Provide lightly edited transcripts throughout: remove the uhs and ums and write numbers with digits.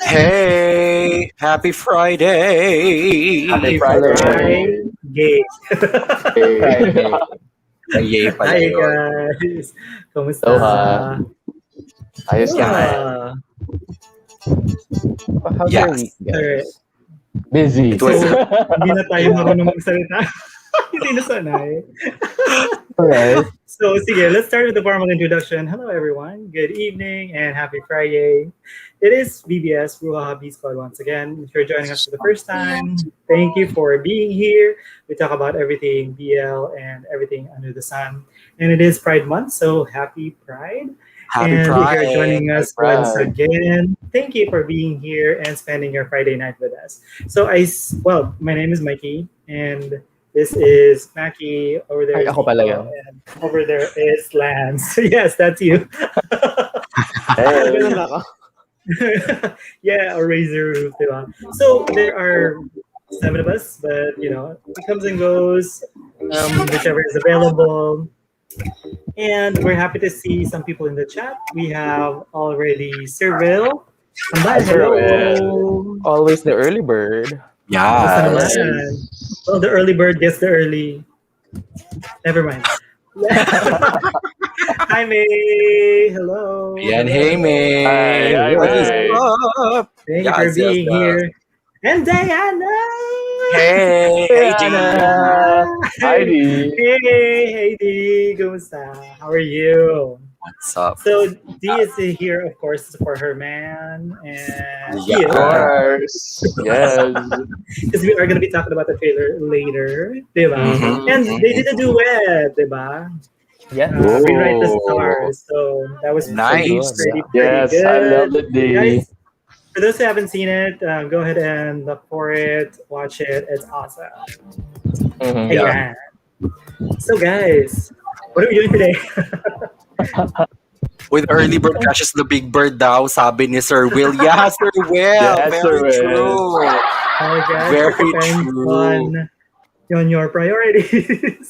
Hey, happy Friday! Happy Happy Friday. Friday! Friday. Friday pala Hi yun. guys! Kamusta? Aloha. Ayos Yeah, naman. Ah, How's your week, yes. alright. guys? Busy. It was, So, hindi na tayo yeah. marunong magsalita. Hindi na sanay. Alright. So, sige, let's start with the formal introduction. Hello everyone, good evening, and happy Friday. It is BBS, Ruha B Squad once again. If you're joining us for the first time, thank you for being here. We talk about everything BL and everything under the sun. And it is Pride Month, so happy Pride. Happy And if you're Pride. joining Hi, us once Pride. again, thank you for being here and spending your Friday night with us. So well, my name is Mikey, and this is Mackie. Over there Ay, is ako pala Nico, yun. and over there is Lance. Yes, that's you. Hey. Ganun ako. Yeah, or Razor Roof, diba? So there are 7 of us, but it comes and goes, whichever is available. And we're happy to see some people in the chat. We have already Cyril. Hi, Kambal, Sir hello. Will. Always the early bird. Kamusta Yes. naman? Well, the early bird gets the early. Never mind. Hi, May. Hello. Yan, Hello. hey, May. Hi, What is May. up? Thank you for Yes, yes, being yes. here. And Diana. Hey, hey, G. Diana. Heidi. Hey, D. Kumusta? How are you? What's up? So D is here, of course, for her man, and Yeah. Of course. Yes. because we are going to be talking about the trailer later, diba? Mhm, And mhm, they did a duet, diba? Yeah. Rewrite the Oh. Stars. So that was Nice. pretty Yes, I love good. the day. Guys, for those who haven't seen it, go ahead and look for it, watch it. It's awesome. Mhm. Yeah. Ayan. So guys, what are we doing today? With early bird catches the big bird daw, sabi ni Sir Will. Yeah, Sir Will. Yes, Sir Very Will. true. Guys, Very it depends true. on your priorities.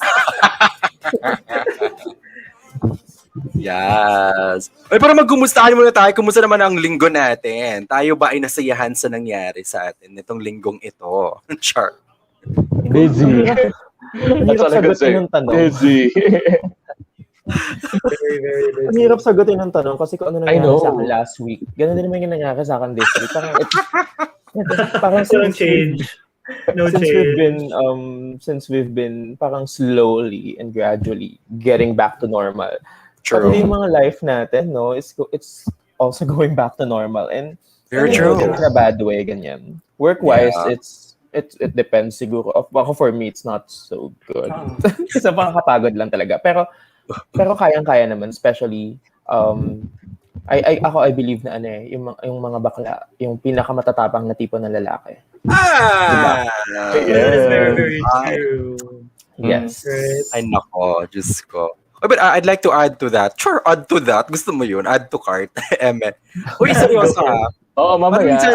Yes. Ay, pero magkumustahan muna tayo. Kumusta naman ang linggo natin? Tayo ba ay nasayahan sa nangyari sa atin nitong linggong ito? Char. Busy. Ang That's hirap all I can say. sagutin ng tanong. Busy. Very, very busy. Ang hirap sagutin ng tanong kasi kung ano I nangyari know. sa akin last week. Ganun din naman yung nangyari sa akin this week. Parang Walang change. No since change. since we've been parang slowly and gradually getting back to normal. True. Pati yung mga life natin, no, it's also going back to normal. And Very hindi true. naman in a bad way, ganyan. Work-wise, Yeah. it depends siguro. Ako for me, it's not so good. Oo. Kasi parang kapagod lang talaga. Pero kayang-kaya naman, especially I believe na yung mga bakla, yung pinakamatatapang na tipo ng lalaki. Ah! That is very, Yes. very true. Yes. Right. Ay, nako. Diyos ko. Oh, but I'd like to add to that. Sure, add to that. Gusto mo yun? Add to cart. Eme. Uy, seryoso Go for ha. Oo, Parang mamaya. minsan,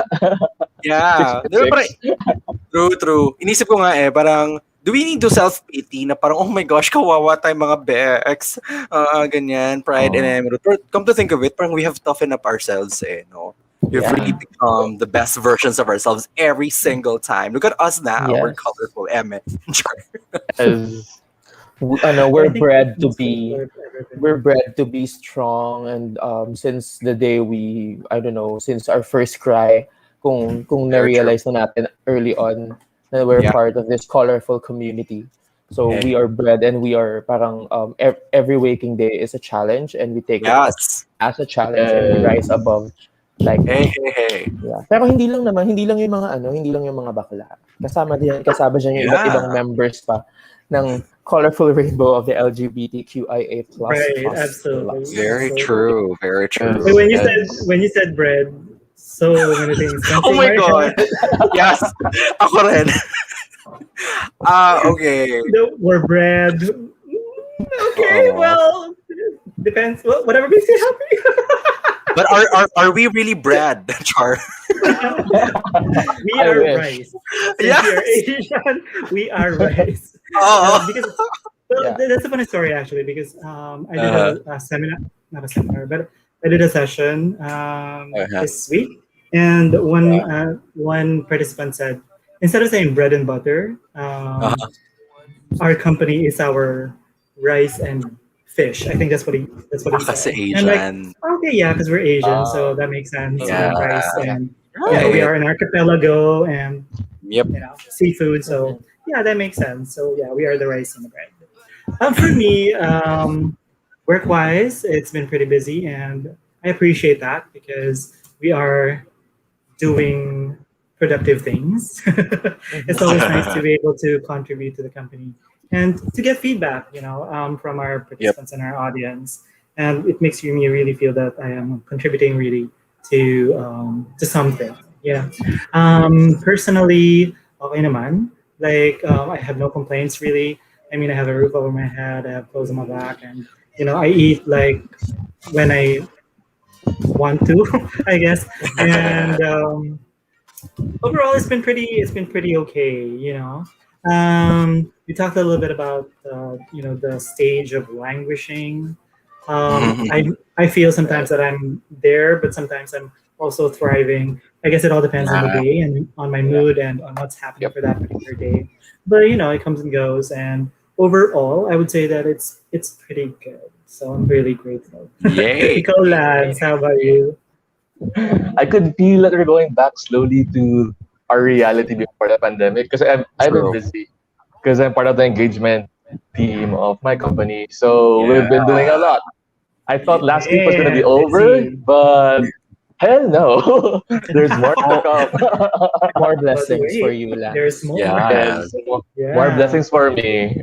yeah. Di ba parang, true. Inisip ko nga parang, do we need to self-pity na parang, oh my gosh, kawawa tayong mga Bex. Ganyan, pride and emerald. But come to think of it, parang we have toughened up ourselves no? We've Yeah. really become the best versions of ourselves every single time. Look at us now. We're Yes. colorful. Eme. Yes. We're I think bred to it's be good for everything. we're bred to be strong, and since the day since our first cry, kung Very na-realize na natin early on na we're Yeah. part of this colorful community. So Hey. we are bred, and we are parang every waking day is a challenge, and we take it Yes. as a challenge, and we rise above. Like, Hey. yeah. Pero hindi lang yung mga bakla. Kasama diyan yung iba't Yeah. ibang members pa ng colorful rainbow of the LGBTQIA+. Right, absolutely. Very Absolutely. true. Very true. Hey, Yes. when you said bread, so many things. Oh my God. Yes. Ako rin. Okay. We're bread. Okay, Oo. well, depends. Well, whatever makes you happy. But are we really bread, Char? We I are wish. rice. Since Yes. we are Asian, we are rice. Oo. Because Yeah. that's a funny story actually. Because I did a seminar, not a seminar, but I did a session Uh-huh. this week, And one participant said, instead of saying bread and butter, our company is our rice and fish. I think that's what he Kasi said. And like, Asian. okay, yeah, because we're Asian, so Ah, that makes sense. Yeah. Rice and we Right. are an archipelago and Yep. seafood. So yeah, that makes sense. So yeah, we are the rice and the bread. For me, work-wise, it's been pretty busy, and I appreciate that because we are doing productive things. It's always nice to be able to contribute to the company and to get feedback, from our participants and our audience. And it makes me really feel that I am contributing really to something. Yeah. Personally, okay naman. Like, I have no complaints really. I mean, I have a roof over my head, I have clothes on my back, and I eat like when I want to, I guess. And overall, it's been pretty okay. We talked a little bit about the stage of languishing. I feel sometimes that I'm there, but sometimes I'm also thriving. I guess it all depends on the Yeah. day and on my yeah. mood and on what's happening Yep. for that particular day. But it comes and goes, and overall, I would say that it's pretty good. So I'm really grateful. Yay. Ikaw, Lance, how about you? I could feel that we're going back slowly to our reality before the pandemic because I've been True. busy because I'm part of the engagement team of my company. So we've been doing a lot. I thought last week was gonna be Man, over, busy. but hell no. There's more to come. More But blessings for wait, you, there's Lance. more. Yeah. Yes, more Yeah. blessings for me.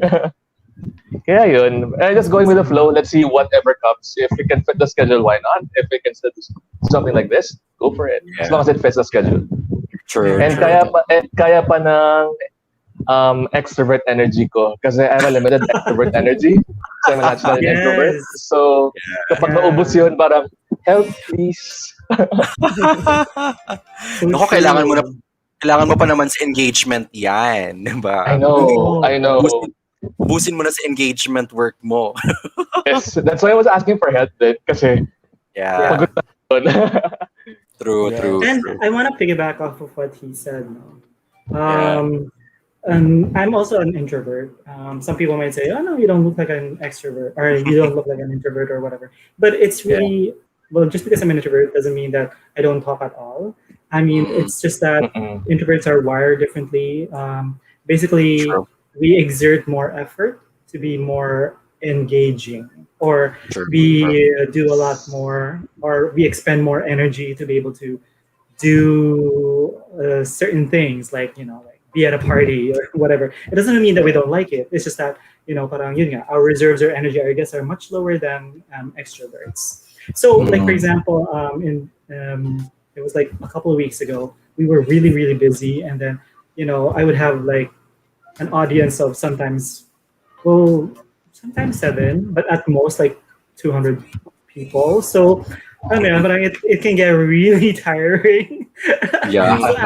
Kaya yun, just going with the flow. Let's see whatever comes. If we can fit the schedule, why not? If we can still do something like this, go for it. As long as it fits the schedule. True. And Yeah. kaya pa ng extrovert energy ko. Kasi I have a limited extrovert energy. So I'm a natural introvert. Yes. So kapag Yeah. naubos yun, parang, help please. So Naku, kailangan mo true. pa naman sa engagement yan. Diba? I know, I know. Busin mo na sa engagement work mo. Yes, that's why I was asking for help din. Kasi Yeah. pagod na yun. True, Yeah. true, And true. I want to piggyback off of what he said. No? Yeah. I'm also an introvert. Some people might say, "Oh no, you don't look like an extrovert, or you don't look like an introvert, or whatever." But it's really well, just because I'm an introvert doesn't mean that I don't talk at all. I mean, Mm. it's just that Mm-mm. introverts are wired differently. Basically, True. we exert more effort to be more engaging, or True. we do a lot more, or we expend more energy to be able to do certain things, like like be at a party or whatever. It doesn't mean that we don't like it. It's just that parang yun nga, our reserves or energy, I guess, are much lower than extroverts. So, like for Mm. example, it was like a couple of weeks ago, we were really really busy, and then I would have like an audience of sometimes 7, but at most like 200 people. So I mean, but it can get really tiring. Yeah. So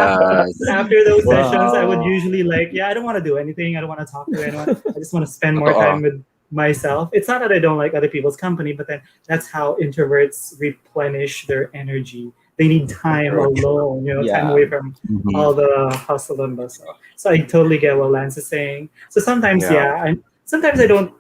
after those Wow. sessions, I would usually I don't want to do anything. I don't want to talk to anyone. I just want to spend more Totoo. time with myself. It's not that I don't like other people's company, but then that's how introverts replenish their energy. They need time True, alone, Yeah. time away from Mhm. all the hustle and bustle. So I totally get what Lance is saying. So sometimes, Yeah. sometimes I don't,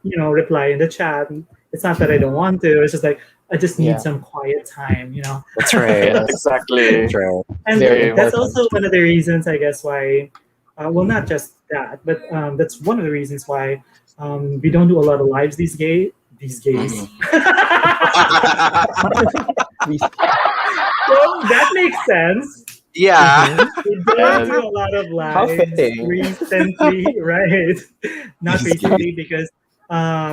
reply in the chat. It's not that I don't want to. It's just like I just need Yeah. some quiet time. That's right. Yes, exactly. That's right. And Very that's important. also one of the reasons, I guess, why. Well, not just that, but that's one of the reasons why we don't do a lot of lives these days. So that makes sense. Yeah. We don't do a lot of How lives fitting. recently, right? Not These recently because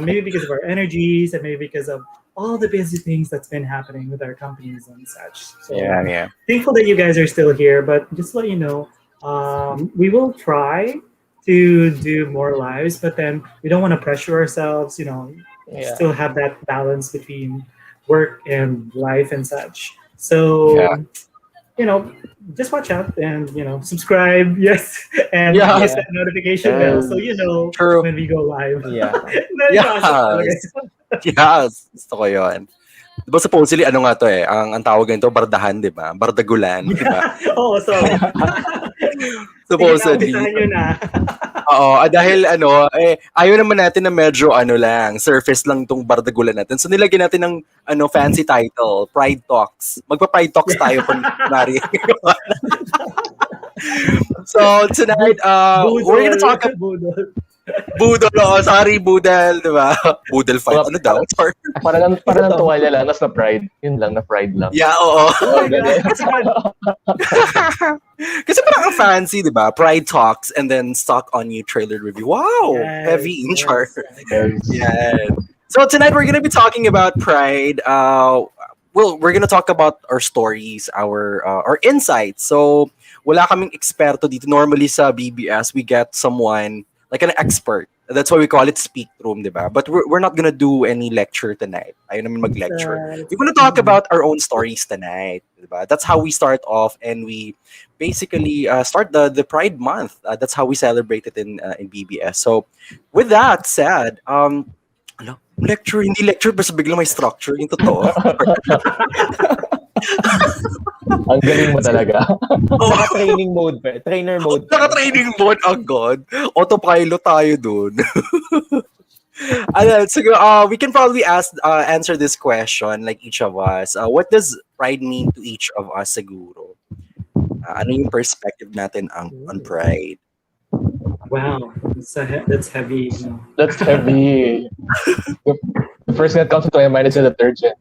maybe because of our energies and maybe because of all the busy things that's been happening with our companies and such. So Yeah. thankful that you guys are still here, but just to let you know, we will try to do more lives, but then we don't want to pressure ourselves, Yeah. still have that balance between work and life and such. So, Yeah. just watch out and, subscribe, yes, and Yeah. hit that notification bell so you know True. when we go live. Yeah. Very Yes. cautious talaga. Yes. Gusto ko yun. Di ba supposedly, ano nga to ang tawag nito, bardahan, di ba? Bardagulan, di ba? Oo, sorry. Supposedly. Sige na, nyo na. Oo, dahil ayaw naman natin na medyo lang, surface lang tong bardagulan natin. So nilagyan natin ng fancy title, Pride Talks. Magpa-Pride Talks tayo kung mari. So tonight, we're gonna talk about Budol. Oh, sorry, Budol, di ba? Budol fight. Ano daw? Sorry. Parang tuwalya lang, nas na pride. Yun lang, na pride lang. Yeah, oo. Kasi parang ang fancy, di ba? Pride Talks and then Stock on You trailer review. Wow! Yes, Heavy in charge. yes. Yeah. So tonight we're gonna be talking about Pride. We're gonna talk about our stories, our insights. So wala kaming eksperto dito. Normally sa BBS, we get someone like an expert. That's why we call it speak room, di ba? But we're not gonna do any lecture tonight. Ayaw naman mag-lecture. We're gonna talk about our own stories tonight, di ba? That's how we start off, and we basically start the Pride Month. That's how we celebrate it in BBS. So with that said, lecture, hindi lecture, basta biglang may structure. Yung totoo. Ang galing mo talaga. Naka-training mode pa. Trainer mode. Naka-training mode agad. Autopilot tayo dun. So, we can probably answer this question, like each of us. What does pride mean to each of us siguro? Ano yung perspective natin on pride? Wow, that's heavy. That's heavy. The first thing that comes to my mind is a detergent.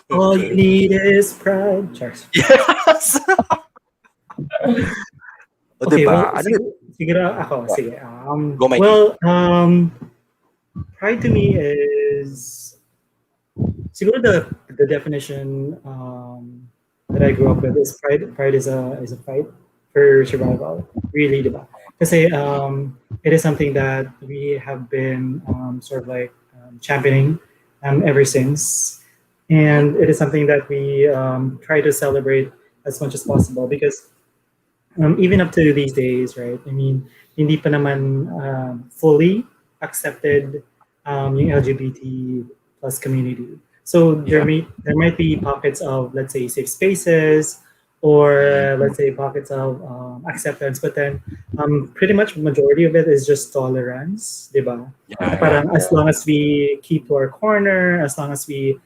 All you need is pride. Charles. Yes! Okay, diba? well, siguro ako. Sige. Go, Mikey. Well, pride to me is siguro the definition that I grew up with is pride. Pride is a fight for survival. Really, diba? Kasi it is something that we have been sort of like championing ever since, and it is something that we try to celebrate as much as possible because even up to these days, right? I mean, hindi pa naman fully accepted yung LGBT plus community. So there might be pockets of, let's say, safe spaces, or let's say pockets of acceptance, but then pretty much majority of it is just tolerance, diba? Parang as long as we keep to our corner, as long as we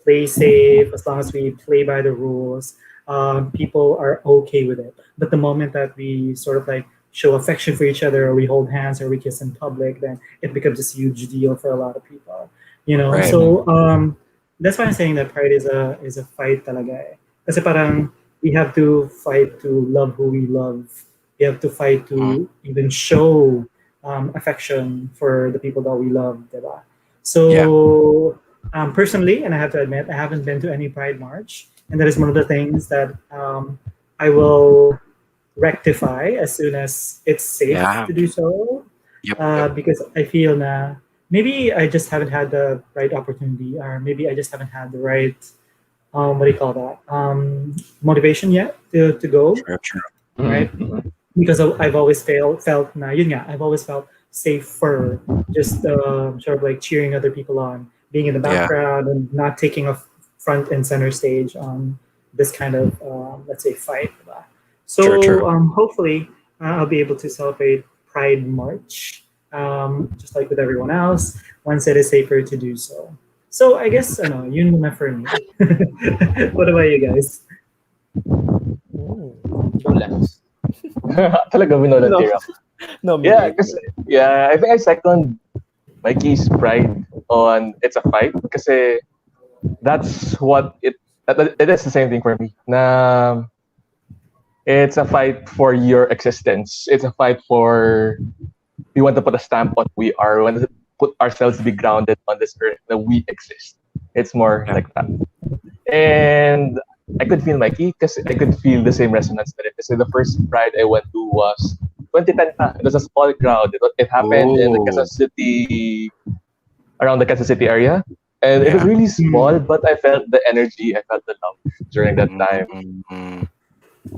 play safe, as long as we play by the rules, people are okay with it. But the moment that we sort of like show affection for each other, or we hold hands, or we kiss in public, then it becomes this huge deal for a lot of people, you know? Right. So that's why I'm saying that pride is a fight talaga eh. Kasi parang we have to fight to love who we love. We have to fight to even show affection for the people that we love, diba? So personally, and I have to admit, I haven't been to any Pride March, and that is one of the things that I will rectify as soon as it's safe to do so. Because I feel na maybe I just haven't had the right opportunity, or maybe I just haven't had the right what do you call that? Motivation yet to go, Sure. right? Because I've always felt na yun nga, I've always felt safer just sort of like cheering other people on, being in the background and not taking a front and center stage on this kind of let's say fight. So hopefully I'll be able to celebrate Pride March just like with everyone else once it is safer to do so. So I guess yun muna for me. What about you guys? Relax. Talaga binolunteer ako. No, I think I second Mikey's pride on it's a fight kasi that's what it is the same thing for me. Na it's a fight for your existence. It's a fight for we want to put a stamp on who we are. We want to put ourselves to be grounded on this earth that we exist. It's more like that. And I could feel Mikey because I could feel the same resonance that it is. So the first Pride I went to was 2010 pa. It was a small crowd. It happened in the Kansas City, around the Kansas City area. And it was really small, but I felt the energy, I felt the love during that time.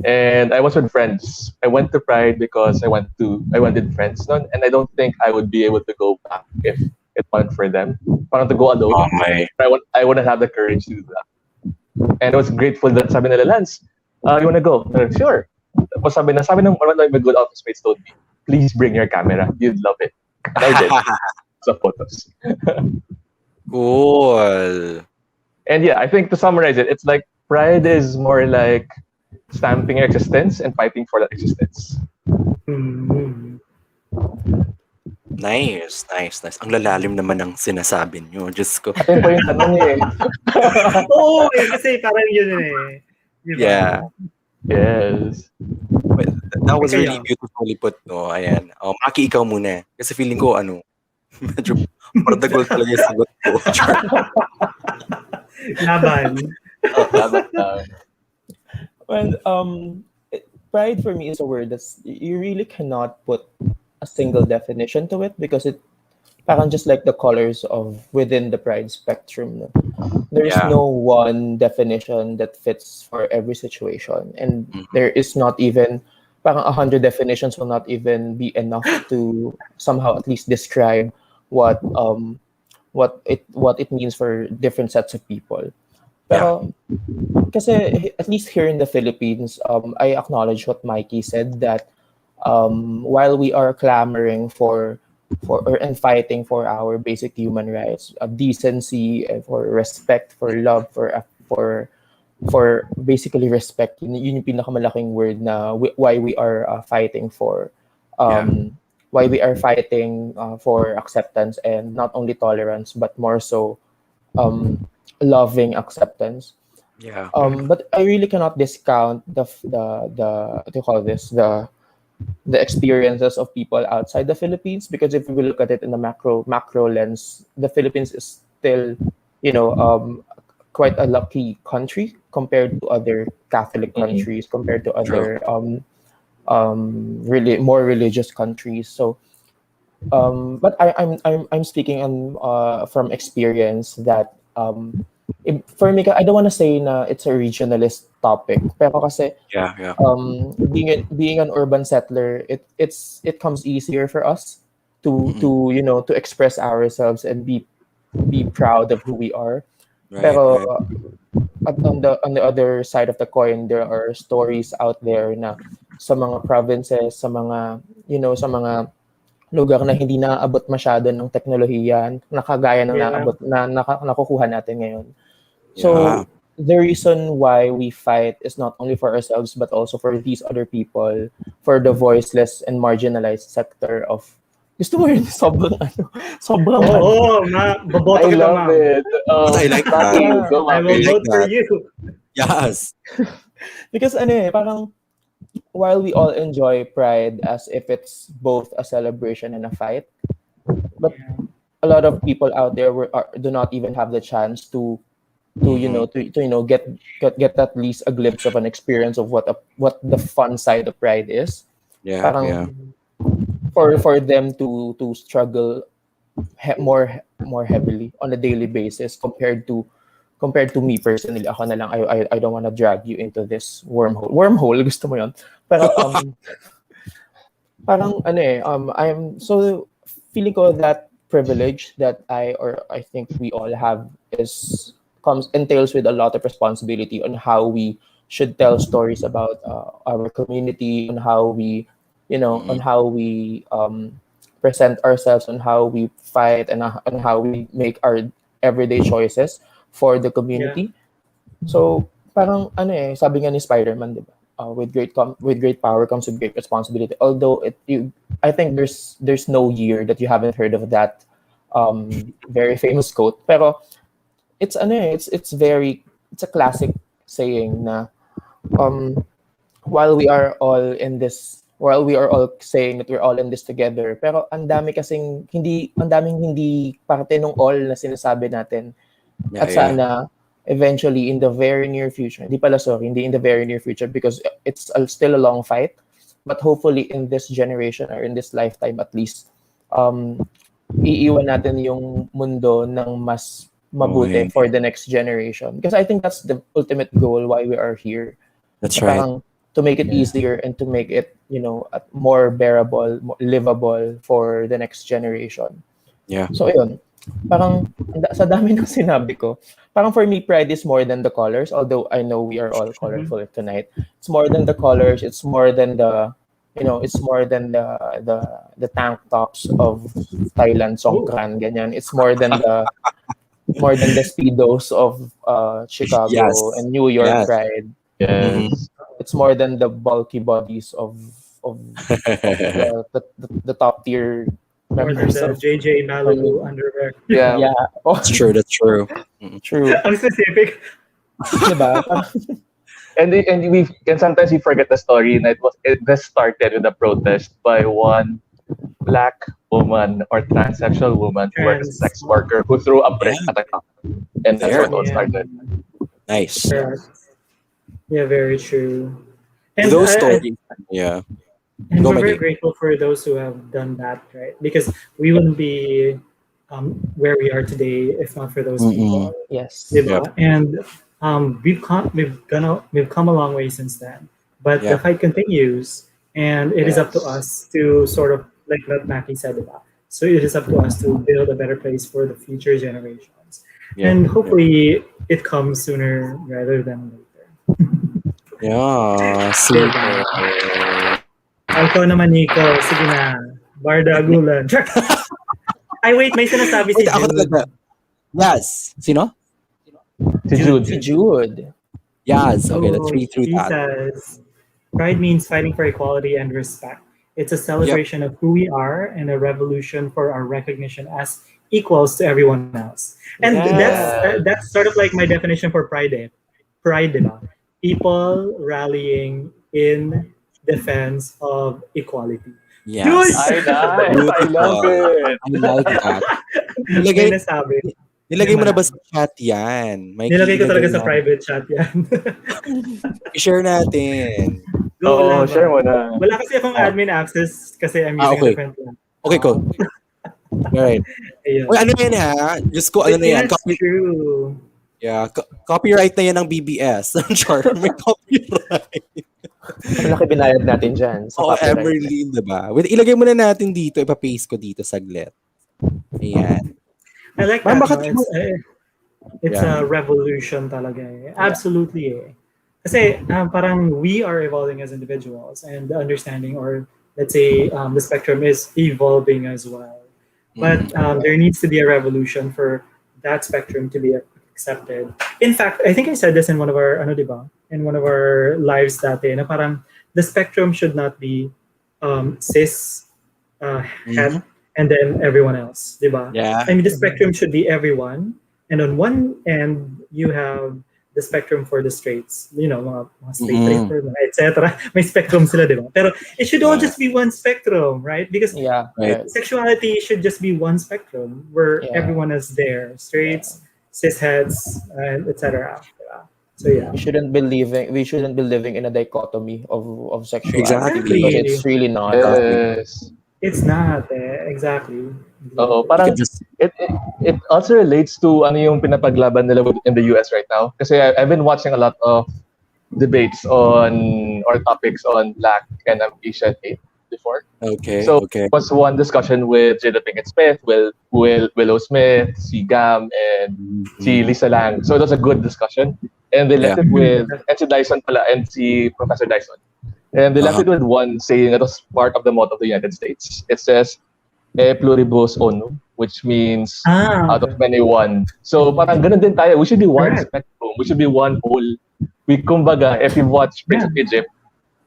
And I was with friends. I went to Pride because I wanted friends, and I don't think I would be able to go back if it fun for them. Parang to go alone. Okay. I wouldn't have the courage to do that. And I was grateful that sabi nila, Lance, you wanna go? And I'm, sure. Tapos sabi ng one of my good office mates told me, please bring your camera. You'd love it. And I did. Sa photos. Cool. And yeah, I think to summarize it, it's like pride is more like stamping your existence and fighting for that existence. Mhm. Nice. Ang lalalim naman ng sinasabi nyo. Diyos ko. Ito pa yung tanong eh. Oo, kasi parang yun eh. Di ba? Yeah. Yes. Well, that was Ikaw. really beautifully put, no? Ayan. Maki, ikaw muna. Kasi feeling ko, medyo pardagol talaga yung sagot ko. Laban. Dapat lang. Well, pride for me is a word that's you really cannot put a single definition to it because it parang just like the colors of within the pride spectrum. No? There's Yeah. no one definition that fits for every situation, and Mhm. there is not even parang 100 definitions will not even be enough to somehow at least describe what it means for different sets of people. Pero kasi at least here in the Philippines, I acknowledge what Mikey said that while we are clamoring and fighting for our basic human rights, decency, for respect, for love, for basically respect, yun yung pinakamalaking word na why we are fighting for why we are fighting for acceptance and not only tolerance but more so loving acceptance. Yeah. But I really cannot discount the what do you call this the experiences of people outside the Philippines, because if we look at it in the macro lens, the Philippines is still quite a lucky country compared to other Catholic countries, compared to other really more religious countries. So but I'm speaking on from experience that for me, I don't want to say na it's a regionalist topic, pero kasi Yeah. being an urban settler, it comes easier for us to express ourselves and be proud of who we are. Right. Pero on the other side of the coin, there are stories out there na sa mga provinces, sa mga sa mga lugar na hindi naaabot masyado ng teknolohiya, nakagaya ng naabot na nakukuha natin ngayon. So the reason why we fight is not only for ourselves but also for these other people, for the voiceless and marginalized sector of. Gusto mo yun? Sobrang Boboto I kita, love ma'am. it. I like that. Go, I will Mami. vote for that. you. Yes. Because parang while we all enjoy Pride as if it's both a celebration and a fight, but a lot of people out there do not even have the chance to get at least a glimpse of an experience of what the fun side of Pride is. Yeah. Parang for them to struggle more heavily on a daily basis compared to me personally. Ako na lang, I don't want to drag you into this wormhole, gusto mo yun? Pero parang I'm so feeling ko that privilege that I think we all have entails with a lot of responsibility on how we should tell stories about our community, on how we on how we present ourselves, on how we fight, and on how we make our everyday choices for the community. So parang sabi nga ni Spider-Man, di ba? With great power comes with great responsibility. Although I think there's no year that you haven't heard of that very famous quote. Pero it's a classic saying na while we are all saying that we're all in this together, pero ang daming hindi parte ng all na sinasabi natin. At sana eventually in the very near future, hindi in the very near future, because it's still a long fight, but hopefully in this generation or in this lifetime at least, iiwan natin yung mundo ng mas mabuti for the next generation, because I think that's the ultimate goal why we are here. That's right. To make it easier and to make it more bearable, more livable for the next generation. Yeah. So yun, parang sa dami ng sinabi ko, parang for me, pride is more than the colors. Although I know we are all colorful tonight, it's more than the colors. It's more than the, it's more than the tank tops of Thailand Songkran, ganyan. It's more than the speedos of Chicago Yes. and New York Yes. Pride. Yes. It's more than the bulky bodies of the top tier More than members the of JJ Malibu underwear. Yeah. yeah. Oh, That's true. That's true. true. Ang specific. Diba? And we can sometimes we forget the story. And this started with a protest by one black woman or transsexual woman who was a sex worker who threw a brick at a cop, and that's There. what all started. Nice. Correct. Yeah, very true. And Those I- stories. Yeah. And Go, we're very Maggie. grateful for those who have done that, right? Because we wouldn't be where we are today if not for those people. Yes. Diba? And we've come a long way since then. But Yeah. the fight continues, and it is up to Yes. us to sort of, like what Mackie said about. So it is up to us to build a better place for the future generations. Yeah. And hopefully it comes sooner rather than later. Yeah. Super. Ikaw naman, Nico. Sige na. Bardagulan. Ay, wait. May sinasabi si Wait, ako Jude. talaga. Yes. Sino? Si Jude. Si Jude. Yes. Okay, let's So, read through he that. says, pride means fighting for equality and respect. It's a celebration of who we are and a revolution for our recognition as equals to everyone else. And Yes. that's sort of like my definition for pride. Pride, diba? People rallying in defense of equality. Yes. Jude! I love it. I like that. May Nilagay, nasabi. nilagay mo na ba sa chat yan? Mikey, Nilagay ko talaga ilagay sa mo. private chat yan. I-share natin. Go Oo, lang. share mo na. Wala kasi akong admin access kasi I'm using Ah, okay. a different one. Okay, cool. Alright. Ayun. Uy, ano yan ha? Just ko, ano na yan? That's true. Yeah, copyright na yan ng BBS. Char, may copyright. Ang laki binayad natin dyan. Sa Oo, copyright. Emerlyn, diba? Wait, ilagay mo na natin dito. Ipapaste ko dito saglit. Ayan. I like Ma'am, that. bakit No? mo- It's Yeah. a revolution talaga eh. Absolutely eh. Kasi parang we are evolving as individuals and the understanding or let's say the spectrum is evolving as well. But there needs to be a revolution for that spectrum to be accepted. In fact, I think I said this in one of our diba? In one of our lives dati na parang the spectrum should not be cis, het, and then everyone else, diba? Yeah. I mean, the spectrum should be everyone. And on one end, you have the spectrum for the straights, mga straight racer, etc. May spectrum sila, di ba? Pero it should all just be one spectrum, right? Because Yeah. Right. sexuality should just be one spectrum where Yeah. everyone is there. Straights, cisheads, and etc. So yeah. We shouldn't be living in a dichotomy of sexuality. Exactly. Because it's really not. Yes. It's not exactly. Oo, You parang can just, it also relates to ano yung pinapaglaban nila in the US right now. Kasi I've been watching a lot of debates on or topics on Black and Asian hate before. okay, So okay. it was one discussion with Jada Pinkett Smith, Willow Smith, si Gam, and si Lisa Lang. So it was a good discussion. And they left it with, and si Dyson pala, and si Professor Dyson. And they left it with one saying that was part of the motto of the United States. It says, E pluribus unum, which means out of many one. So parang ganun din tayo. We should be one Correct. spectrum. We should be one whole. We, kumbaga, if you watch Prince of Egypt,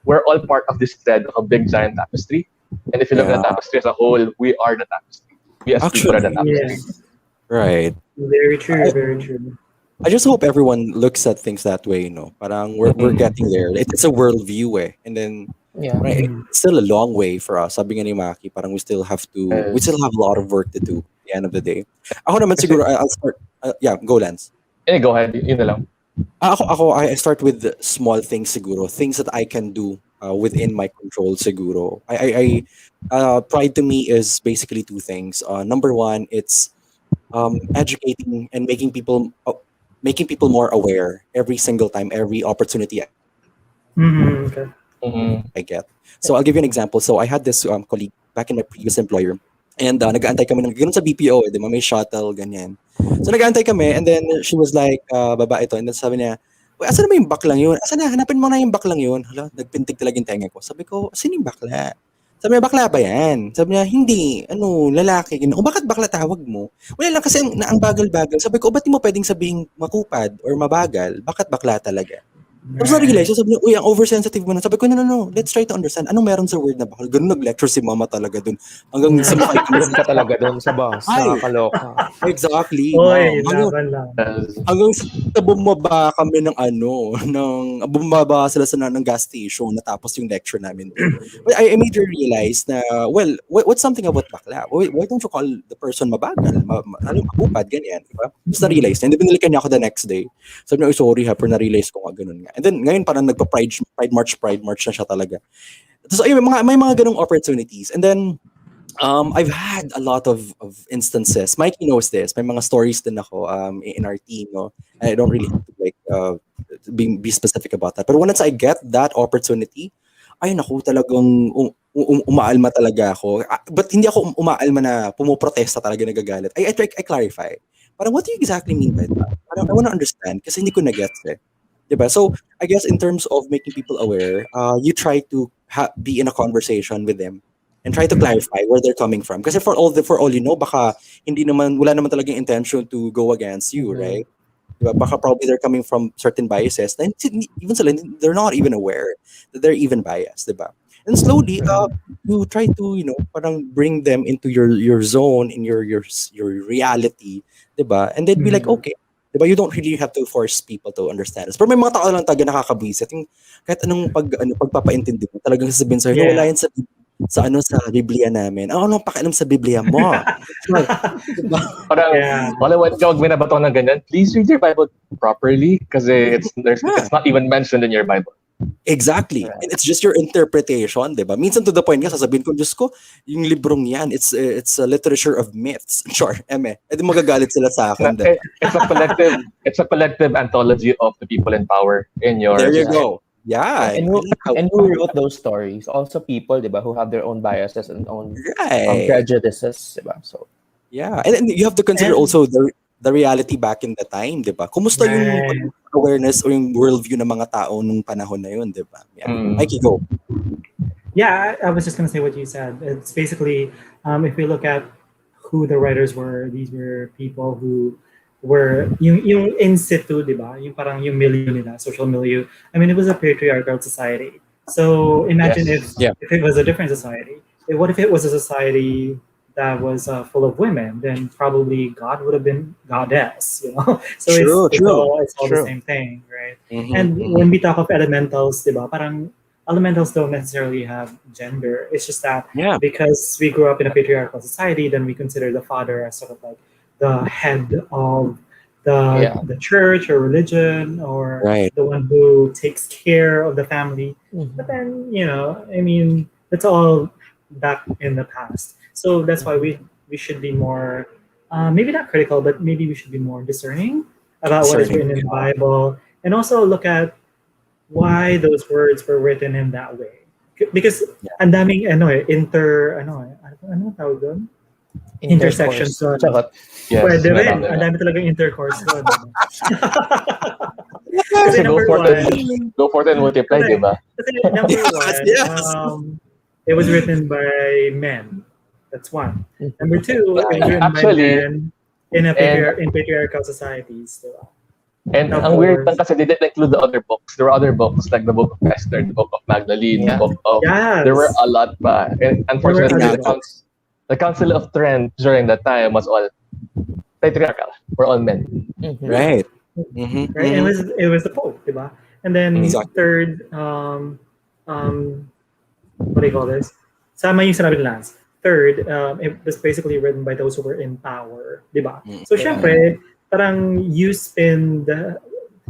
we're all part of this thread of a big giant tapestry. And if you look at the tapestry as a whole, we are the tapestry. We as people are the tapestry. Yes. Right. Very true, very true. I just hope everyone looks at things that way, Parang we're getting there. It's a worldview eh. And then, Yeah. right, it's still a long way for us. Sabi nga ni Maki, parang we still have a lot of work to do at the end of the day. Ako naman siguro, I'll start, yeah, go Lance. Go ahead. Yun na lang. I start with the small things siguro, things that I can do within my control siguro. Pride to me is basically two things. Number one, it's educating and making people more aware every single time, every opportunity Okay. Mhm. I get. So I'll give you an example. So I had this colleague back in my previous employer. And nag-aantay kami ng ganun sa BPO, di ba? May shuttle, ganyan. So nag-aantay kami and then she was like, babae to. And then sabi niya, "Uy, asan na ba yung baklang yun? Asan na? Hanapin mo na yung baklang yun." Hala, nagpintig talaga yung tenga ko. Sabi ko, "Sino yung bakla?" Sabi niya, "Bakla ba yan?" Sabi niya, "Hindi. Ano, lalaki." Ganun. "O bakit bakla tawag mo?" "Wala lang kasi ang bagal-bagal." Sabi ko, "Ba't di mo pwedeng sabihing makupad or mabagal? Bakit bakla talaga?" Tapos na-realize, sabi niya, "Uy, ang oversensitive mo na." Sabi ko, no. Let's try to understand. Anong meron sa word na bakal? Ganun nag-lecture si mama talaga dun. Hanggang sa mukha Doon ka talaga doon sa bus. Ay! Nakakaloka. Exactly, Oy, ma'am. laban lang. Hanggang sa bumaba kami bumaba sila ng gas station natapos yung lecture namin. But I made her realize na, well, what's something about bakla? Why don't you call the person mabagal? Mapupad, ganyan, di ba? Tapos na-realize na, hindi binalikan niya ako the next day. Sabi niya, "Uy, sorry ha, pero na-realize ko nga ganun nga." And then, ngayon parang Pride March na siya talaga. So, ayun, may mga ganung opportunities. And then, I've had a lot of instances. Mikey knows this. May mga stories din ako in our team. No? I don't really have to be specific about that. But once I get that opportunity, ay naku, talagang umaalma talaga ako. But hindi ako umaalma na pumuprotesta talaga, nagagalit. I clarify. Parang, what do you exactly mean by that? Parang, I want to understand kasi hindi ko na-gets eh. Diba? So, I guess in terms of making people aware, you try to be in a conversation with them and try to clarify where they're coming from. Kasi for all you know, baka wala naman talagang intention to go against you, right? Diba? Baka probably they're coming from certain biases na even sila, they're not even aware that they're even biased, diba? And slowly, you try to, parang bring them into your zone, in your reality, diba? And they'd be like, okay, diba? You don't really have to force people to understand this. Pero may mga tao lang taga nakakabwisit. Yung kahit anong pagpapaintindi mo, talagang sasabihin sa'yo, Yeah. wala yan sa Biblia namin. Anong pakialam sa Biblia mo? Diba? Parang, Yeah. wala wag binabato ng ganyan. Please read your Bible properly kasi it's not even mentioned in your Bible. Exactly. And it's just your interpretation, diba? Minsan to the point nga, sasabihin ko, Diyos ko, yung librong yan, it's a literature of myths. Sure, eme. E di magagalit sila sa akin. Diba? It's a collective anthology of the people in power in your There you society. go. Yeah. And who wrote those stories? Also people, diba, who have their own biases and own Right. prejudices, diba? So, Yeah. And you have to consider also the reality back in the time, diba? Kumusta yung awareness or yung worldview ng mga tao nung panahon na yun, diba? Yeah. Mikey, go. Yeah, I was just going to say what you said. It's basically, if we look at who the writers were, these were people who were yung in situ, di ba? Yung parang yung milieu nila, social milieu. I mean, it was a patriarchal society. So imagine if it was a different society. What if it was a society that was full of women? Then probably God would have been goddess, So it's all the same thing, right? Mm-hmm, And when we talk of elementals, di ba? Parang elementals don't necessarily have gender. It's just that because we grew up in a patriarchal society, then we consider the father as sort of like the head of the church or religion, or the one who takes care of the family. But then, I mean, that's all back in the past. So that's why we should be more, maybe not critical, but maybe we should be more discerning about what is written in the Bible, and also look at why those words were written in that way. Because ang daming tawag doon? Intersections doon. Yes, Pwede rin. Ang dami talagang intercourse doon. Kasi go forth and multiply, di ba? Kasi number one, it was written by men. That's one. Number two, it was written by men in patriarchal societies. Diba? And ang weird lang kasi they didn't include the other books. There were other books like the Book of Esther, the Book of Magdalene, the Book of... There were a lot pa. And unfortunately, the Council of Trent during that time was all patriarchal. We're all men. Mm-hmm. Right. Mm-hmm. Right. It was the Pope, diba? And then third, what do you call this? Sama yung sinabi ni Lance. Third, it was basically written by those who were in power, diba? So syempre, parang you spin the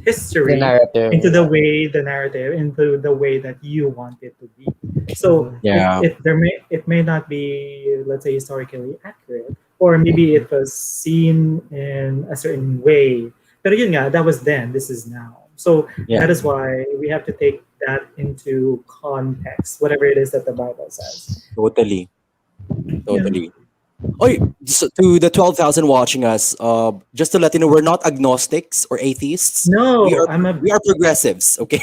history into the narrative into the way that you want it to be. So it may not be, let's say, historically accurate, or maybe it was seen in a certain way. Pero yun nga, that was then, this is now. So that is why we have to take that into context, whatever it is that the Bible says. Totally. So to the 12,000 watching us, just to let you know, we're not agnostics or atheists. No, We are I'm a we are progressives. Okay.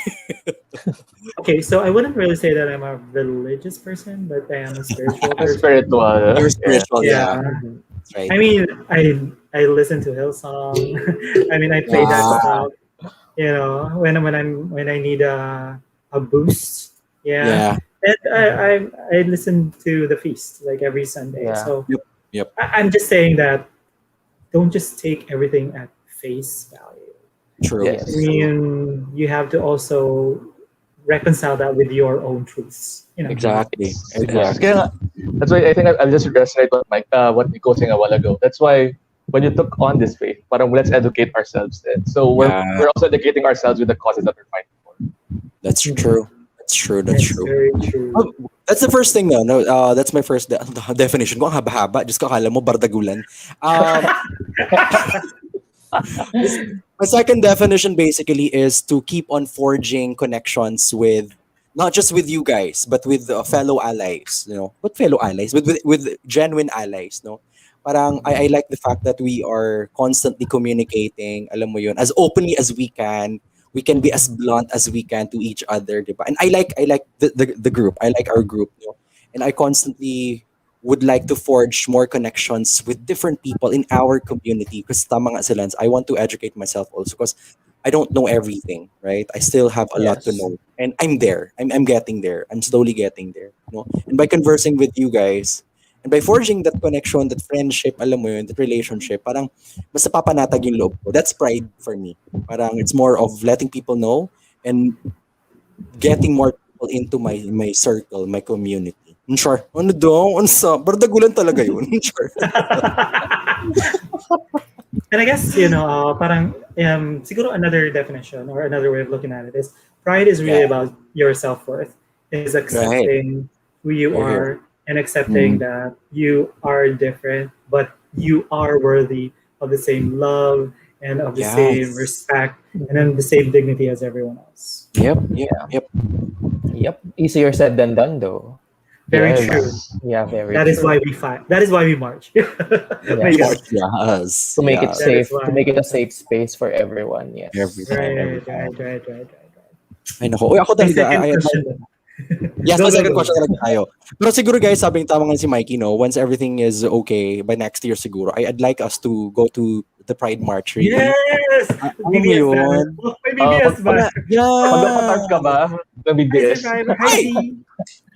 okay. So I wouldn't really say that I'm a religious person, but I am a spiritual person. Spiritual. You're Yeah. spiritual. Yeah. Yeah. That's right. I mean, I listen to Hillsong. I mean, I play that Wow. stuff. You know, when I need a boost. Yeah. Yeah. And I listen to the feast like every Sunday. Yeah. So Yep. Yep. I'm just saying that don't just take everything at face value. True. Yes. I mean, you have to also reconcile that with your own truths. You know. Exactly. Yes. Exactly. Kaya nga, that's why I think I'll just resonate what what Nico was saying a while ago. That's why when you took on this faith, parang let's educate ourselves then. So Yeah. we're also educating ourselves with the causes that we're fighting for. That's true. That's true. That's That's true. very true. That's the first thing, no. No, that's my first definition. Ko ang haba-haba. Just ko akala mo bardagulan. My second definition basically is to keep on forging connections with not just with you guys, but with fellow allies. You know, what fellow allies? With genuine allies. No, parang I like the fact that we are constantly communicating. Alam mo yun, as openly as we can. We can be as blunt as we can to each other, diba? And I like the group. I like our group, no? And I constantly would like to forge more connections with different people in our community because tama nga sila, I want to educate myself also because I don't know everything, right? I still have a lot to Yes. know. And I'm there. I'm getting there. I'm slowly getting there. No? And by conversing with you guys, and by forging that connection, that friendship, alam mo yun, that relationship, parang mas napapanatag yung loob ko. That's pride for me. Parang it's more of letting people know and getting more people into my circle, my community. Sure. Ano daw? Ano sa? Bardagulan talaga yun. Sure. And I guess, you know, parang siguro another definition or another way of looking at it is pride is really Yeah. about your self-worth. Is accepting who you You're here. are and accepting that you are different, but you are worthy of the same love and of the same Yes. respect and then the same dignity as everyone else. Yep. Yep. Yep. Easier said than done, though. Very Yes. true. Yeah, very That is true. why we fight. That is why we march. My God. Yes. To make it yes. That is safe, why. to make it a safe space for everyone. Yes. Every time. Every Right, time. right. Ay, nako. Uy, ako My talaga. second I question. Yes, Go, my go, second go. question talaga tayo. Pero siguro guys, sabing tama nga si Mikey, no? Once everything is okay, by next year siguro, I'd like us to go to the Pride March, really. Yes! Alam mo BBS yun? banner. Oh, may BBS banner. Yeah! Magpapatarp ka ba ng Hi, BBS? Survivor. Hi, Ay! Z.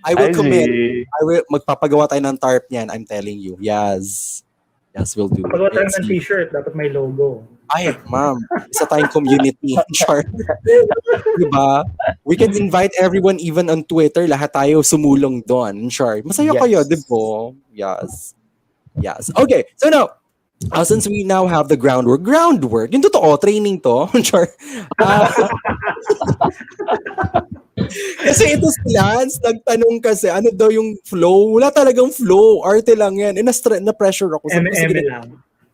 I will Hi, commit. G. Magpapagawa tayo ng tarp niyan, I'm telling you. Yes. Yes, we'll do it. Pagawa tayo Let's ng see. t-shirt, dapat may logo. Ay, ma'am. Isa tayong community. Sure. Diba? We can invite everyone even on Twitter. Lahat tayo sumulong doon. Sure. Masaya Yes. kayo, di ba? Yes. Yes. Okay. So now, since we now have the groundwork, yung totoo, training to. Sure. Kasi ito si Lance, nagtanong kasi, ano daw yung flow? Wala talagang flow. Arte lang yan. And na-pressure ako. Sabi ko, sige, lang.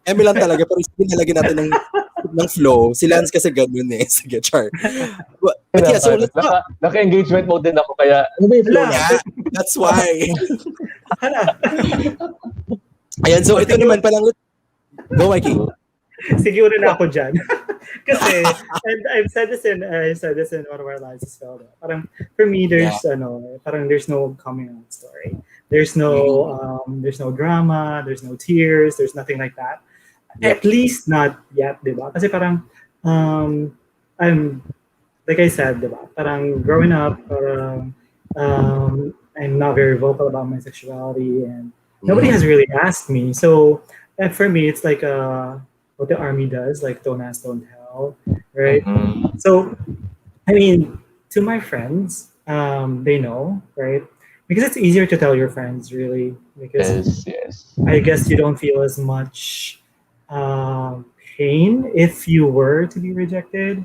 Eme lang talaga, pero sige, nalagyan natin ng flow. Si Lance kasi ganun eh. Sige, char. But yeah, so let's talk. Naka-engagement mode din ako, kaya ano ba yung flow Wala. natin? Yeah, that's why. Hala. Ayan, so ito naman palang, go Mikey. Siguro na ako dyan. Kasi, and I've said this in one of our lives as well. Parang, for me, there's no coming out story. There's no drama, there's no tears, there's nothing like that. Yep. At least not yet, di ba? Kasi parang, I'm, like I said, di ba? Parang growing up, parang, I'm not very vocal about my sexuality and nobody has really asked me. So, and for me, it's like what the army does, like don't ask, don't tell, right? So, I mean, to my friends, they know, right? Because it's easier to tell your friends, really, because Yes. I guess you don't feel as much pain if you were to be rejected,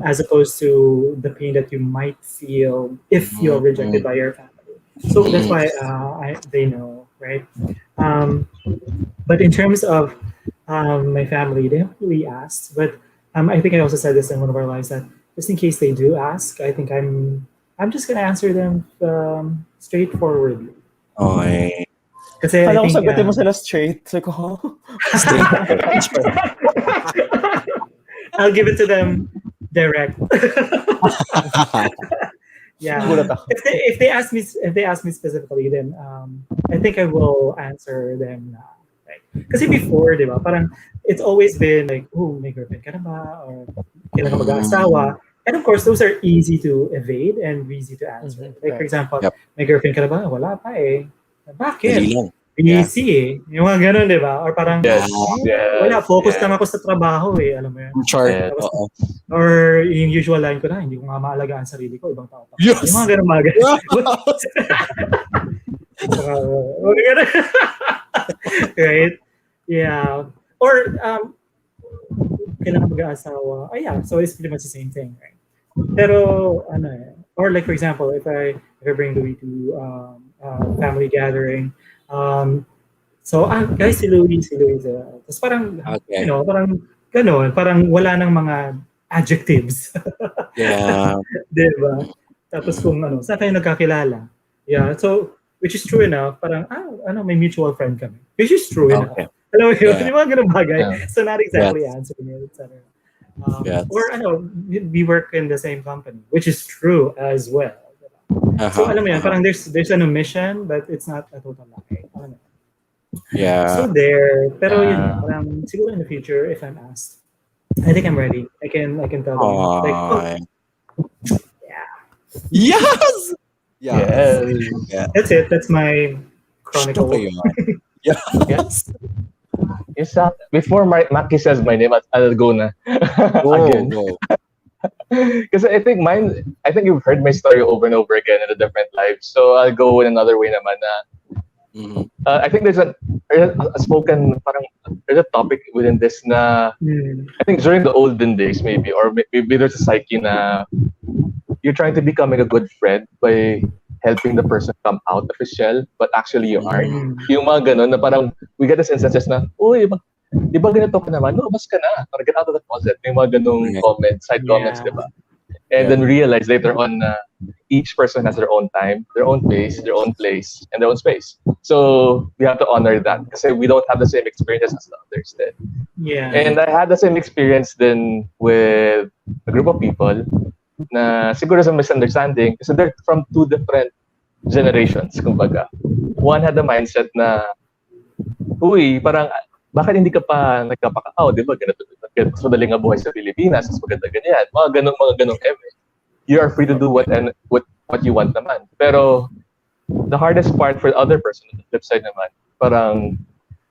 as opposed to the pain that you might feel if you're rejected by your family. So that's why they know, right? But in terms of my family, they haven't really asked. But I think I also said this in one of our lives that just in case they do ask, I think I'm just gonna answer them straightforwardly. Okay. Kasi I Kala ko think, sagutin mo sila straight. Sabi ko, huh? I'll give it to them direct. Yeah. Gulat ako. If they ask me specifically, then I think I will answer them na. Like, kasi before, di ba, parang it's always been like, oh, may girlfriend ka na ba? Or kailan ka mag-aasawa? And of course, those are easy to evade and easy to answer. Mhm. Like, for example, Yep. may girlfriend ka na ba? Wala pa eh. Bakit? Dali lang. Busy eh. Yung mga ganun, di ba? Or parang, Yes. wala, focus yes. lang ako sa trabaho eh. Alam mo yun? Chart. Yeah. Oo. Or yung usual line ko na, hindi ko nga maalagaan sarili ko, ibang tao pa. Yes! Yung mga ganun, mga ganun. Mga ganun. Right? Yeah. Or, kailangan mag-aasawa. Yeah, so it's pretty much the same thing, right? Pero, ano eh, or like for example, if I bring Louis to family gathering, so guys, si Louis, tapos parang, Okay. you know, parang gano'n, parang wala nang mga adjectives. Yeah. Diba? Tapos kung ano, saan kayo nagkakilala? Yeah, so, which is true enough, parang, may mutual friend kami. Which is true enough. Okay. Alam mo yun, Yeah. yung mga ganun bagay. Yeah. So, not exactly answering it, etc. Yes. Or, we work in the same company, which is true as well. So, alam mo yun, parang there's an omission, but it's not a total lie. Alam mo yun. Yeah. So, there. Pero, yun, parang, siguro in the future, if I'm asked, I think I'm ready. I can tell them. Like, Aw. yeah. Yes! Yeah. Yes. Yeah. That's it. That's my chronicle. Gusto ko yun. Yes. Isa, before Maki says my name, I'll go na. Again. Go. Because I think you've heard my story over and over again in a different life. So I'll go in another way naman na, Mhm. I think there's a topic within this na, I think during the olden days maybe, or maybe there's a psyche na you're trying to becoming a good friend by helping the person come out of his shell, but actually you aren't. Yung mga ganun na parang, we get this instances na, uy, di ba ganito ka naman? Lumabas ka na. Parang get out of the closet. Yung mga ganung comments, side comments, di ba? And then realize later on na each person has their own time, their own pace, their own place, and their own space. So we have to honor that kasi we don't have the same experiences as the others did. Yeah. And I had the same experience then with a group of people na siguro sa misunderstanding kasi they're from two different generations, kumbaga. One had the mindset na, uy, parang, bakit hindi ka pa nagkapakao, di ba? Ganito, mas madaling ang buhay sa Pilipinas, mas maganda ganyan. Mga ganong eme. You are free to do what you want naman. Pero, the hardest part for the other person, on the flip side naman, parang,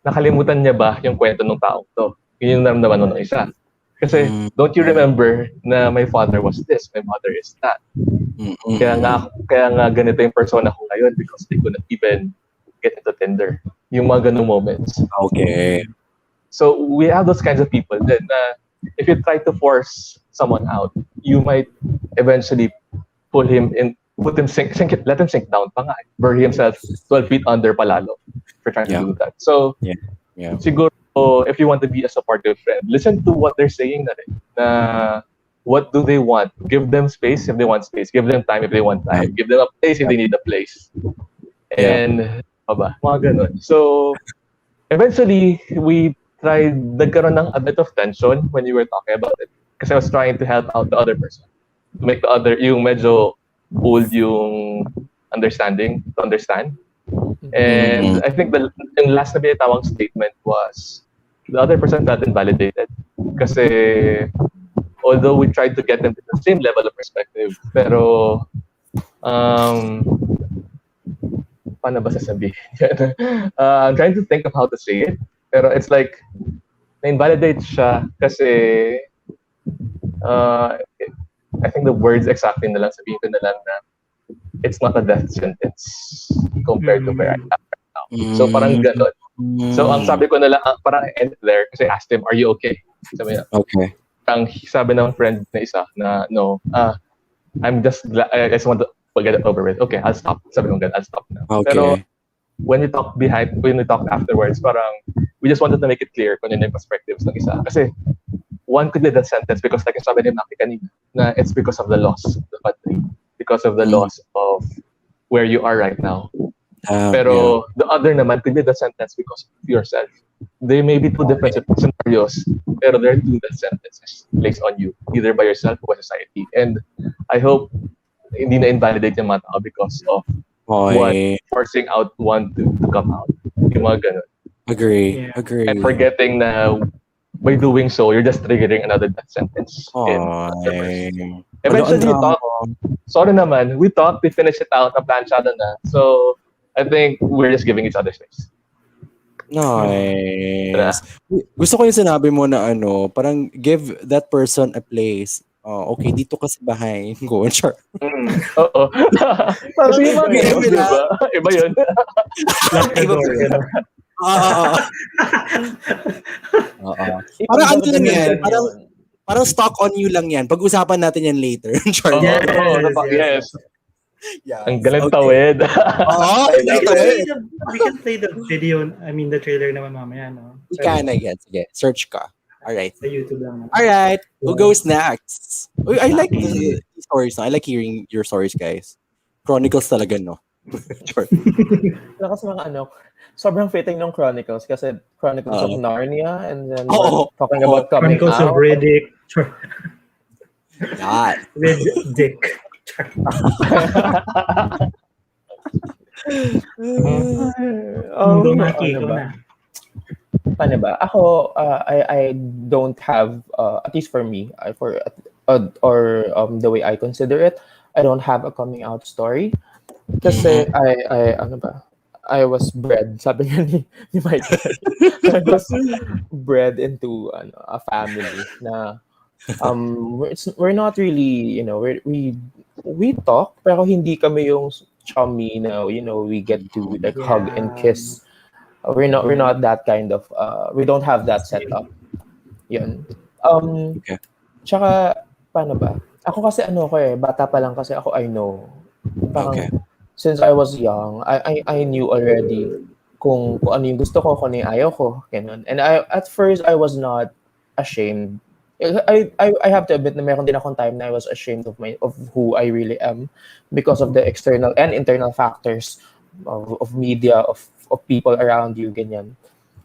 nakalimutan niya ba yung kwento ng taong to? Yun yung naramdaman mo ng isa. Kasi, don't you remember na my father was this, my mother is that. Kaya nga ganito yung persona ko ngayon because I couldn't even get into Tinder. Yung mga ganung moments. Okay. So, we have those kinds of people that if you try to force someone out, you might eventually pull him in, let him sink down pa nga. Bury himself 12 feet under palalo for trying to do that. So, siguro, if you want to be a supportive friend, listen to what they're saying na rin. Na what do they want? Give them space if they want space. Give them time if they want time. Give them a place if they need a place. And, mga ganun. So, eventually, we tried, nagkaroon ng a bit of tension when you were talking about it. Kasi I was trying to help out the other person. To make the other, yung medyo old yung understand. And I think the last na binitawang statement was, the other person felt invalidated. Kasi, although we tried to get them to the same level of perspective, pero, paano ba sasabihin? I'm trying to think of how to say it. Pero it's like, na-invalidate siya kasi, I think the words exactly na lang, sabihin ko na lang na, it's not a death sentence compared to where I am right now. So parang ganon. So ang sabi ko na lang, parang I ended there kasi I asked him, are you okay? Sabi niya, Okay. parang sabi ng friend na isa na, no, I'm just glad, I just want to get it over with. Okay, I'll stop. Sabi ko ganun, I'll stop now. Okay. Pero when we talked afterwards, parang we just wanted to make it clear kung yun yung perspectives ng isa. Kasi one could be that sentence because like sabi ni Maki kanina, na it's because of the loss of the country, because of the loss of where you are right now. Pero the other naman could be the sentence because of yourself. They may be two different scenarios, pero there are two death sentences placed on you, either by yourself or by society. And I hope hindi na invalidate yung mga tao because of Okay. forcing out one to come out. Yung mga ganun. Agree. Yeah. Agree. And forgetting na by doing so, you're just triggering another death sentence. in the person. Eventually, we talk. Sorry naman, we talked, we finished it out, na-planchado na. So, I think we're just giving each other space. Nice. Gusto ko yung sinabi mo na parang give that person a place. Oh, okay, dito ka sa bahay. Go, char. Oo. Kasi yung mga ganun, di ba? Iba yun. Iba ba yun? Parang ano lang yan. Parang stock on you lang yan. Pag-usapan natin yan later. Char. Yes. Yes. Yeah. Ang galing tawid. Oo, We can tawid. play the video, the trailer naman mamaya, no? We can, I guess. Sige, search ka. Alright. Sa YouTube lang. Alright. Who goes next? Uy, I like the stories. No? I like hearing your stories, guys. Chronicles talaga, no? Sure. Wala kasi mga sobrang fitting ng Chronicles kasi Chronicles of Narnia and then talking about coming Chronicles out. of Riddick. Yan. With Dick. Ano Dumaki ko ba? na. Paano ba? Ako, I don't have, at least for me, the way I consider it, I don't have a coming out story. Kasi I was bred, sabi nga ni Michael, I was bred into a family na we're not really, we talk, pero hindi kami yung chummy na, we get to like hug and kiss. We're not that kind of we don't have that setup. Yun. Okay. Tsaka paano ba? Ako kasi bata pa lang kasi ako I know. Parang since I was young, I knew already kung ano yung gusto ko, kung ano yung ayaw ko, ganun. And at first I was not ashamed. I have to admit na meron din akong time na I was ashamed of who I really am because of the external and internal factors of media, of people around you, ganyan.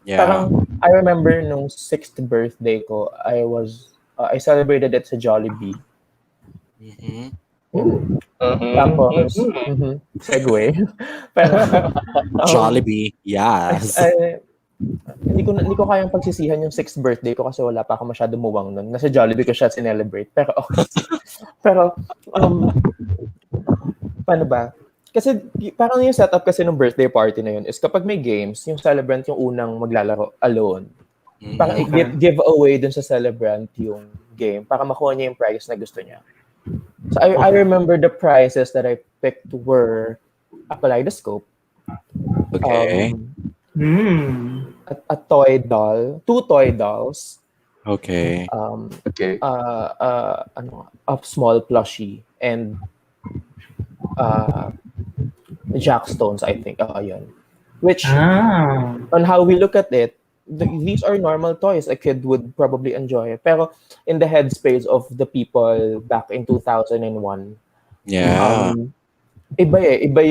Yeah. Parang, I remember nung 6th birthday ko, I celebrated it sa Jollibee. Tapos, segue. Pero, Jollibee, yes. hindi ko kayang pagsisihan yung 6th birthday ko kasi wala pa ako masyado muwang nun. Nasa Jollibee ko siya celebrate. Pero, paano ba? Kasi parang yung setup kasi ng birthday party na yun is kapag may games, yung celebrant yung unang maglalaro alone. Parang give away dun sa celebrant yung game para makuha niya yung prize na gusto niya. So I remember the prizes that I picked were a kaleidoscope, Okay. a toy doll, 2 toy dolls, Okay. Okay. a small plushie, and Jackstones, I think. Yun. Which, on how we look at it, these are normal toys a kid would probably enjoy. Pero in the headspace of the people back in 2001, Yeah. iba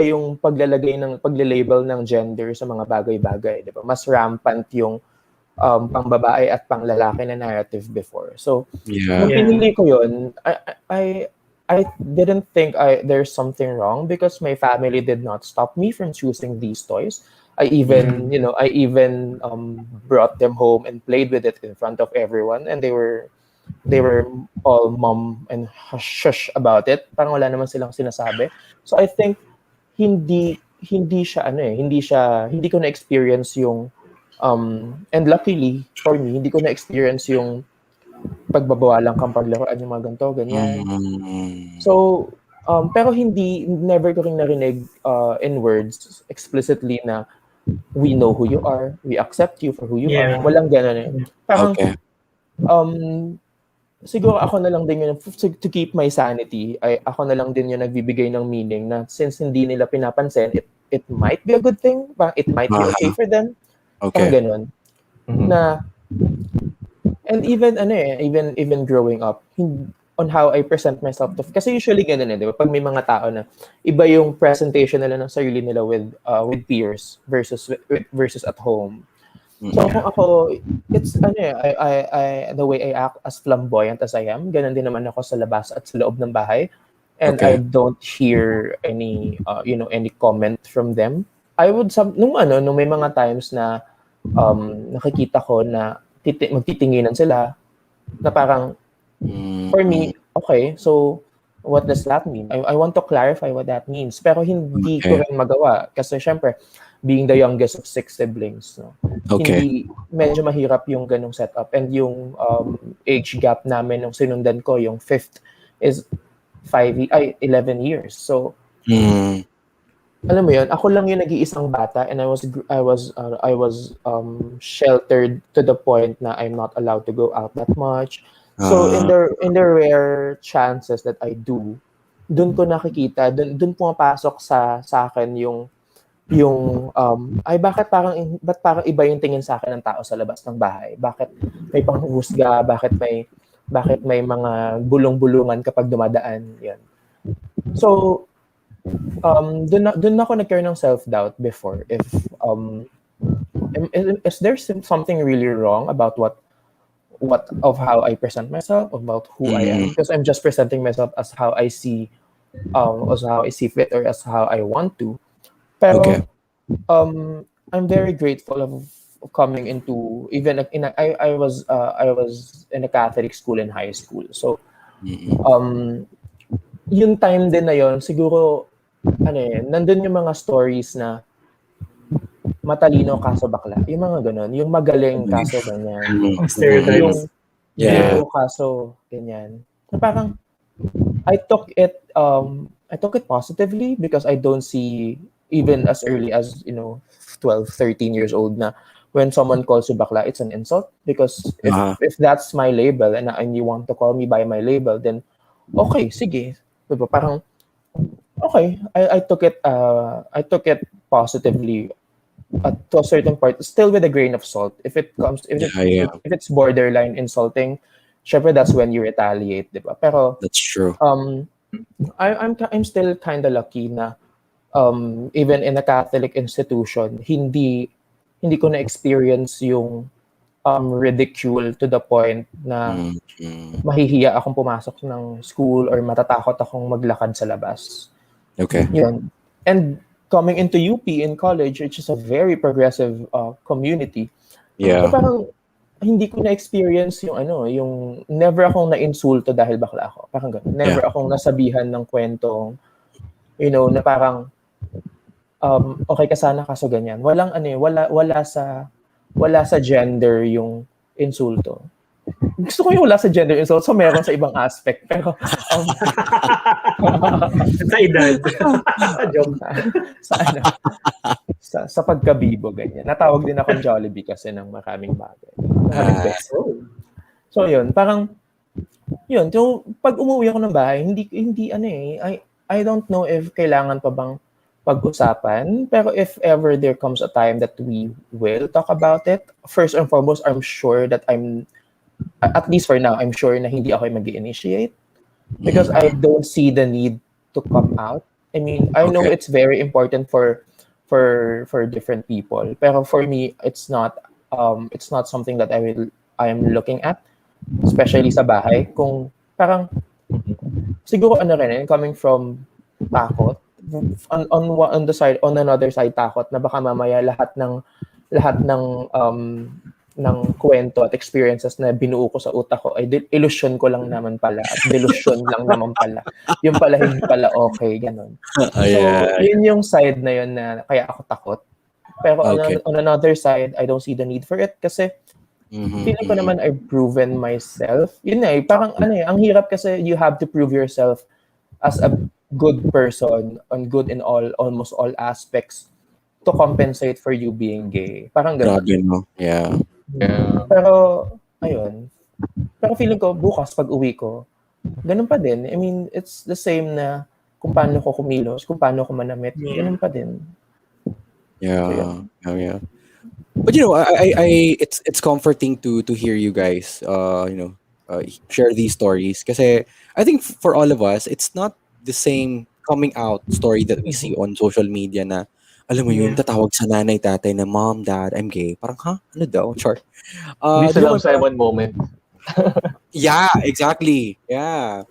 yung paglilabel ng gender sa mga bagay-bagay, di ba? Mas rampant yung pangbabae at panglalaki na narrative before. So, nung pinili ko yun, I didn't think there's something wrong because my family did not stop me from choosing these toys. I even, brought them home and played with it in front of everyone, and they were all mum and hush about it. Parang wala naman silang sinasabi. So I think hindi ko na experience yung and luckily for me, hindi ko na experience yung pagbabawalan kang paglaruan yung mga ganito, ganyan. So, pero never ko rin narinig in words explicitly na we know who you are, we accept you for who you are. Walang gano'n eh. Parang, siguro ako na lang din yun, to keep my sanity, ako na lang din yung nagbibigay ng meaning na since hindi nila pinapansin, it might be a good thing, parang it might be okay for them. Parang gano'n. Na, and even growing up, on how I present myself to, kasi usually ganun di ba? Pag may mga tao na iba yung presentation nila ng sarili nila with peers versus at home. So kung ako, it's the way I act as flamboyant as I am, ganun din naman ako sa labas at sa loob ng bahay. And Okay. I don't hear any any comment from them. I would nung may mga times na nakikita ko na magtitinginan sila na parang for me, okay, so what does that mean? I want to clarify what that means. Pero hindi ko rin magawa. Kasi syempre, being the youngest of 6 siblings, no? Okay. Medyo mahirap yung ganong setup. And yung age gap namin nung sinundan ko, yung 5th, is 11 years. So, alam mo yun, ako lang yung nag-iisang bata and I was sheltered to the point na I'm not allowed to go out that much. So in the rare chances that I do, doon ko nakikita, doon pumapasok sa akin yung ba't parang iba yung tingin sa akin ng tao sa labas ng bahay? Bakit may panghuhusga? Bakit may mga bulong-bulungan kapag dumadaan? Yan. So doon ako nagkaroon ng self-doubt before if is there something really wrong about what of how I present myself, about who I am, because I'm just presenting myself as how I see fit or as how I want to. Pero I'm very grateful of coming into I was in a Catholic school in high school. So yung time din na yon siguro nandun yung mga stories na matalino kaso bakla. Yung mga ganun. Yung magaling kaso ganyan. Stereotypes. Yung kaso ganyan. Na parang I took it positively because I don't see even as early as 12, 13 years old na when someone calls you bakla, it's an insult because if that's my label and you want to call me by my label, then okay, sige. Diba? Parang okay, I took it positively to a certain part, still with a grain of salt. If it's borderline insulting, syempre that's when you retaliate, diba? Pero that's true. I'm still kind of lucky na even in a Catholic institution, hindi ko na experience yung ridicule to the point na mahihiya akong pumasok ng school or matatakot akong maglakad sa labas. Okay. Yun. And coming into UP in college, which is a very progressive community. Yeah. So parang hindi ko na-experience yung never akong na-insulto dahil bakla ako. Parang ganun. Never akong nasabihan ng kwentong, na parang okay ka sana kaso ganyan. Wala sa gender yung insulto. Gusto ko yung wala sa gender insult, so meron sa ibang aspect. Pero, sa edad. Joke. sa pagkabibo, ganyan. Natawag din akong Jollibee kasi ng maraming bagay. So, yun. Parang, yun. So, pag umuwi ako ng bahay, I don't know if kailangan pa bang pag-usapan. Pero if ever there comes a time that we will talk about it, first and foremost, I'm sure that at least for now, I'm sure na hindi ako mag-initiate because I don't see the need to come out. I mean, I know it's very important for different people, pero for me, it's not something that I am looking at, especially sa bahay. Kung parang siguro coming from takot on another side takot na baka mamaya lahat ng kwento at experiences na binuo ko sa utak ko ay illusion ko lang naman pala at delusion lang naman pala. Yung pala hindi pala okay, ganun. So, yun yung side na yun na kaya ako takot. Pero on another side, I don't see the need for it kasi feeling ko naman I've proven myself. Yun na parang ang hirap kasi you have to prove yourself as a good person and good in almost all aspects to compensate for you being gay. Parang ganun. Grabe, no? Yeah. Pero, ayun. Pero feeling ko, bukas pag uwi ko, ganun pa din. I mean, it's the same na kung paano ko kumilos, kung paano ko manamit, ganun pa din. Yeah. But I it's comforting to hear you guys, share these stories. Kasi I think for all of us, it's not the same coming out story that we see on social media na, alam mo yun, Yeah. tatawag sa nanay, tatay na, Mom, Dad, I'm gay. Parang, ha? Ano daw? Char. Hindi Di sa naman Love Simon moment. Yeah, exactly. Yeah.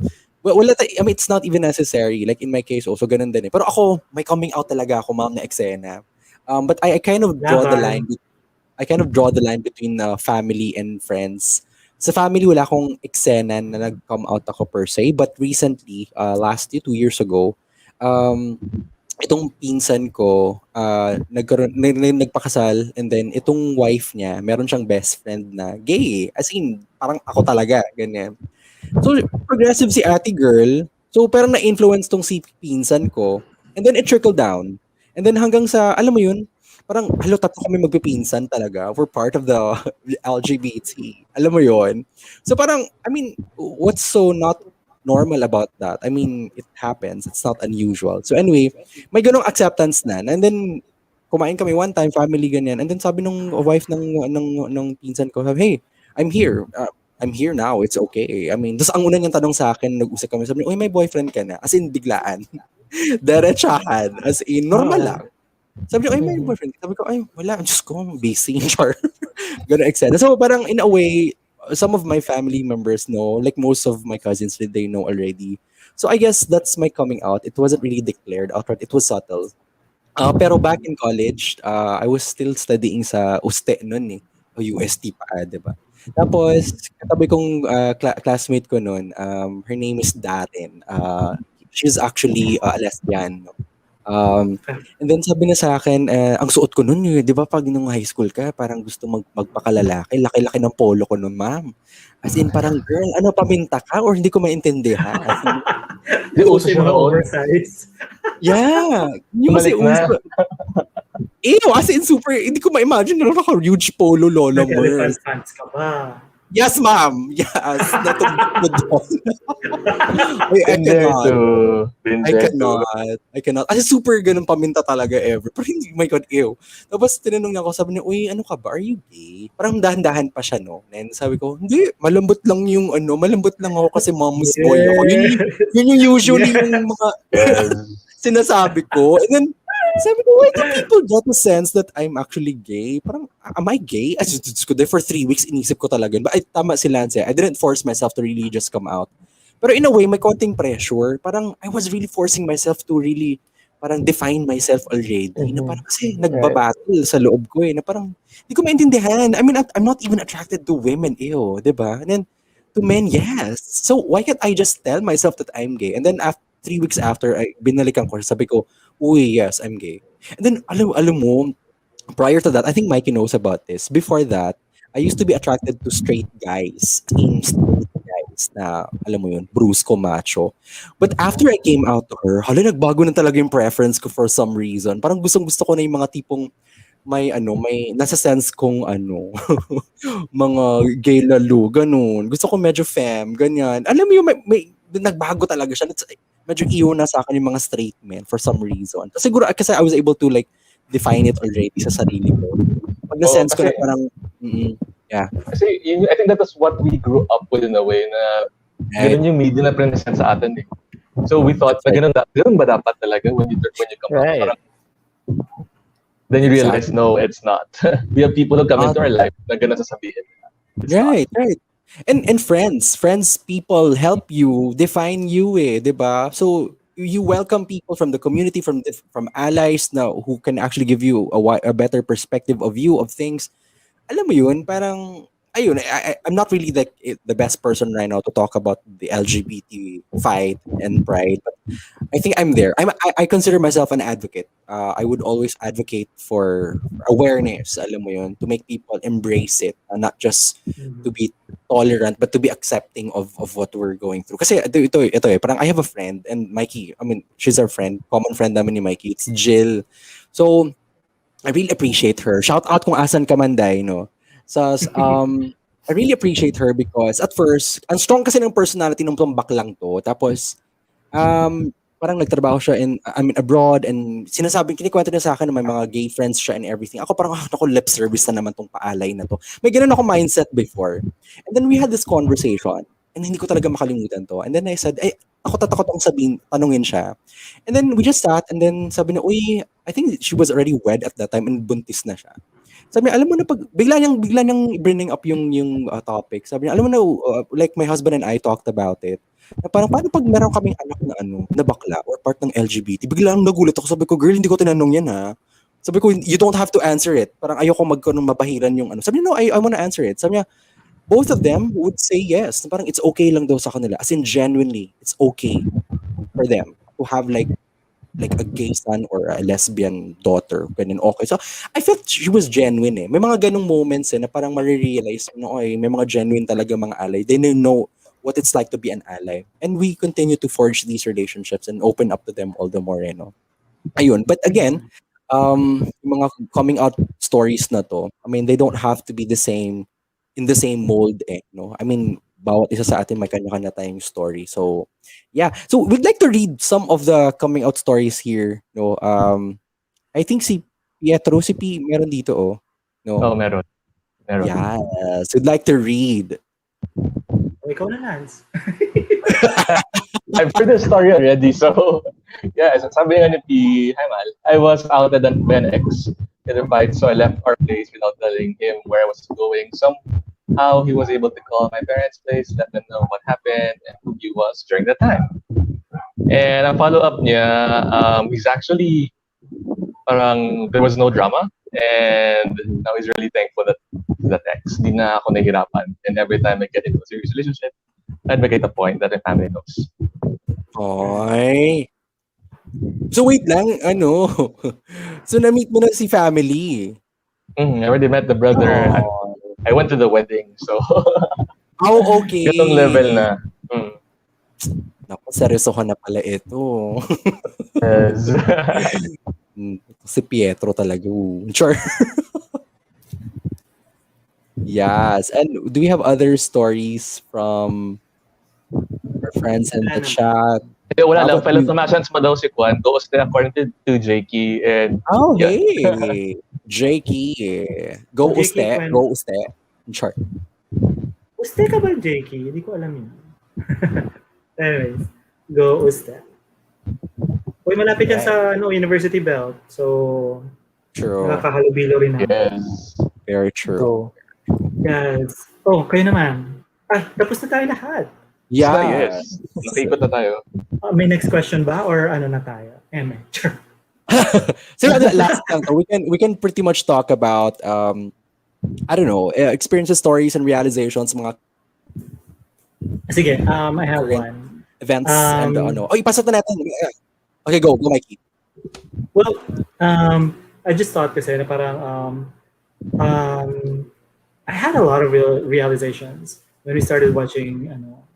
Well, I mean, it's not even necessary. Like in my case, also ganun din eh. Pero ako, may coming out talaga ako, ma'am, na eksena. But I kind of draw the line. Laban. I kind of draw the line between family and friends. Sa family, wala akong eksena na nag-come out ako per se. But recently, last year, 2 years ago, um, itong pinsan ko, nagpakasal, and then itong wife niya, meron siyang best friend na gay. As in, parang ako talaga, ganyan. So, progressive si ate girl. So, parang na-influence tong si pinsan ko. And then, it trickled down. And then, hanggang sa, alam mo yun, parang, halo, tatlo kami magpipinsan talaga. We're part of the LGBT. Alam mo yun? So, parang, I mean, what's so not normal about that? I mean, it happens. It's not unusual. So, anyway, may ganong acceptance na. And then, kumain kami one time, family ganyan. And then, sabi nung wife ng pinsan ko, hey, I'm here. I'm here now. It's okay. I mean, tapos ang una niyang tanong sa akin, nag-usap kami, sabi niya, uy, may boyfriend ka na. As in, biglaan. Diretsahan. As in, normal lang. Sabi niya, ay, may boyfriend. Sabi ko, ay, wala. Diyos ko, busy. Char. Gano'n, etc. So, parang in a way, some of my family members know, like most of my cousins, they know already. So, I guess that's my coming out. It wasn't really declared outright. It was subtle. Pero back in college, I was still studying sa UST nun eh. O UST pa, di ba? Tapos, katabi kong classmate ko nun, her name is Darren. She's actually a lesbian. No? And then sabi niya sa akin, ang suot ko nun, di ba pag nung high school ka, parang gusto magpakalalaki, laki-laki ng polo ko nun, ma'am. As in, parang, girl, ano, paminta ka? Or hindi ko maintindihan? Di uso siya mga noon. oversize. Yeah. Yung kasi Bumalik na. Ew, as in super, hindi ko ma-imagine na naka-huge polo lola mo. Nag-elephant pants ka ba? Yes, ma'am. Yes. Natugtog ko doon. I Been there cannot. too. Been I there too. cannot. I cannot. As super ganun paminta talaga ever. Pero hindi, my God, ew. Tapos tinanong niya ako, sabi niya, uy, ano ka ba? Are you gay? Parang dahan-dahan pa siya, no? And sabi ko, hindi, malambot lang yung malambot lang ako kasi mom's boy ako. Yun yung usually yung mga Yes. sinasabi ko. And then, sabi ko, why do people get the sense that I'm actually gay? Parang, am I gay? As ko for 3 weeks, inisip ko talaga. But tama si Lance. I didn't force myself to really just come out. Pero in a way, may konting pressure. Parang, I was really forcing myself to really, parang define myself already. Na parang kasi nagbabattle sa loob ko eh. Na parang, hindi ko maintindihan. I mean, I'm not even attracted to women. Ew, diba? And then, to men, yes. So, why can't I just tell myself that I'm gay? And then, 3 weeks after, binalikan ko, sabi ko, uy, yes, I'm gay. And then, alam mo, prior to that, I think Mikey knows about this. Before that, I used to be attracted to straight guys. Straight guys na, alam mo yun, brusco, macho. But after I came out to her, nagbago na talaga yung preference ko for some reason. Parang gustong-gusto ko na yung mga tipong may nasa sense kong mga gay lalo, ganun. Gusto ko medyo femme, ganyan. Alam mo yung may nagbago talaga siya. Medyo iyo na sa akin yung mga straight men for some reason. Siguro kasi I was able to like define it already sa sarili ko. Pag na-sense ko na parang, yeah. Kasi I think that was what we grew up with in a way na ganun yung media na present sa atin eh. So we thought, ganun ba dapat talaga when you come out? Right. Parang, then you realize, no, it's not. We have people who come into our life na ganun sasabihin. Right. And friends, people help you define you eh, 'di ba? So you welcome people from the community, from allies now who can actually give you a better perspective of view of things. Alam mo yun, parang ayun, I'm not really like the best person right now to talk about the LGBT fight and pride, but I think I'm there. I consider myself an advocate. I would always advocate for awareness, alam mo yun, to make people embrace it, not just to be tolerant, but to be accepting of what we're going through. Kasi ito parang I have a friend, and Mikey, I mean, she's our friend, common friend namin ni Mikey, it's Jill. So, I really appreciate her. Shout out kung asan ka man, Day, no? So, I really appreciate her because at first, ang strong kasi ng personality ng baklang to. Tapos, parang nagtrabaho siya abroad, and kinikwento niya sa akin na may mga gay friends siya and everything. Ako parang, naku, lip service na naman tong paalay na to. May ganun ako mindset before. And then we had this conversation, and hindi ko talaga makalimutan to. And then I said, ako tatakot akong tanungin siya. And then we just sat, and then sabi niya, uy, I think she was already wed at that time and buntis na siya. Sabi niya, alam mo na, bigla niyang bringing up yung topic. Sabi niya, alam mo na, like my husband and I talked about it. Na parang paano pag meron kaming anak na bakla or part ng LGBT, biglang nagulat ako. Sabi ko, girl, hindi ko tinanong yan ha. Sabi ko, you don't have to answer it. Parang ayoko mabahiran yung ano. Sabi niya, no, I wanna answer it. Sabi niya, both of them would say yes. Parang it's okay lang daw sa kanila. As in, genuinely, it's okay for them to have like a gay son or a lesbian daughter. Ganun, okay. So, I felt she was genuine eh. May mga ganong moments na parang marirealize mo, may mga genuine talaga mga ally. They know what it's like to be an ally. And we continue to forge these relationships and open up to them all the more, Ayun. But again, yung mga coming out stories na to, I mean, they don't have to be in the same mold, I mean, bawat isa sa atin may kanya-kanya tayong story. So, yeah. So, we'd like to read some of the coming out stories here, I think si Pietro, meron dito, no? Oh, meron. Yes. We'd like to read. Ikaw na, Lance. I've heard the story already. So, yeah, sabi nga ni P. Hemal, I was outed on Ben X in a fight, so I left our place without telling him where I was going. Somehow, he was able to call my parents' place, let them know what happened and who he was during the time. And ang follow-up niya, he's actually, parang there was no drama. And now he's really thankful that ex. Di na ako nahihirapan. And every time I get into a serious relationship, I'd make it a point that my family knows. Oy. So wait lang, So na-meet mo na si family. I already met the brother. I went to the wedding. So, Oh, okay. ganong level na. Naku, seryosohan na pala ito. Yes. Si Pietro talaga. Sure. Yes. And do we have other stories from our friends in the chat? Wala lang. How about Fellow you? Tomasians pa daw si Kwan. Goes according to Jakey. And Oh, yeah. hey. Jakey. Go Jakey, uste. Kwan. Go uste. Sure. Uste ka ba, Jakey? Hindi ko alam yun. Anyways, go uste. Uy, malapit yan sa University Belt. So, True. nakakahalubilo rin naman. Yes. Very true. So, Yes. Oh, kayo naman. Tapos na tayo lahat. Yeah. Yes. Nakikot na tayo. May next question ba? Or ano na tayo? Sure. So last time, we can pretty much talk about I don't know, experiences, stories, and realizations, mga Sige, I have one. events and ipasok na natin. Okay, go Mikey. Well, I just thought kasi na parang I had a lot of realizations when we started watching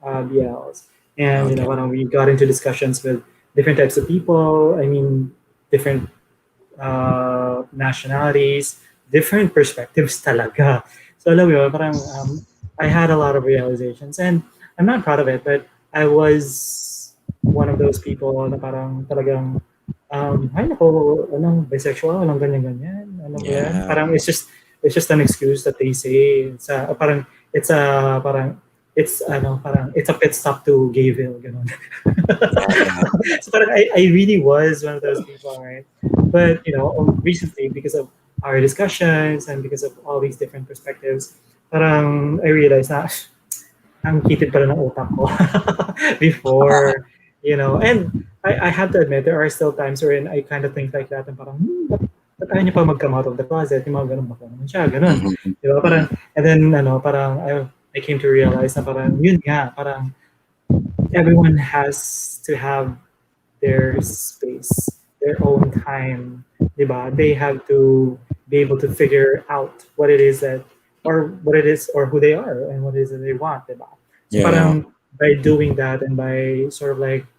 BLs, and when we got into discussions with different types of people. I mean, different nationalities, different perspectives talaga. So alam mo yun, parang I had a lot of realizations, and I'm not proud of it, but I was one of those people na parang talagang ay nako, bisexual, ganyan. Yeah. Parang it's just an excuse that they say. It's a pit stop to Gayville, ganon. So parang I really was one of those people, right? But recently, because of our discussions and because of all these different perspectives, parang I realized na ang kitid pala ng utak ko before, and I have to admit there are still times wherein I kind of think like that and parang ba't ayaw niya pa mag-come out of the closet, yung mga ganun, baka naman siya, ganun. Diba? Parang, and then, parang I came to realize na parang, yun nga, parang everyone has to have their space, their own time, diba? They have to be able to figure out what it is or who they are and what it is that they want, diba? So parang, by doing that and by sort of like,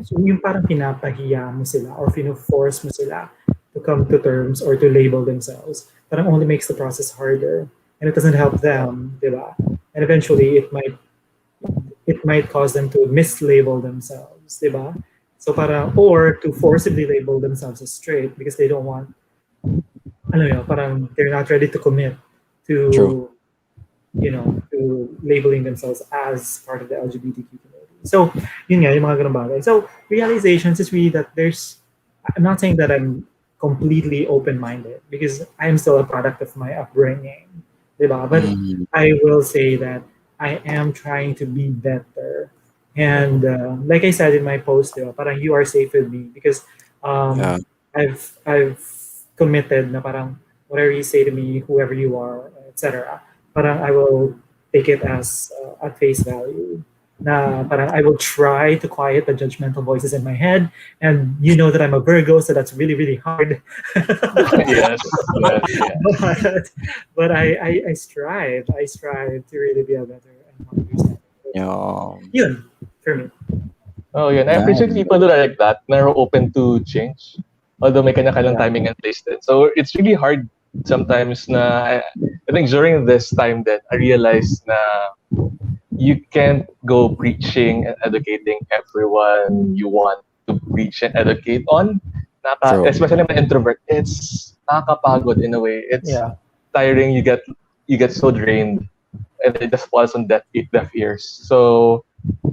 so yung parang pinapahiya mo sila or force mo sila to come to terms or to label themselves, parang only makes the process harder and it doesn't help them, diba? And eventually it might it might cause them to mislabel themselves, diba? So parang, or to forcibly label themselves as straight because they don't want, ano yun, parang they're not ready to commit to, True. to labeling themselves as part of the LGBTQ community. So, yun nga, yung mga ganun bagay. So, realizations is really that I'm not saying that I'm completely open-minded because I'm still a product of my upbringing, diba? But Mm. I will say that I am trying to be better. And like I said in my post, diba, parang you are safe with me because Yeah. I've committed na parang whatever you say to me, whoever you are, etc. Parang I will take it as at face value. Na parang I will try to quiet the judgmental voices in my head, and you know that I'm a Virgo, so that's really really hard. Yes, yes, yeah. but I strive to really be a better and more understanding person. Yeah. Yun for me. Oh, yun. I appreciate people who are like that, na are open to change. Although may kanya-kanyang Yeah. timing and place din. So it's really hard sometimes na, I think during this time then, I realized na you can't go preaching and educating everyone you want to preach and educate on. True. Especially an introvert, it's nakakapagod in a way. It's Yeah. tiring. You get so drained, and it just falls on deaf ears. So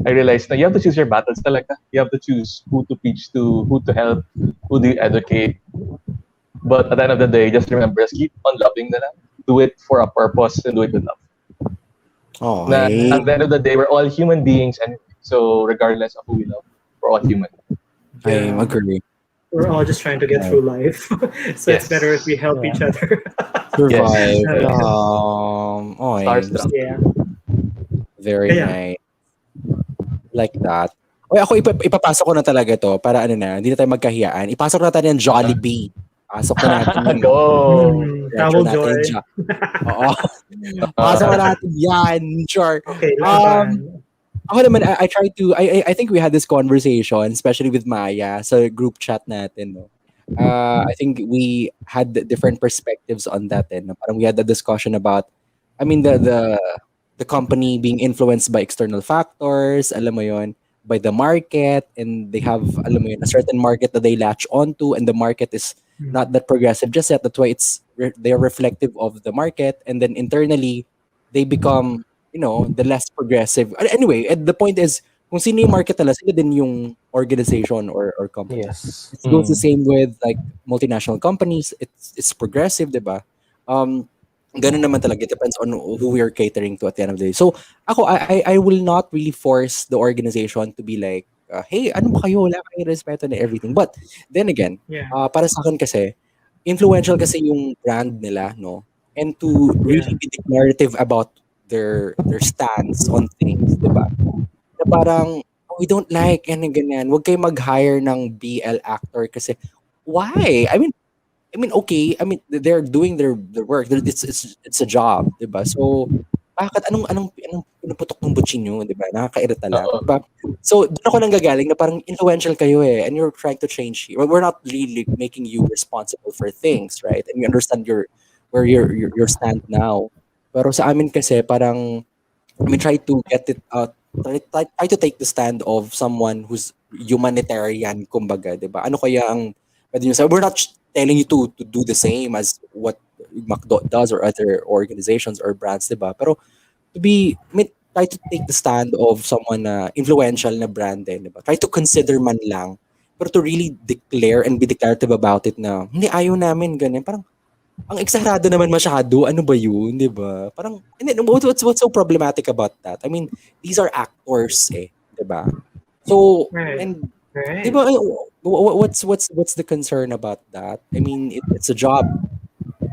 I realized that you have to choose your battles talaga. You have to choose who to preach to, who to help, who do you educate. But at the end of the day, just remember, just keep on loving na lang. Do it for a purpose and do it with love. Oh, Na, hey. at the end of the day, we're all human beings, and so regardless of who we love, we're all human. I Yeah. agree. We're all just trying to get through life, so it's Yes. better if we help Yeah. each other. Survive. Yes. Oh, Starstruck. Yeah. very Kaya. nice. Like that. Oy, ako ipapasok ko na talaga to para ano na, hindi na tayo magkahiyaan. Ipasok natin yung Jollibee. Pasok na natin yun. Go! Double Retro natin, joy. Oo. Pasok na natin yan. Sure. Okay, laban. Ako naman, I try to, I think we had this conversation, especially with Maya, sa group chat natin, no? I think we had different perspectives on that, no? Parang we had a discussion about, I mean, the company being influenced by external factors, alam mo yon, by the market, and they have, alam mo yun, a certain market that they latch onto, and the market is not that progressive just yet. That's why they're reflective of the market, and then internally, they become, the less progressive. Anyway, the point is, kung sino yung market nila, sila din yung organization or company. Yes. It goes the same with like multinational companies. It's progressive, diba? Ganun naman talaga. It depends on who we are catering to at the end of the day. So, ako, I will not really force the organization to be like, hey, ano ba kayo? Wala kayong respeto na everything. But, then again, Yeah. para sa akin kasi, influential kasi yung brand nila, no? And to really be declarative about their stance on things, diba? Na parang, we don't like, ganyan. Huwag kayo mag-hire ng BL actor kasi, why? I mean, okay. I mean, they're doing their work. It's a job, diba? So, bakit anong pinuputok ng butsin nyo, diba? Nakakairita lang, diba? So, doon ako nang gagaling na parang influential kayo and you're trying to change. We're not really making you responsible for things, right? And we understand where your stand now. Pero sa amin kasi parang try to get it out. Try to take the stand of someone who's humanitarian, kumbaga, diba? Ano kaya ang pwede nyo sabi? We're not telling you to do the same as what McDo does or other organizations or brands, diba? Pero try to take the stand of someone na influential na brand din, diba? Try to consider man lang. Pero to really declare and be declarative about it na, hindi, ayaw namin, ganyan. Parang, ang eksagerado naman masyado, ano ba yun, di ba? Parang, what's so problematic about that? I mean, these are actors di ba? So, Right. and, Right. di ba, what's the concern about that? I mean, it's a job.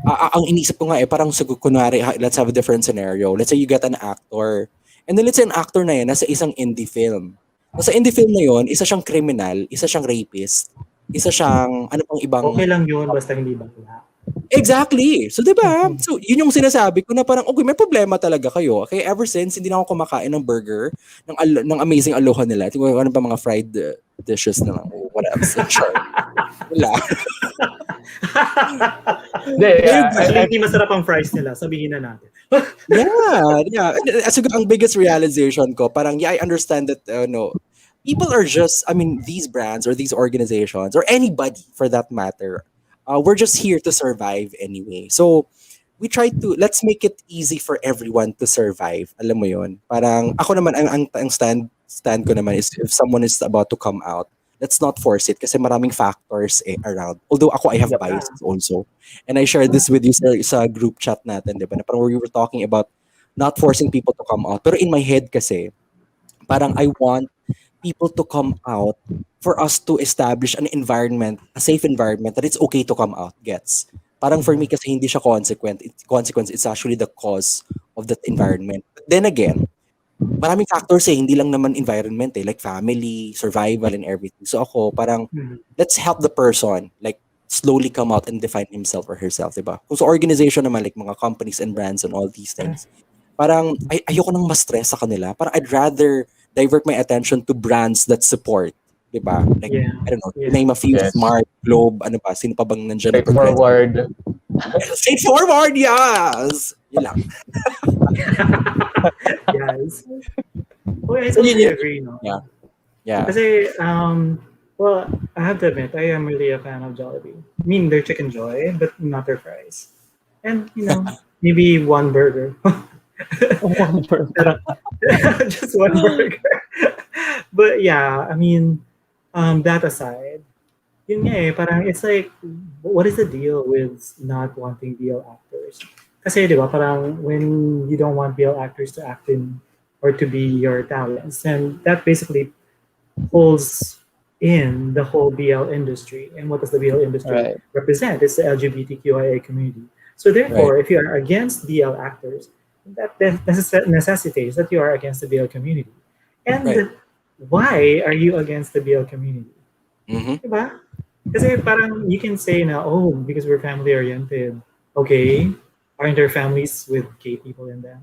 Ang inisip ko nga parang kunwari, let's have a different scenario. Let's say you get an actor, and then let's say an actor na yan, nasa isang indie film. Nasa indie film na yun, isa siyang criminal, isa siyang rapist, isa siyang, ano pang ibang... Okay lang yun, basta hindi bakla. Exactly. So, diba? So, yun yung sinasabi ko na parang, okay, may problema talaga kayo. Okay, ever since, hindi na ako kumakain ng burger, ng amazing aloha nila. Tingnan ko, ano pa mga fried dishes na lang. What else? Sure. Wala. Hindi masarap ang fries nila, sabihin na natin. Yeah. Siguro ang biggest realization ko, parang, yeah, I understand that, no, people are just, I mean, these brands or these organizations or anybody for that matter, we're just here to survive anyway. So, we try to, let's make it easy for everyone to survive. Alam mo yon. Parang, ako naman, ang stand ko naman is if someone is about to come out, let's not force it kasi maraming factors around. Although ako, I have Yep. biases also. And I shared this with you sa group chat natin, di ba? Na parang we were talking about not forcing people to come out. Pero in my head kasi, parang I want people to come out for us to establish an environment, a safe environment that it's okay to come out, gets? Parang for me kasi hindi siya consequence, it's actually the cause of that environment. But then again, maraming factors hindi lang naman environment like family, survival, and everything. So ako, parang, let's help the person, like, slowly come out and define himself or herself, diba? Kung sa organization naman, like, mga companies and brands and all these things, parang, ayoko nang ma-stress sa kanila. Parang, I'd rather divert my attention to brands that support, diba? Like, Yeah. I don't know, Yeah. name a few, Yes. Smart, Globe, ano pa, sino pa bang nandiyan na progressive? Straightforward. Straightforward, yes! Yun lang. Yes. Oh, I totally agree, no? Yeah. Yeah. Kasi, well, I have to admit, I am really a fan of Jollibee. I mean, their Chicken Joy, but not their fries. And, maybe one burger. Just one burger. But yeah, I mean, that aside, yun nga parang it's like, what is the deal with not wanting BL actors? Kasi, di ba, parang when you don't want BL actors to act in or to be your talents, and that basically pulls in the whole BL industry. And what does the BL industry Right. represent? It's the LGBTQIA community. So therefore, if you are against BL actors, that necessitates that you are against the BL community. And Right. why are you against the BL community? Mhm. Diba? Kasi parang you can say na, oh, because we're family oriented. Okay, aren't there families with gay people in them?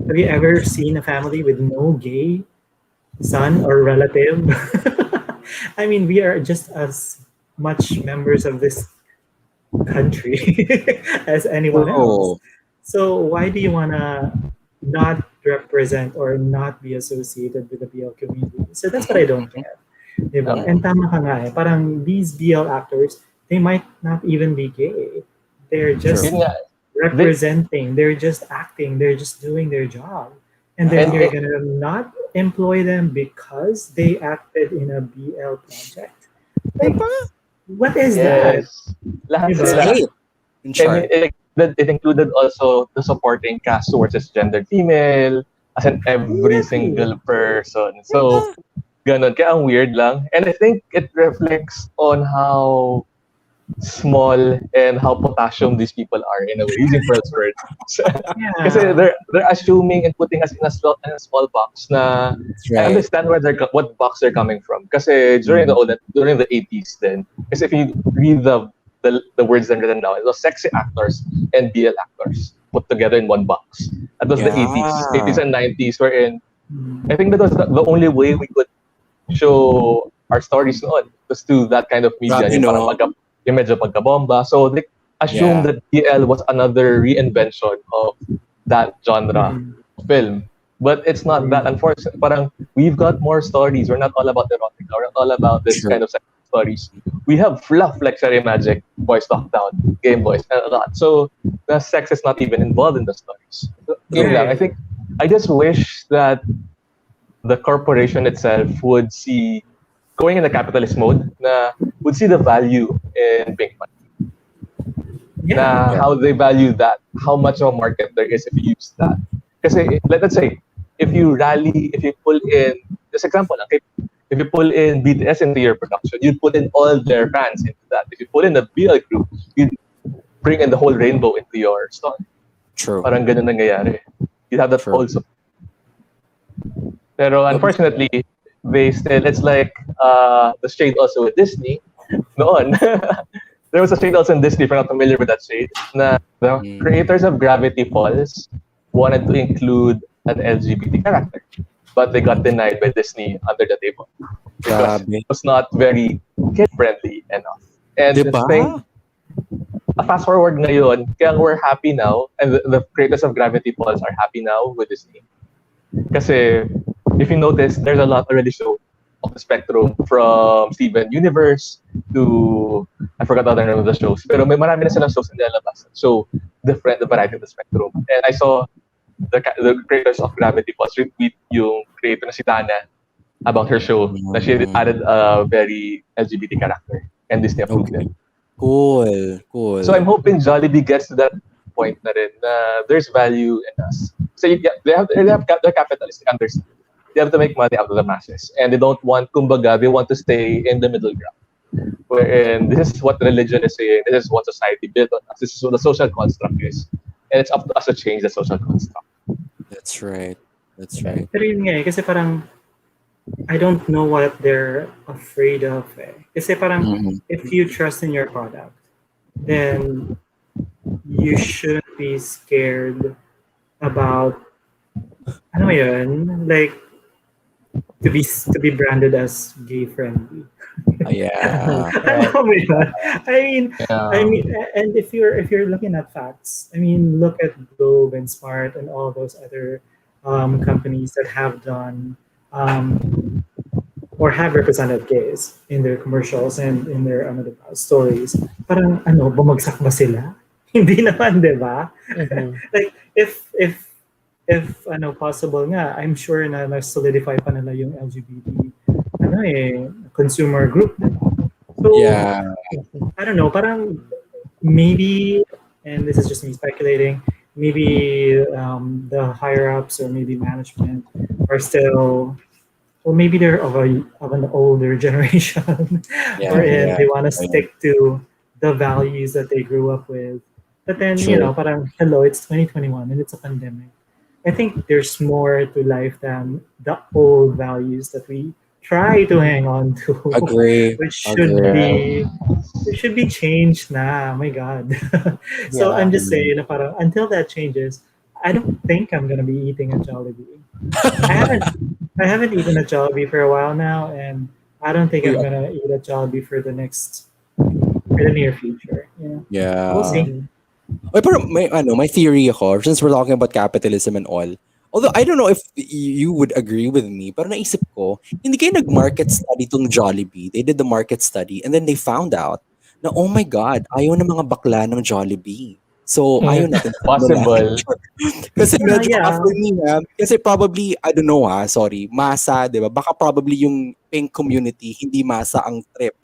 Have you ever seen a family with no gay son or relative? I mean, we are just as much members of this country as anyone else. Oh, So why do you wanna not represent or not be associated with the BL community? So that's what I don't get. Diba? And tama ka nga parang these BL actors, they might not even be gay. They're just Yun nga. representing, they're just acting, they're just doing their job. And then And you're it- gonna not employ them because they acted in a BL project. Like, what is that? Yes. Lahat Diba? sila. hate. In short. And it included also the supporting cast towards its gender female, as in every single person. So, ganun. Kaya ang weird lang. And I think it reflects on how small and how potassium these people are in a way, using Pearl's word. Yeah. Kasi they're assuming and putting us in a small box na That's I right. understand what box they're coming from. Kasi during the 80s then, kasi if you read the words that are written down, it was sexy actors and BL actors put together in one box. That was the Yeah. 80s and 90s wherein Mm. I think that was the only way we could show our stories noon was to that kind of media. Grabe, Yung no? parang yung medyo pagkabomba. So they assumed Yeah. that BL was another reinvention of that genre film. But it's not that. Unfortunately, parang we've got more stories. We're not all about erotica. We're not all about this Sure. kind of sexual stories. We have fluff like Cherry Magic, Boys Lockdown, Game Boys, and a lot. So the sex is not even involved in the stories. So, yun lang. I just wish that the corporation itself would see, going in the capitalist mode, would see the value in Pink Money. Yeah. How they value that, how much of a market there is if you use that. Kasi let's say, if you pull in, just example, okay, if you pull in BTS into your production, you'd put in all their fans into that. If you pull in the BL group, you'd bring in the whole rainbow into your story. True. Parang ganun nangyayari. You have that True. also. Pero unfortunately, it's like the shade also with Disney. Noon. There was a shade also in Disney, if you're not familiar with that shade, na the creators of Gravity Falls wanted to include an LGBT character. But they got denied by Disney under the table. Because Grabe. it was not very kid-friendly enough. And Diba? the thing, fast forward ngayon, kaya we're happy now, and the creators of Gravity Falls are happy now with this name. Kasi, if you notice, there's a lot already shown of the spectrum from Steven Universe to, I forgot the other name of the shows, pero may marami na silang shows na nilalabas. So, the variety of the spectrum. And I saw the creators of Gravity Falls retweet yung creator na si Dana about her show, na she added a very LGBT character. And Disney approved Okay. it. Cool. So I'm hoping Jollibee gets to that point na rin, na there's value in us. So they're capitalists, they understand. They have to make money out of the masses. And they don't want, kumbaga, they want to stay in the middle ground. Wherein this is what religion is saying, this is what society built on us, this is what the social construct is. And it's up to us to change the social construct. That's right. Pero yun nga kasi parang I don't know what they're afraid of Kasi parang if you trust in your product, then you shouldn't be scared about ano yun, like to be branded as gay friendly. Yeah. Ano mo yun? I mean, and if you're looking at facts, I mean, look at Globe and Smart and all those other companies that have done or have represented gays in their commercials and in their stories. Parang bumagsak ba sila? Hindi naman, 'di ba? Like if possible nga, I'm sure na solidify pa nila yung LGBT consumer group. So, Yeah. I don't know, parang maybe, and this is just me speculating, maybe the higher ups or maybe management are still, or maybe they're of an older generation, wherein they want to stick to the values that they grew up with. But then, parang, hello, it's 2021 and it's a pandemic. I think there's more to life than the old values that we try to hang on to. Agree. Which should be changed na. Oh my God. So I'm just saying, parang, until that changes, I don't think I'm gonna be eating a Jollibee. I haven't eaten a Jollibee for a while now, and I don't think I'm gonna eat a Jollibee for the near future. Yeah. We'll see. Oy, pero may theory ako, since we're talking about capitalism and all. Although I don't know if you would agree with me, pero naisip ko, hindi kayo nag-market study tong Jollibee. They did the market study and then they found out na, oh my God, ayaw na mga bakla ng Jollibee. So, ayaw natin. Possible. Kasi medyo for me, kasi probably, I don't know sorry, masa, di ba? Baka probably yung pink community, hindi masa ang trip.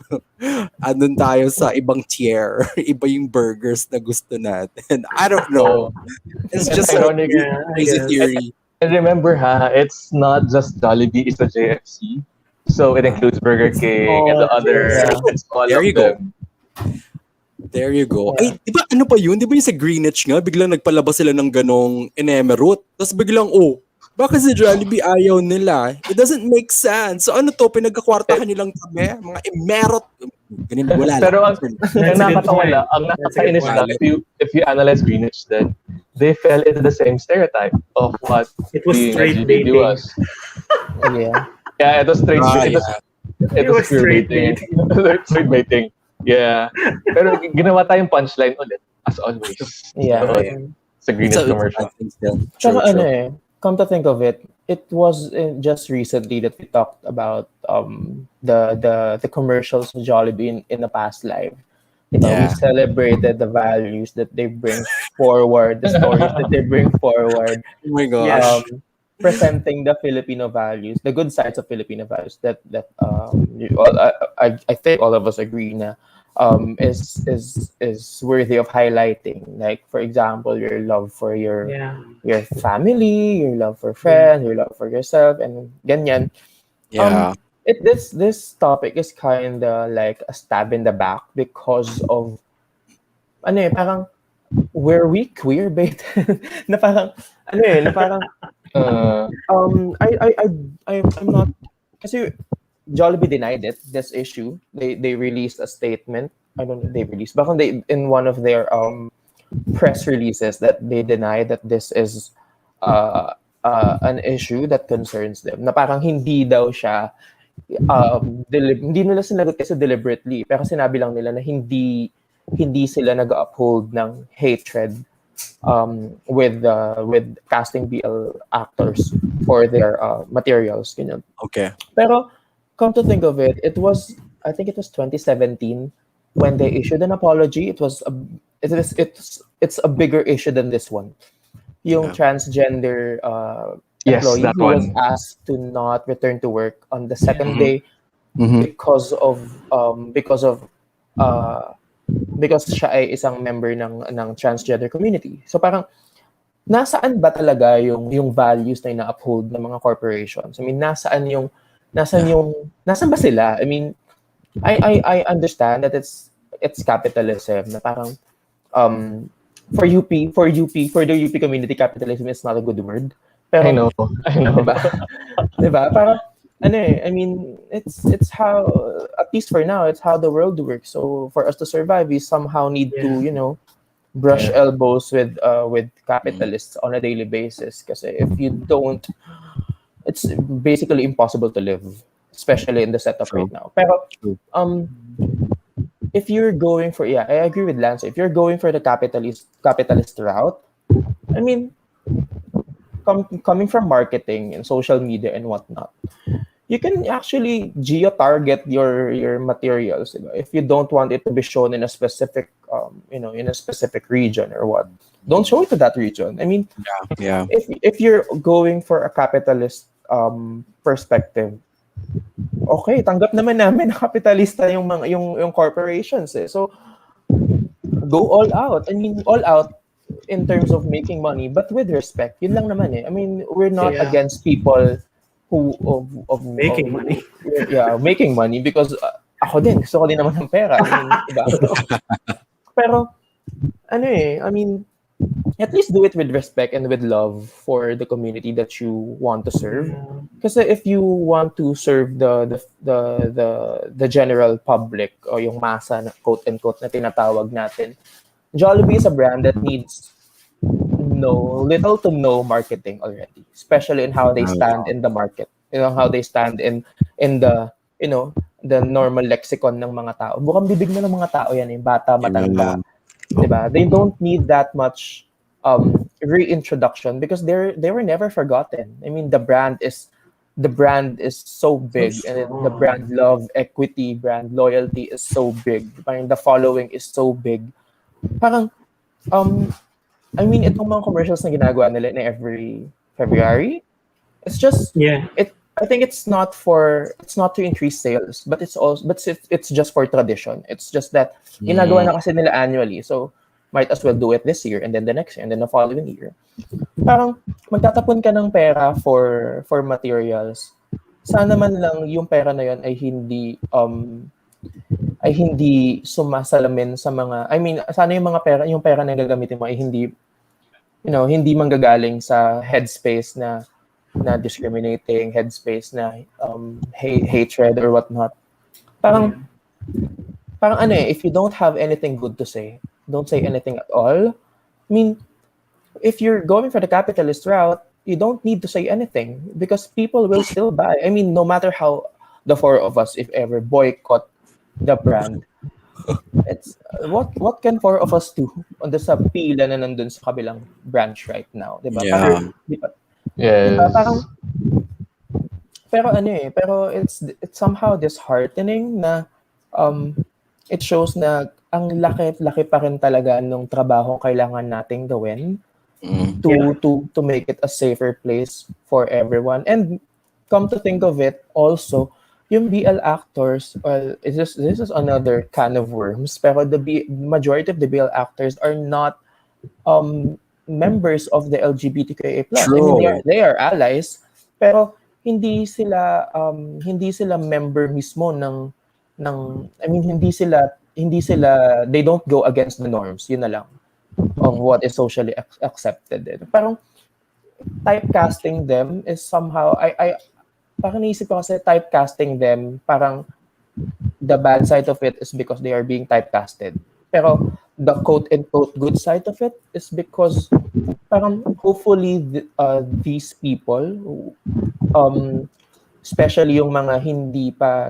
Andun tayo sa ibang tier. Iba yung burgers na gusto natin. I don't know. It's just a crazy theory. And remember, it's not just Jollibee, it's the JFC. So it includes Burger King and the other. It's all There of you go. them. There you go. Ay, di ba ano pa yun? Di ba yung sa Greenwich nga, biglang nagpalabas sila ng ganong enemerut. Tapos biglang, bakit si Jollibee ayaw nila? It doesn't make sense. So ano to, pinagkakwartahan nilang kami? Mga emerot. Ganun, wala lang. Pero ang nakakatawa lang, ang nakakainis lang, if you analyze Greenwich, then they fell into the same stereotype of what it was being straight LGBT baiting. was. Yeah, it was straight It was pure baiting. Straight baiting. Yeah. Pero ginawa tayong punchline ulit, as always. Yeah. Sa Greenwich commercial. True. Come to think of it, it was just recently that we talked about the commercials of Jollibee in the past live. We celebrated the values that they bring forward, the stories that they bring forward. Oh my gosh. Presenting the Filipino values, the good sides of Filipino values that I think all of us agree na is worthy of highlighting. Like, for example, your love for your family, your love for friends, your love for yourself, and ganyan. Yeah. This topic is kind of like a stab in the back because of parang were we queer baited? na parang I'm not, kasi Jollibee denied this issue. They released a statement. I don't know if they released, but in one of their press releases that they denied that this is an issue that concerns them. Na parang hindi daw siya hindi nila sinagot kasi deliberately, pero sinabi lang nila na hindi hindi sila nag-uphold ng hatred with casting BL actors for their materials, ganyan. Okay. Pero come to think of it, I think it was 2017 when they issued an apology. It's a bigger issue than this one. Yung Yeah. transgender Yes, employee that who was one. asked to not return to work on the second Mhm. day Mhm. because siya ay isang member ng transgender community. So parang nasaan ba talaga yung values na ina-uphold ng mga corporations? I mean, nasaan ba sila? I mean, I understand that it's capitalism na parang for the UP community, capitalism is not a good word. Pero I know. diba? Diba? Parang I mean, it's how, at least for now, it's how the world works. So for us to survive, we somehow need to, brush Yeah. elbows with capitalists on a daily basis. Kasi if you don't, it's basically impossible to live, especially in the setup True. right now. Pero True. if you're going for, I agree with Lance. If you're going for the capitalist route, I mean, coming from marketing and social media and whatnot, you can actually geo-target your materials, if you don't want it to be shown in a specific in a specific region or what. Don't show it to that region. I mean, Yeah. if you're going for a capitalist perspective, okay, tanggap naman namin na kapitalista yung corporations eh. So go all out. I mean, all out in terms of making money, but with respect. Yun lang naman eh. I mean, we're not Yeah. against people who Making money. Yeah, making money, because ako din, gusto ko din naman ng pera. I mean, diba? Pero I mean, at least do it with respect and with love for the community that you want to serve. Kasi if you want to serve the general public o yung masa na quote unquote na tinatawag natin, Jollibee is a brand that needs little to no marketing already, especially in how they stand in the market. How they stand in the the normal lexicon ng mga tao. Bukang bibig na ng mga tao yan, bata, matanda. Diba? They don't need that much reintroduction because they were never forgotten. I mean, the brand is so big, and the brand love, equity, brand loyalty is so big. Parang the following is so big. Parang I mean, itong mga commercials na ginagawa nila in every February, it's just I think it's not to increase sales, but it's just for tradition. It's just that ginagawa na kasi nila annually, so might as well do it this year and then the next year and then the following year. Parang magtatapon ka ng pera for materials. Sana man lang yung pera na yon ay hindi sumasalamin sa mga, I mean, sana yung pera na gagamitin mo ay hindi manggagaling sa headspace na discriminating, headspace na hatred or whatnot. Parang if you don't have anything good to say, don't say anything at all. I mean, if you're going for the capitalist route, you don't need to say anything because people will still buy. I mean, no matter how the four of us, if ever, boycott the brand, it's what can four of us do on the sa pila na nandun sa kabilang branch right now, diba? Yeah. Parang, diba? Yes. Diba? Parang, pero it's somehow disheartening na it shows na ang laki pa rin talaga nung trabaho kailangan nating gawin to make it a safer place for everyone. And come to think of it, also yung BL actors, well, this is another can of worms, pero the majority of the BL actors are not members of the LGBTQIA+. True. I mean, they are allies, pero hindi sila member mismo ng I mean, hindi sila they don't go against the norms, yun na lang, of what is socially accepted. Parang typecasting them is somehow, I parang naisip ko kasi typecasting them, parang the bad side of it is because they are being typecasted. Pero the quote-unquote good side of it is because parang hopefully these people especially yung mga hindi pa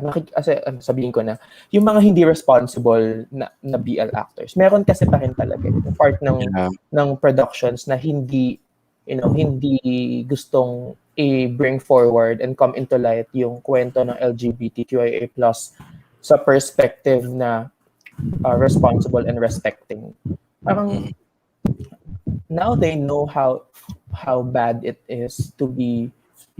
sabihin ko na yung mga hindi responsible na BL actors. Meron kasi pa rin talaga yung part Yeah. ng productions na hindi hindi gustong i-bring forward and come into light yung kwento ng LGBTQIA+ sa perspective na responsible and respecting. Parang now they know how bad it is to be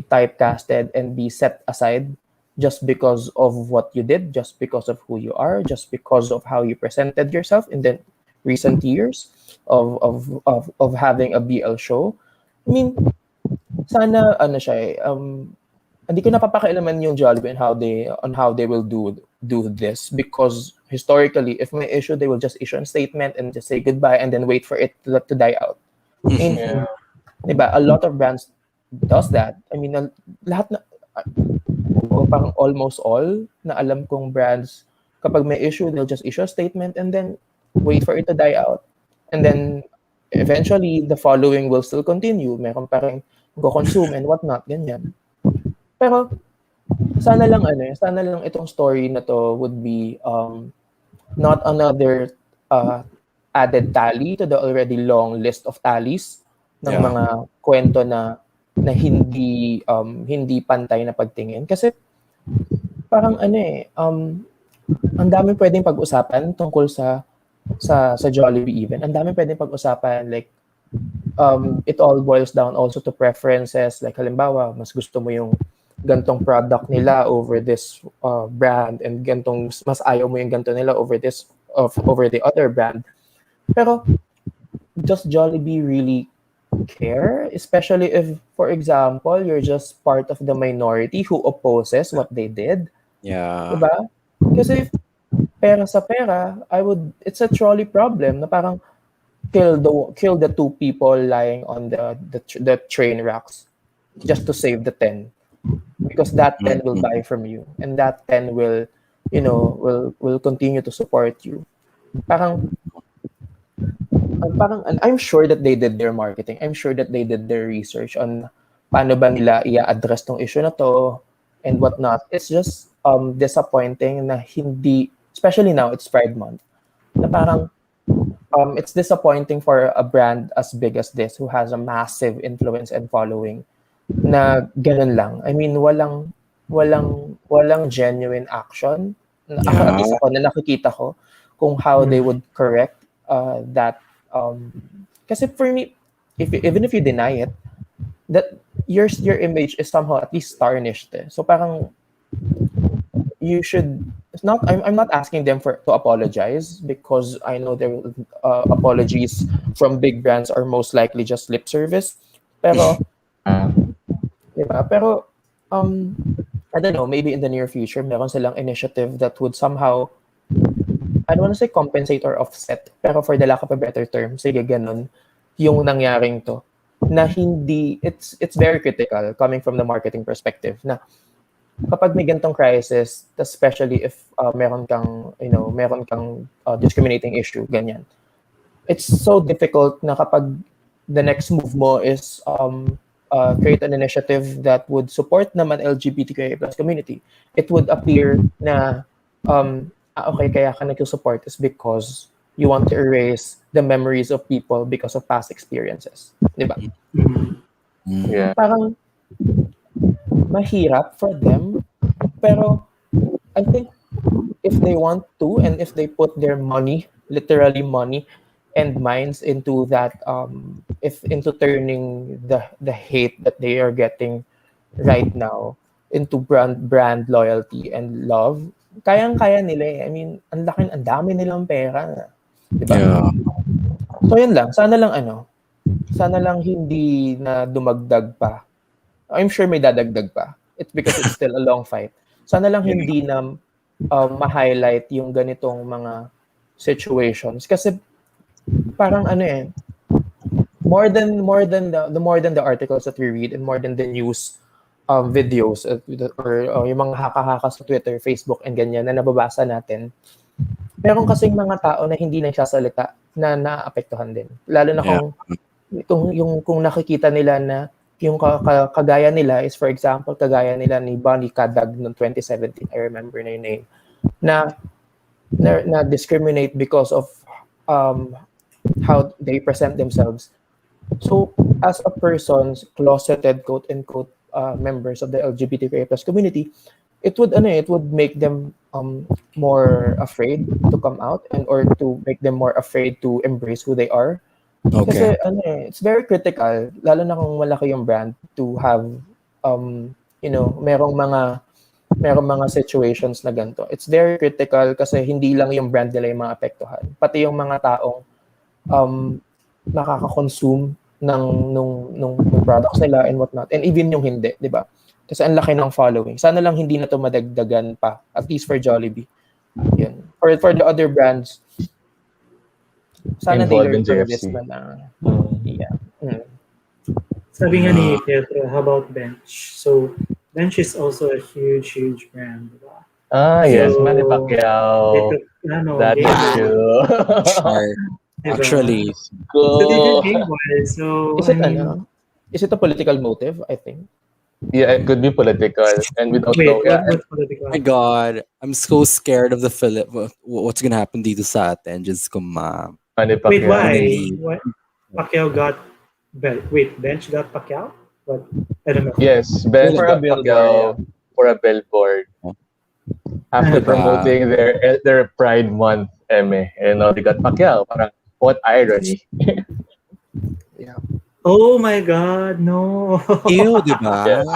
typecasted and be set aside just because of what you did, just because of who you are, just because of how you presented yourself in the recent years of having a BL show. I mean, sana ano siya hindi ko napapakialaman yung Jollibee on how they will do this, because historically, if may issue, they will just issue a statement and just say goodbye and then wait for it to die out. And, Yeah. diba, a lot of brands does that. I mean, lahat na, o parang almost all na alam kong brands, kapag may issue, they'll just issue a statement and then wait for it to die out. And then, eventually, the following will still continue. Meron pa rin go-consume and whatnot, ganyan. Pero, sana lang itong story na to would be not another added tally to the already long list of tallies ng mga kwento na hindi pantay na pagtingin, kasi parang ang daming pwedeng pag-usapan tungkol sa Jollibee even. Ang daming pwedeng pag-usapan, like it all boils down also to preferences, like halimbawa mas gusto mo yung gantong product nila over this brand, and gantong mas ayaw mo yung ganto nila over the other brand. Pero does Jollibee really care? Especially if, for example, you're just part of the minority who opposes what they did. Yeah. Diba? Kasi pera sa pera, it's a trolley problem na parang kill the 2 people lying on the train racks just to save the 10. Because that 10 will buy from you, and that 10 will continue to support you. Parang I'm sure that they did their marketing. I'm sure that they did their research on paano ba nila i-address tong issue na to and whatnot. It's just disappointing na hindi, especially now it's Pride Month, na parang it's disappointing for a brand as big as this, who has a massive influence and following, na ganun lang. I mean, walang genuine action. At least ako, na nakikita ko kung how they would correct that. Kasi for me, even if you deny it, that your image is somehow at least tarnished. So parang you should. It's not. I'm not asking them to apologize, because I know their apologies from big brands are most likely just lip service. Pero diba? Pero I don't know, maybe in the near future meron silang initiative that would somehow, I don't want to say compensate or offset, pero for the lack of a better term, sige ganun, yung nangyaring to, na hindi, it's very critical coming from the marketing perspective, na kapag may gantong crisis, especially if meron kang discriminating issue, ganyan, it's so difficult na kapag the next move mo is create an initiative that would support naman LGBTQIA+ community. It would appear na okay, kaya ka nag-support is because you want to erase the memories of people because of past experiences. Diba? Yeah. Parang mahirap for them, pero I think if they want to, and if they put their money, literally money and minds into that, into turning the hate that they are getting right now into brand loyalty and love, kayang-kaya nila eh. I mean, ang dami nilang pera. Diba? Yeah. So yun lang, sana lang hindi na dumagdag pa. I'm sure may dadagdag pa. It's because it's still a long fight. Sana lang hindi na ma-highlight yung ganitong mga situations, kasi parang more than the articles that we read and more than the news videos or yung mga haka-haka sa Twitter, Facebook and ganyan na nababasa natin, meron kasing mga tao na hindi nagsasalita na naapektuhan din, lalo na kung nakikita nila na yung kagaya nila is, for example, kagaya nila ni Bonnie Kadag noong 2017, I remember na yung name, na discriminate because of how they present themselves. So, as a person, closeted, quote-unquote, members of the LGBTQIA+ community, it would make them more afraid to come out or to make them more afraid to embrace who they are. Okay. Kasi it's very critical, lalo na kung malaki yung brand, to have merong mga situations na ganito. It's very critical kasi hindi lang yung brand nila yung mga apektuhan, pati yung mga taong nakaka-consume nung products nila and whatnot, and even yung hindi, di ba? Kasi ang laki ng following. Sana lang hindi na to madagdagan pa, at least for Jollibee. Yun. For the other brands, sana they Involved in learn from JFC. this na yeah. Sabi nga ni Pietro, how about Bench? So, Bench is also a huge, huge brand. Diba? Yes, So, Manny Pacquiao. That game is boy, true. Sure. diba? Actually, So, they Go. did Game Boy. So, Is it a political motive, I think? Yeah, it could be political, and we don't wait, know. Yeah, what's political? my God, I'm so scared of the Philip. What's gonna happen dito sa atin? Just come on. Manny Pacquiao. Wait, why? Really? What? Pacquiao got Bench got Pacquiao? What? I don't know. Yes, Ben For a got Pacquiao for a billboard. After Diba? promoting their Pride Month, they got Pacquiao. Parang, what irony. Oh my God, no. Ew, di ba? Yes.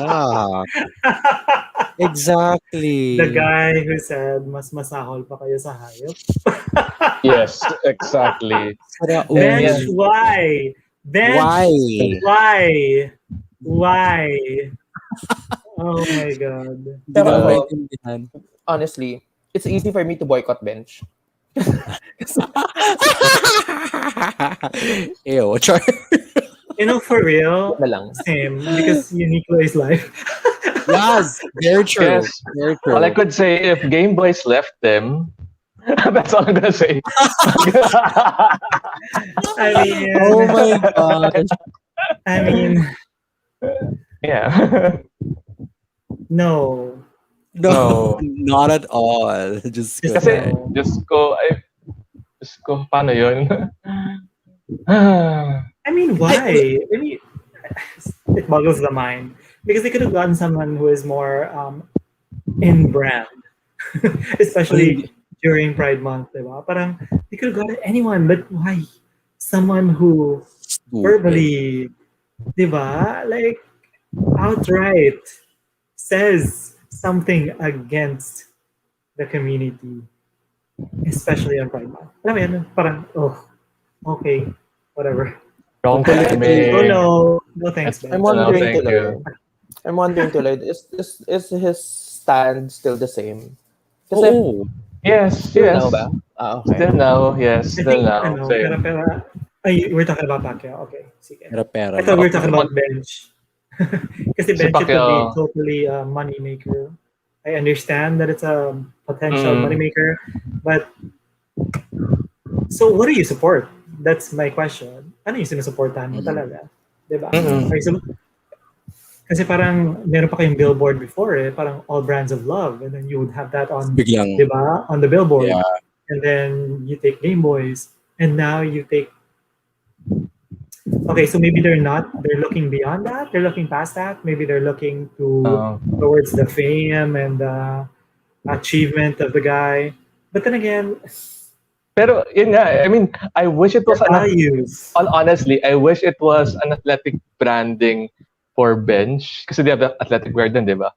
Yeah. Exactly. The guy who said, mas masahol pa kayo sa hayop. Yes, exactly. Para, Bench, why? Bench, Why? Why? Oh my God. Hindi ko Pero ako, maintindihan. honestly, it's easy for me to boycott Bench. Ew, char. For real, Na lang. same. Because Uniqlo is life. Yes, very true. Yes. Very true. All I could say, if Game Boys left them, that's all I'm gonna say. I mean, Oh my gosh. I mean, Yeah. no. No, not at all. Just go Kasi, ahead. Diyos ko, paano yun? I mean, why? I mean, it boggles the mind. Because they could have gotten someone who is more in brand. Especially during Pride Month, diba? Parang, they could have gotten anyone, but why? Someone who verbally, diba? Like, outright says something against the community. Especially on Pride Month. Alam mo yan, parang, okay, whatever. Wrong timing. Oh no, no thanks, I'm man. wondering thank you. tuloy, is his stand still the same? Kasi, Oo. Yes, still yes. now ba? Okay. Still now, yes. I Still think, now. pero, Same. we're talking about Pacquiao. Okay, sige. Pera. I thought we were talking about Bench. Kasi Si Bench it could be Pacquiao. totally a money maker. I understand that it's a potential money maker, but so what do you support? That's my question. Ano yung sinusuportahan mo talaga? Diba? Kasi parang meron pa kayong billboard before parang all brands of love, and then you would have that on, Biglang. diba? On the billboard. Yeah. And then you take Game Boys, and now you take. Okay, so maybe they're looking beyond that. They're looking past that. Maybe they're looking towards the fame and the achievement of the guy. But then again, Pero, yun nga, I mean, I wish it was values. honestly, I wish it was an athletic branding for Bench. Kasi they have the athletic wear din, di ba?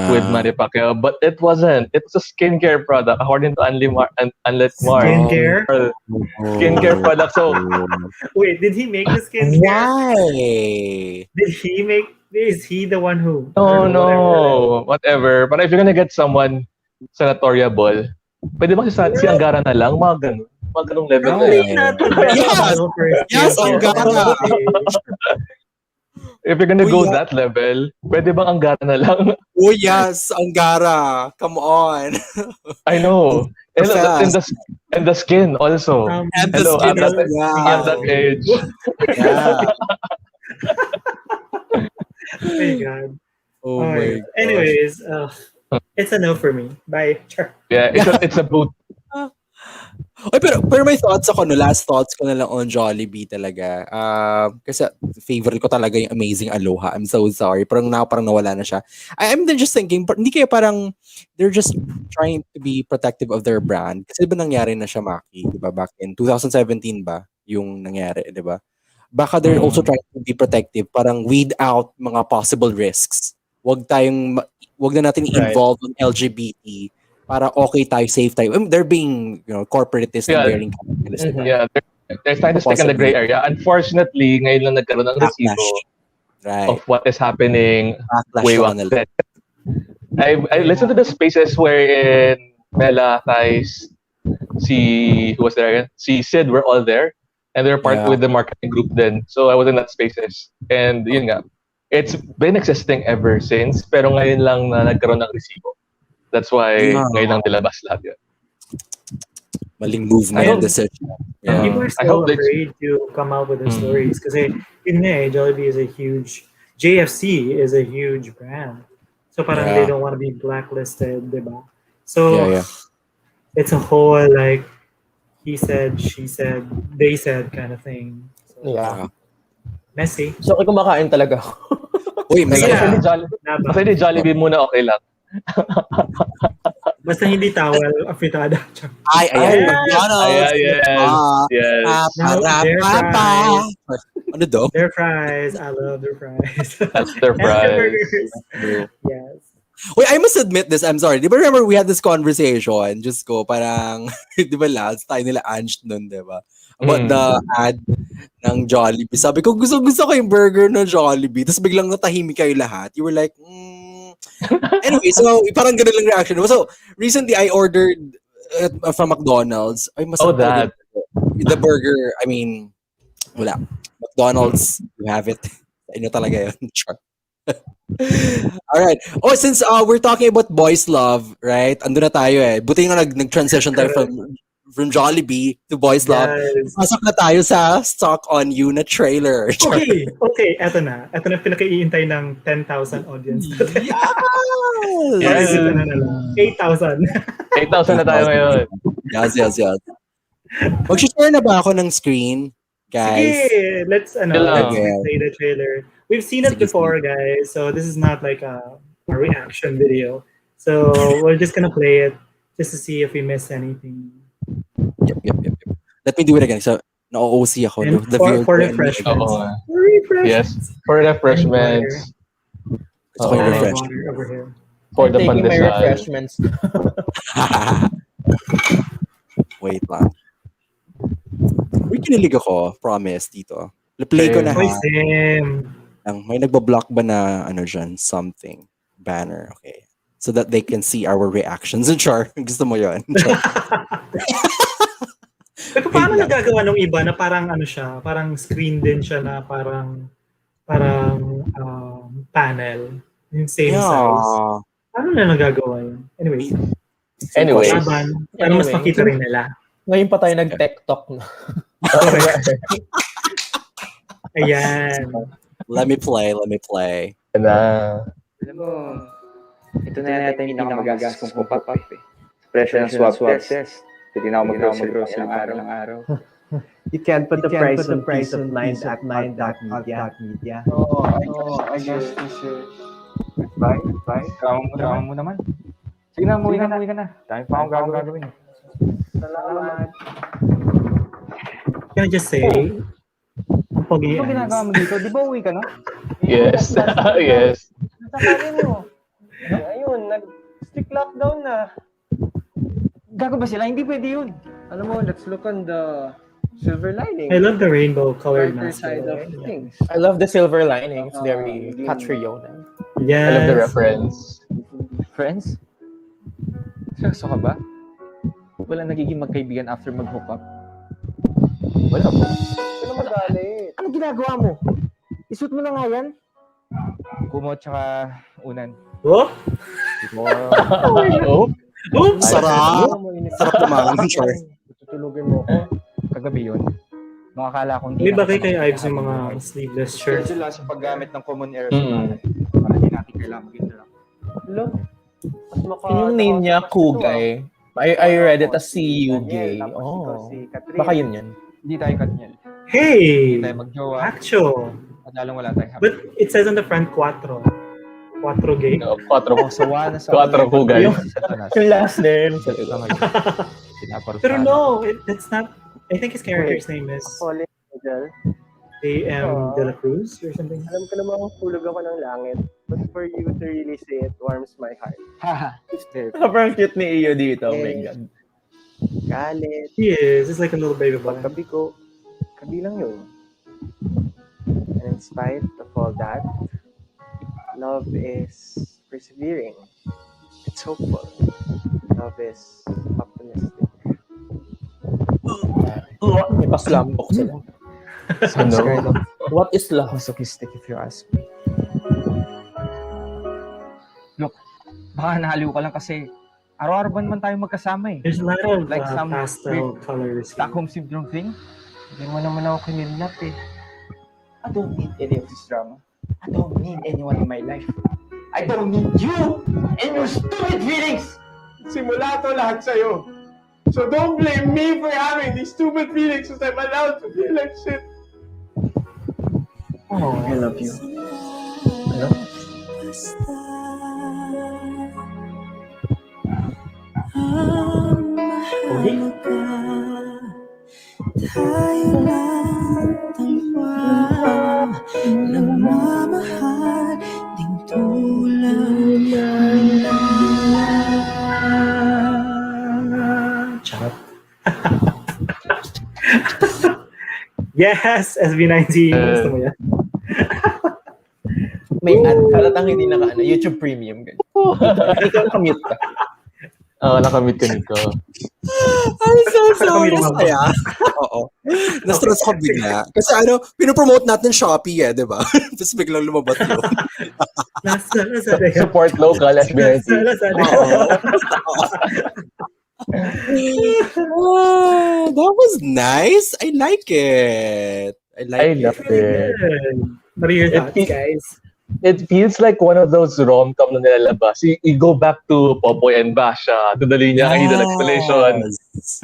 With Manny Pacquiao. But it wasn't. It was a skincare product, according to Unlit Mar. Skincare? Skincare product. So, Wait, did he make the skincare? Why? Did he make? Is he the one who? whatever. But if you're gonna get someone senatoriable, pwede ba si Angara na lang? Mga ganung level na Probably yun. not the best Yes! model for a Yes, skincare. Angara! If you're gonna go Kuya. that level, pwede bang Angara na lang? Oh yes, Angara. Come on. I know. And Fast. the skin also. And the Hello, skin I'm as at well. that age. Yeah. Oh my God. Oh Oh my my God. Anyways, it's a no for me. Bye. Sure. Yeah, it's a boot. Oy, pero may thoughts ako, no, last thoughts ko na lang on Jollibee talaga. Kasi favorite ko talaga yung Amazing Aloha. I'm so sorry. Parang nawala na siya. I'm then just thinking, hindi kaya parang they're just trying to be protective of their brand. Kasi diba nangyari na siya, Maki? Diba? Back in 2017 ba yung nangyari, diba? Baka they're also trying to be protective, parang weed out mga possible risks. Wag na natin i-involve on LGBT para okay tayo, safe tayo. They're being, corporatist and Yeah. very capitalist. diba? Yeah, they're trying to stick in the gray area. Unfortunately, ngayon lang nagkaroon ng resibo Backlash. Right. of what is happening Backlash way lang back then. I listened to the spaces wherein Mela, Thais, who was there again? Sid were all there. And they're part Yeah. with the marketing group then. So I was in that spaces. And yun nga, it's been existing ever since. Pero ngayon lang na nagkaroon ng resibo. That's why Yeah. ngayon lang nilabas lahat yun. Maling move na I yung hope- decision. People are I still hope they- afraid to come out with their stories kasi yun nga Jollibee is a huge, JFC is a huge brand. So parang Yeah. they don't want to be blacklisted, diba? So Yeah. it's a whole like he said, she said, they said kind of thing. So, Yeah. messy. So, kumakain talaga ako. Uy, may Yeah. Kasi di Jollibee muna okay lang. Basta hindi towel, afritada. Ay, Yes. ayan. McDonald's. Yes. Yes. Ano daw? Their fries, I love their fries. That's their And prize. burgers. Yes. Wait, I must admit this. I'm sorry. Di ba remember we had this conversation? Just ko, parang, di ba last time nila Ange nun, di ba? About the ad ng Jollibee. Sabi ko, gusto ko yung burger ng Jollibee. Tapos biglang natahimik kayo lahat. You were like, Anyway, so parang ganun lang reaction. So, recently I ordered from McDonald's. Ay, Oh, that. The burger, I mean, wala. McDonald's, you have it. Inyo talaga yun. Char. All right. Oh, since we're talking about boys love, right? Ando na tayo eh. Buti nga nag-transition tayo from Jollibee to boys love. Yes. Pasok na tayo sa Stock on You na trailer. Char. Okay, eto na. Eto na pinaka-iintay ng 10,000 audience. Yes. Ito na lang. 8,000. 8,000 na tayo ngayon. Yes. Mag-share na ba ako ng screen, guys? Sige, let's Okay. play the trailer. We've seen it Sige, before, guys. So this is not like a reaction video. So we're just gonna play it just to see if we miss anything. Yep. Let me do it again. So, na-OC ako. And The for viewer ko, refreshments. Oo. For refreshments. Yes. For refreshments. Gusto ko yung And refresh. water over here. For I'm the taking my pandesal. refreshments. Wait lang. Uy, kinilig ako. Promise dito. Play ko na Oy, ha. Sam. May nagba-block ba na dyan? Something. Banner. Okay. So that they can see our reactions. Char, gusto mo yun? Char. Pero paano Wait lang. nagagawa nung iba na parang siya, parang screen din siya na parang panel, yung same size. Paano na nagagawa yun? Anyway. Laban, para mas makita rin nila. Ngayon pa tayo nag-tech talk na. Ayan. Let me play. Na. Alam mo, ito na yata yung pinakamagagas kong pop-up eh. Presyo ng swab test. Hindi na ako mag-grocery ng araw. You can't put the price of mind at mind.media. Oh, I guess we should. Bye. Kama mo naman. Sige na, umuwi ka na. Dami pa akong gagawin. Salamat. Can I just say, ang pogi Ano ginagawa mo dito? Di ba uwi ka na? Yes. Yes. Nasakanin mo. Ayun, nag-strict lockdown na. Gago ba sila? Hindi pwede yun. Alam mo, let's look on the silver lining. I love the rainbow colored Brighter mask. side of things. I love the silver lining. It's very Catriona. Yes. I love the reference. Friends? Seryoso ka ba? Wala nagiging magkaibigan after mag-hook up? Wala po. Ano magalit? Ano ginagawa mo? Isuot mo na nga yan. Kumot tsaka unan. Oh? Oh. Oops! Sarap. Sarap kumain. Char. Tutulugin mo ako. Kagabi yun. Nung akala ko May hindi bagay na kay ako Ives yung mga buhay. sleeveless shirt. Schedule lang sa paggamit ng common air Mm. sa bahay. Para di natin kailangan mag-interact. Hello? Mas Yun yung name niya, Kugay. I read it as C-U-Gay. Tapos ikaw Oh. si Catherine. Baka yun yan. Hindi tayo katnyel. Hey! Hindi tayo magjowa. Actual. Madalang wala tayong happy. But it says on the front, 4. 4 gay. No, 4 Oh, sawa na sa Quattro Kugay. Si Satanas. Yung last name. Ito ngayon. Pinaparusahan. Pero no, that's not, I think his character's name is Falling Angel. A.M. De La Cruz or something. Alam ko namang hulog ako ng langit. But for you to really say it warms my heart. Haha. Sobrang cute ni Iyo dito. Oh my Eh. God. Galit, He is. It's like a little baby boy. pagkabi ko, kabilang yun. And in spite of all that, love is persevering. It's hopeful. Love is optimistic. May paslambok sila. Ano? What is love? Masochistic if you ask me. Look, baka nahaliw ka lang kasi araw-araw ba naman tayo magkasama eh. There's a lot of Like some pastel colors. Stockholm Syndrome thing. Hindi mo naman ako kinidnap eh. I don't need any of this drama. I don't need anyone in my life. I don't need you and your stupid feelings! Simula to lahat sa'yo. So don't blame me for having these stupid feelings because I'm allowed to feel like shit. Oh, I love you. okay. Charot. Yes, SB19. Gusto mo yan? May ad. Halatang hindi naka YouTube Premium. Ganyan. Ikaw nakamute ka. Oo, nakamit ko nito. I'm so Nakamit mo. masaya. Oo. Na-stress ko bigla. Kasi pinopromote natin Shopee di ba? Tapos biglang lumabas yun. Lazada yan. Support local, SB19. Lazada. That was nice. I like it. I like I it. love it. What are your thoughts, It- guys? It feels like one of those rom-com na nilalabas. You go back to Popoy and Basha, to the linya, I need an explanation.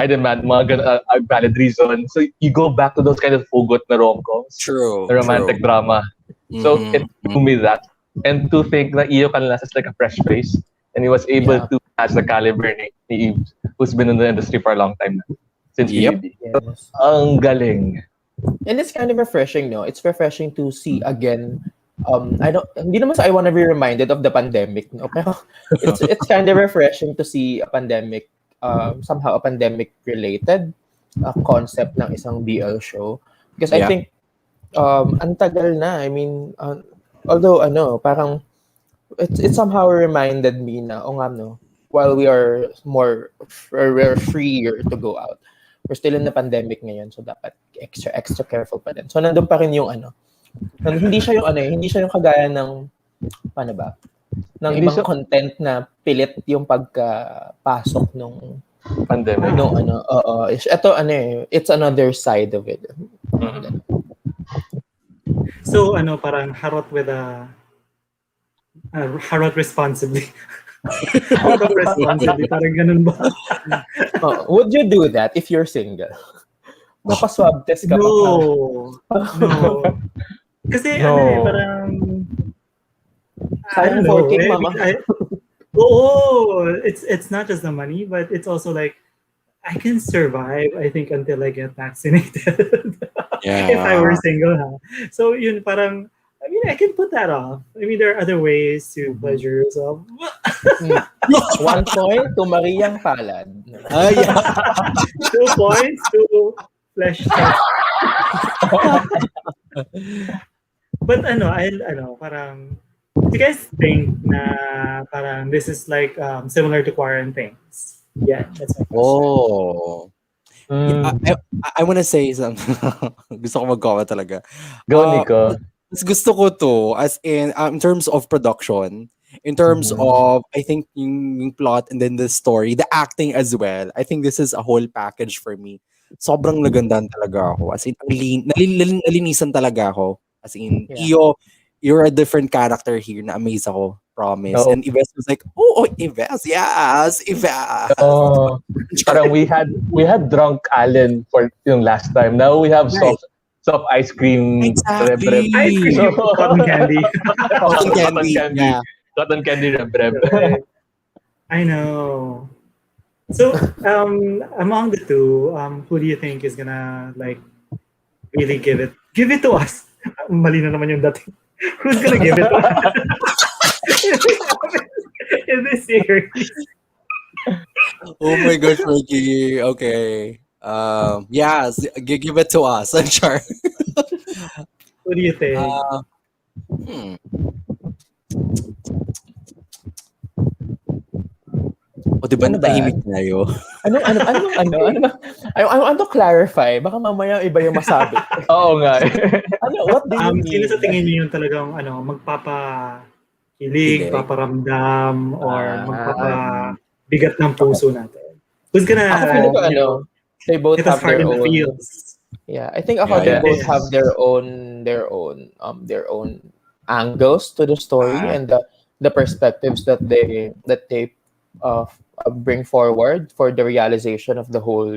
I demand a valid reason. So you go back to those kind of fugot na rom-coms, True. the romantic drama. So Mhm. it blew me that. And to think na Iyo Canlas is like a fresh face, and he was able to match the caliber ni Yves, who's been in the industry for a long time now, since Yep. PBB. Yes. Ang galing. And it's kind of refreshing, no? It's refreshing to see again. Hindi naman sa I wanna be reminded of the pandemic, no? Pero it's kind of refreshing to see a pandemic, somehow a pandemic related concept ng isang BL show. Because I Yeah. think, ang tagal na. I mean, although parang it somehow reminded me na, no, while we're freer to go out, we're still in the pandemic ngayon, so dapat extra careful pa din. So nandun pa rin yung hindi siya yung kagaya ng paano ba? Ng Hindi ibang siya- content na pilit yung pagkapasok nung Pandemic. ito it's another side of it. So, parang harot with a harot responsibly. Harot responsibly. Parang ganun ba? Would you do that if you're single? Napaswab test ka pa. No. Kasi No. parang Sayang 4K, mama. It's not just the money, but it's also like I can survive, I think, until I get vaccinated. Yeah. If I were single, ha? So yun parang I can put that off. There are other ways to pleasure yourself. 1 point to Mariang Palad. Ah, yeah. 2 points to flesh test. But parang do you guys think na parang this is like similar to quarantines? Yeah, that's my question. Oh. I want to say something. Gusto ko mag-comment talaga. Go, Nico. Mas gusto ko to as in terms of production, in terms of I think yung plot and then the story, the acting as well. I think this is a whole package for me. sobrang nagandahan talaga ako. As in, nalinisan talaga ako. As in, Yeah. Iyo, you're a different character here. Na-amaze ako. Promise. Oo. And Ives was like, oh, Ives, yes, Ives. Oh, parang we had drunk Allen for yung last time. Now we have Right. soft ice cream Exactly. Ice cream, So- cotton candy. Cotton candy. Yeah. Cotton candy rebreb. Right. I know. So, among the two, who do you think is gonna like really give it to us? Mali na naman yung dating. Who's gonna give it to us in this series? Oh my gosh, Ricky. Okay. Yes, give it to us. I'm sure. Who do you think? Hmm. O, di ba Ano ba? natahimik tayo? Ano ba? I want to clarify. Baka mamaya iba yung masabi. Oo nga. What do you mean? Sino sa tingin niyo yung talagang magpapakilig, Kilig. paparamdam, or Ah. magpapabigat ng puso natin? Who's gonna, Ako feeling ko, they both hit us have hard their in the own. feels? Yeah, I think they Yeah. both have their own angles to the story and the perspectives that they bring forward for the realization of the whole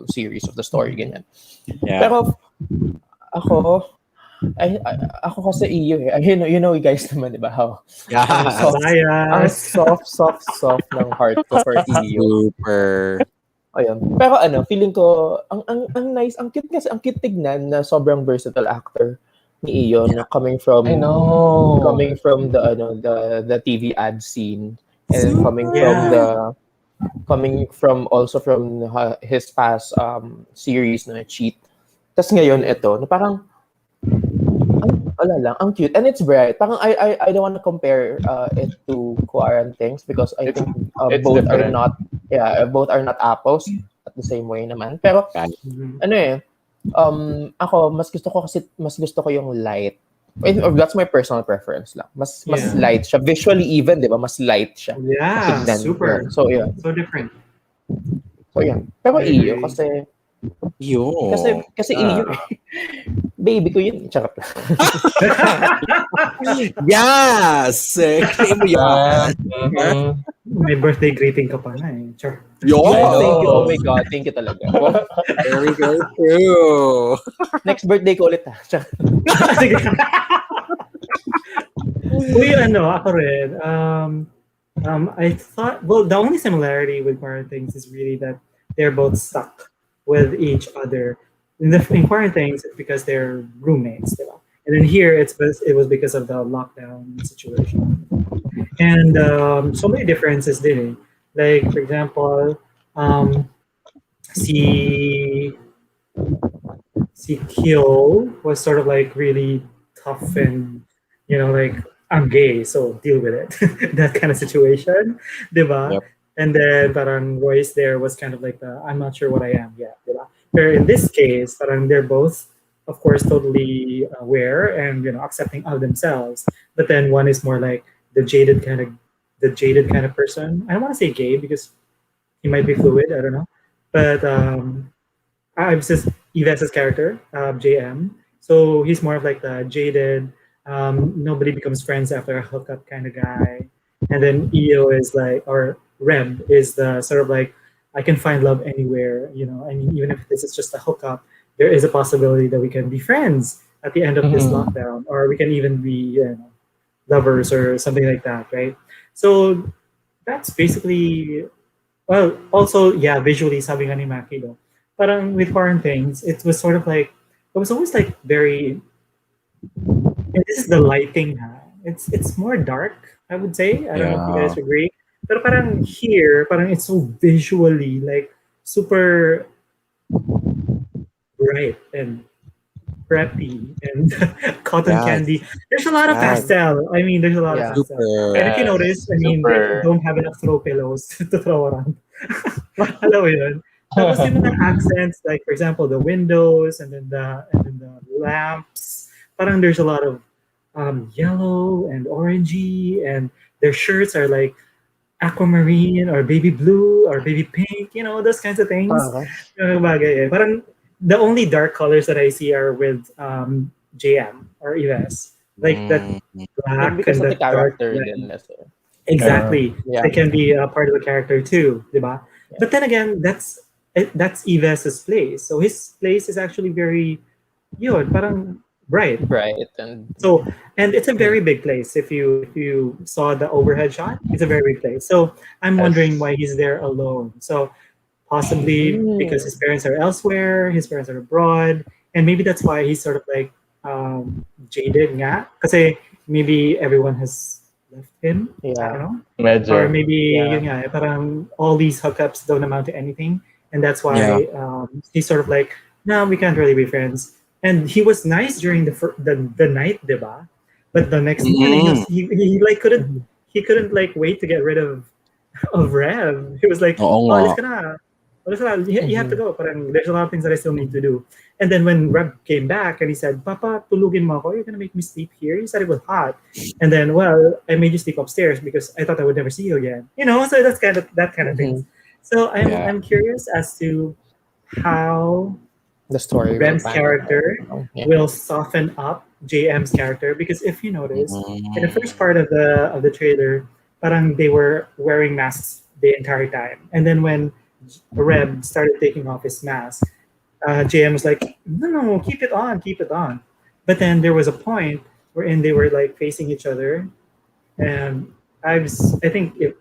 series of the story ganyan. Yeah. Pero ako kasi iyo eh. You know you guys naman, di ba? How Yeah. ang Bias. soft ng heart ko for iyo. Super. Ayun. Pero feeling ko ang nice, ang cute kasi, ang cute tignan na sobrang versatile actor ni Iyon na coming from I know. the TV ad scene and coming from also from his past series na Cheat. Tas ngayon ito na parang ang cute and it's bright. Parang I don't want to compare it to Quarantines because I think it's both different. both are not apples at the same way naman. Pero ako mas gusto ko yung light. That's my personal preference lang. Mas light siya. Visually even, di ba? Mas light siya. Yeah, Tignan. super. So, yeah. So different. So, yeah. Pero I iyo, agree. kasi iyo. Baby ko yun. Charot lang. Yes! Claim mo yan. May birthday greeting ka pa na eh. Sure. Yo! Thank you. Oh my God. Thank you talaga. Very, very true. Next birthday ko ulit ha. Charot. Sige. Uy, ako rin. I thought, well, the only similarity with Quarantines is really that they're both stuck with each other. In Quarantines, it's because they're roommates, diba? And then here, it was because of the lockdown situation. And so many differences din eh. Like, for example, si Kyo was sort of like really tough and, like, I'm gay, so deal with it. That kind of situation, diba? Yep. And then parang Royce there was kind of like I'm not sure what I am yet, diba? But in this case, parang they're both, of course, totally aware and accepting of themselves. But then one is more like the jaded kind of person. I don't want to say gay because he might be fluid. I don't know. But I'm just Yves' character, JM. So he's more of like the jaded. Nobody becomes friends after a hookup kind of guy. And then EO is like, or Reb is the sort of like, I can find love anywhere. I mean, even if this is just a hookup, there is a possibility that we can be friends at the end of this lockdown, or we can even be lovers or something like that, right? So that's basically, well, also, yeah, visually, sabi nga ni Maki, though. Parang with Quarantines, it was sort of like, it was always like very, and this is the lighting, ha? It's more dark, I would say. I don't know if you guys agree. Pero parang here, parang it's so visually, like, super bright and preppy and cotton candy. There's a lot of pastel. I mean, there's a lot of pastel. Super. And if you notice, I mean, they don't have enough throw pillows to throw around. Alam mo yun? Tapos yung mga accents, like for example, the windows and then the lamps. Parang there's a lot of yellow and orangey, and their shirts are like aquamarine or baby blue or baby pink, those kinds of things. Yung bagay eh. Parang the only dark colors that I see are with JM or Yves. Like that black because and of the that dark character red. din as well. Exactly. Yeah. It can be a part of the character too, diba? Yeah. But then again, that's Yves's place. So his place is actually very, parang bright. Bright and So, and it's a very big place. If you saw the overhead shot, it's a very big place. So I'm wondering why he's there alone. So possibly because his parents are elsewhere, his parents are abroad, and maybe that's why he's sort of like jaded nga. Kasi maybe everyone has left him. I don't know. Medyo. Or maybe yun nga, parang all these hookups don't amount to anything, and that's why he's sort of like, no, we can't really be friends. And he was nice during the night, diba? But the next morning, he like couldn't like wait to get rid of Rev. He was like, alis ka na. Alis ka na. You have to go. Parang, there's a lot of things that I still need to do. And then when Rev came back and he said, Papa, tulugin mo ako. You're gonna make me sleep here? He said it was hot. And then, well, I made you sleep upstairs because I thought I would never see you again. So that's that kind of thing. So I'm curious as to how the story Rem's character will soften up JM's character, because if you notice, in the first part of the trailer, parang they were wearing masks the entire time, and then when Rem started taking off his mask, JM was like, no, keep it on. But then there was a point wherein they were like facing each other, and I think if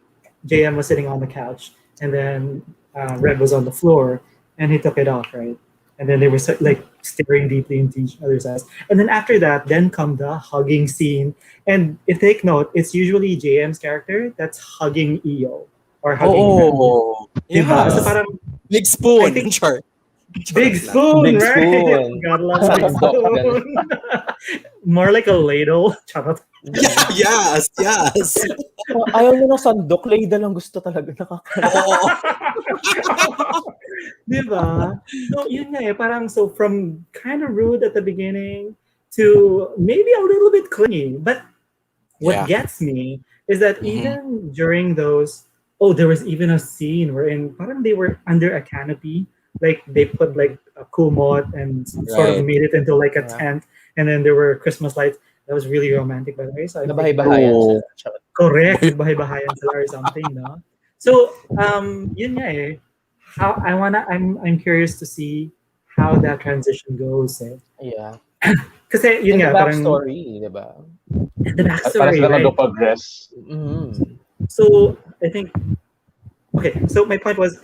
JM was sitting on the couch, and then Rem was on the floor, and he took it off, right? And then they were like staring deeply into each other's eyes. And then after that, then come the hugging scene. And if take note, it's usually JM's character that's hugging EO or hugging yeah. So parang, Big spoon. I think- Char. Big spoon, Big right? spoon. God loves big spoon. More like a ladle. Charot. Yes. Ayaw niya ng sandok, ladle lang gusto talaga. Diba? So yun nga eh, parang so from kind of rude at the beginning to maybe a little bit clingy. But what gets me is that even during those, there was even a scene wherein parang they were under a canopy, like they put like a kumot and sort of made it into like a tent, and then there were Christmas lights. That was really romantic, by the way. So I think- Nabahay-bahayan siya. Correct, bahay-bahayan sila or something, no? So, yun nga eh. I'm curious to see how that transition goes eh. Yeah. Kasi yun And nga, the parang backstory, diba? the Parang backstory, sila right? nag-progress. So I think, so my point was,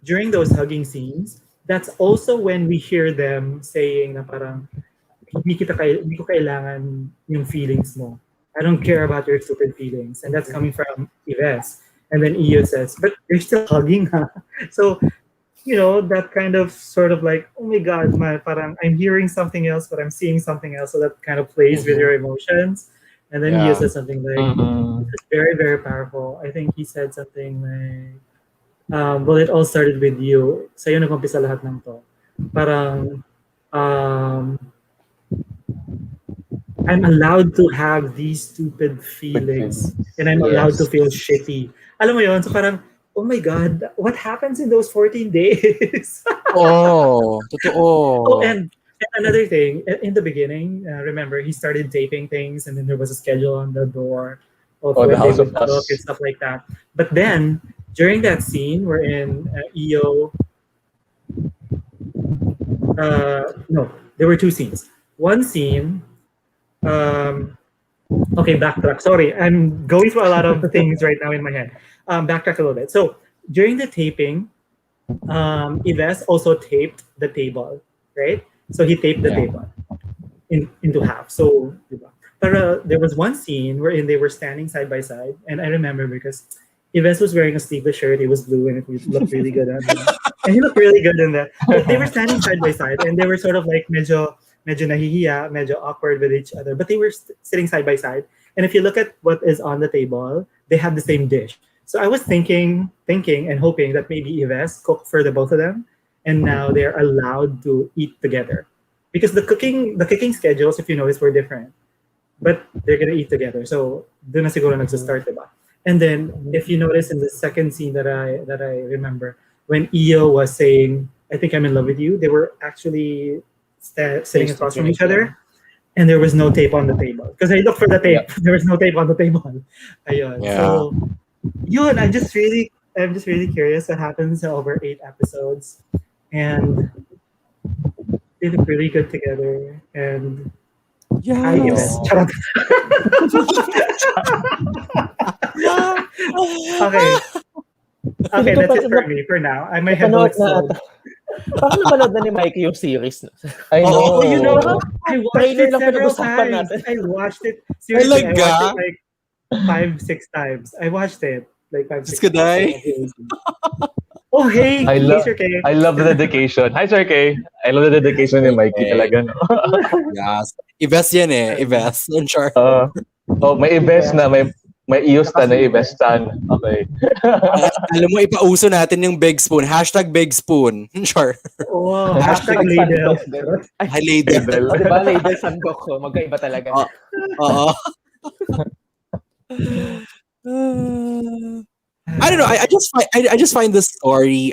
during those hugging scenes, that's also when we hear them saying na parang, hindi ko kailangan yung feelings mo. I don't care about your stupid feelings. And that's coming from Yves. And then EO says, but you're still hugging, huh? So, that kind of sort of like, oh my God, parang I'm hearing something else, but I'm seeing something else. So that kind of plays with your emotions. And then EO says something like, it's very, very powerful. I think he said something like, well, it all started with you. Sa'yo nag-umpisa lahat ng to. Parang, I'm allowed to have these stupid feelings and I'm allowed to feel shitty. Alam mo yun? So parang, oh my God, what happens in those 14 days? Totoo. And another thing, in the beginning, remember, he started taping things and then there was a schedule on the door of when The they House would of Us. look and stuff like that. But then, during that scene wherein EO, no, there were two scenes. One scene, okay, backtrack. Sorry, I'm going through a lot of things right now in my head. Backtrack a little bit. So during the taping, Yves also taped the table, right? So he taped the table into half. So, but there was one scene wherein they were standing side by side, and I remember because Yves was wearing a sleeveless shirt. It was blue, and it looked really good on him. And he looked really good in that. But they were standing side by side, and they were sort of like medyo nahihiya, medyo awkward with each other. But they were sitting side by side. And if you look at what is on the table, they have the same dish. So I was thinking and hoping that maybe Yves cooked for the both of them, and now they're allowed to eat together. Because the cooking schedules, if you notice, were different. But they're gonna eat together. So doon na siguro nagsistart, diba? And then, if you notice in the second scene that I remember, when Io was saying, "I think I'm in love with you," they were actually sitting across from each other, and there was no tape on the table. Because I looked for the tape, there was no tape on the table. Ayun. Yeah. So, yun, I'm just really curious what happens over 8 episodes, and they look really good together. And I guess. Charot. Okay. Okay, that's it for me for now. I might have no Napanood na Baka napanood na ni Mikey yung series. I know. Oh, you know, I watched Trailer it lang several pinag-usapan times. natin. I watched it. Seriously, I Talaga? watched it like 5-6 times. I watched it like 5-6 Diyos ko, Day. times. Oh, hey, I hey, love- Sir K. I love the dedication. Hi, Sir K. I love the dedication ni Mikey Okay. talaga, no? Yes. Ives yan eh. Ives. Unsure. May Ibes na, may Ios na Ibes tan. Okay. Alam mo, ipauso natin yung big spoon. Hashtag big spoon. Sure. Oh, Hashtag hashtag Lidl. sandok. Hi, lady. Label. O, diba, Ladle Sandok ko. Magkaiba talaga. Oo. I don't know. I just find this story.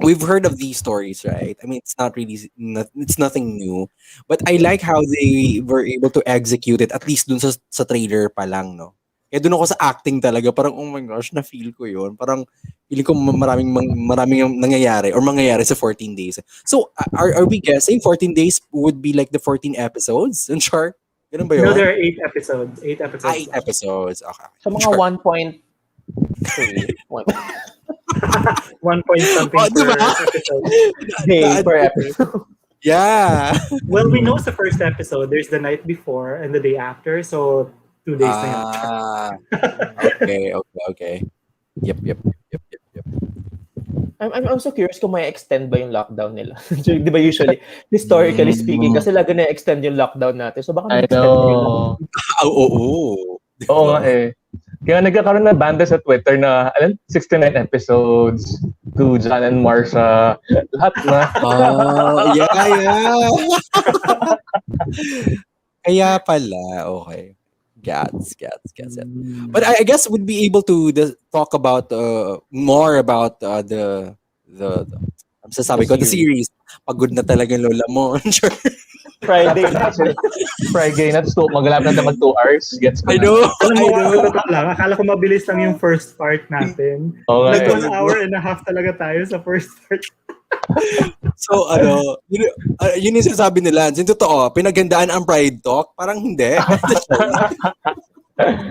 We've heard of these stories, right? I mean, it's not really, it's nothing new. But I like how they were able to execute it, at least dun sa trailer pa lang, no? Kaya dun ako sa acting talaga, parang, oh my gosh, na-feel ko yun. Parang, feeling ko maraming yung nangyayari or mangyayari sa 14 days. So, are we guessing 14 days would be like the 14 episodes? And sure? Ganun ba yun? No, there are 8 episodes. 8 episodes. 8 episodes. Okay. Sa mga Sure. 1.3. 1 point something Oh, per diba? episode. Day per episode. Yeah. Well, we know the first episode. There's the night before and the day after. So, 2 days na yun. Okay. Yep. I'm also curious kung may extend ba yung lockdown nila. Di ba usually, historically speaking, kasi lagi na-extend yung lockdown natin. So baka I na-extend na yung know. Oo. Oo nga eh. Kaya nagkakaroon na banda sa Twitter na, 69 episodes to John and Marsha. Lahat na. Oh, yeah. Kaya pala, okay. Gets. But I guess we'd be able to talk about more about the I'm sasabi ko, the series. Pagod na talaga yung lola mo. Sure. Friday. Friday na, magalap na mag 2 hours. Gets ko I na. know. Totoo lang. Akala ko mabilis lang yung first part natin. Oo nga Nag eh. 1 hour and a half talaga tayo sa first part. So, yun yung sinasabi nila. Yung totoo, pinagandaan ang Pride Talk? Parang hindi.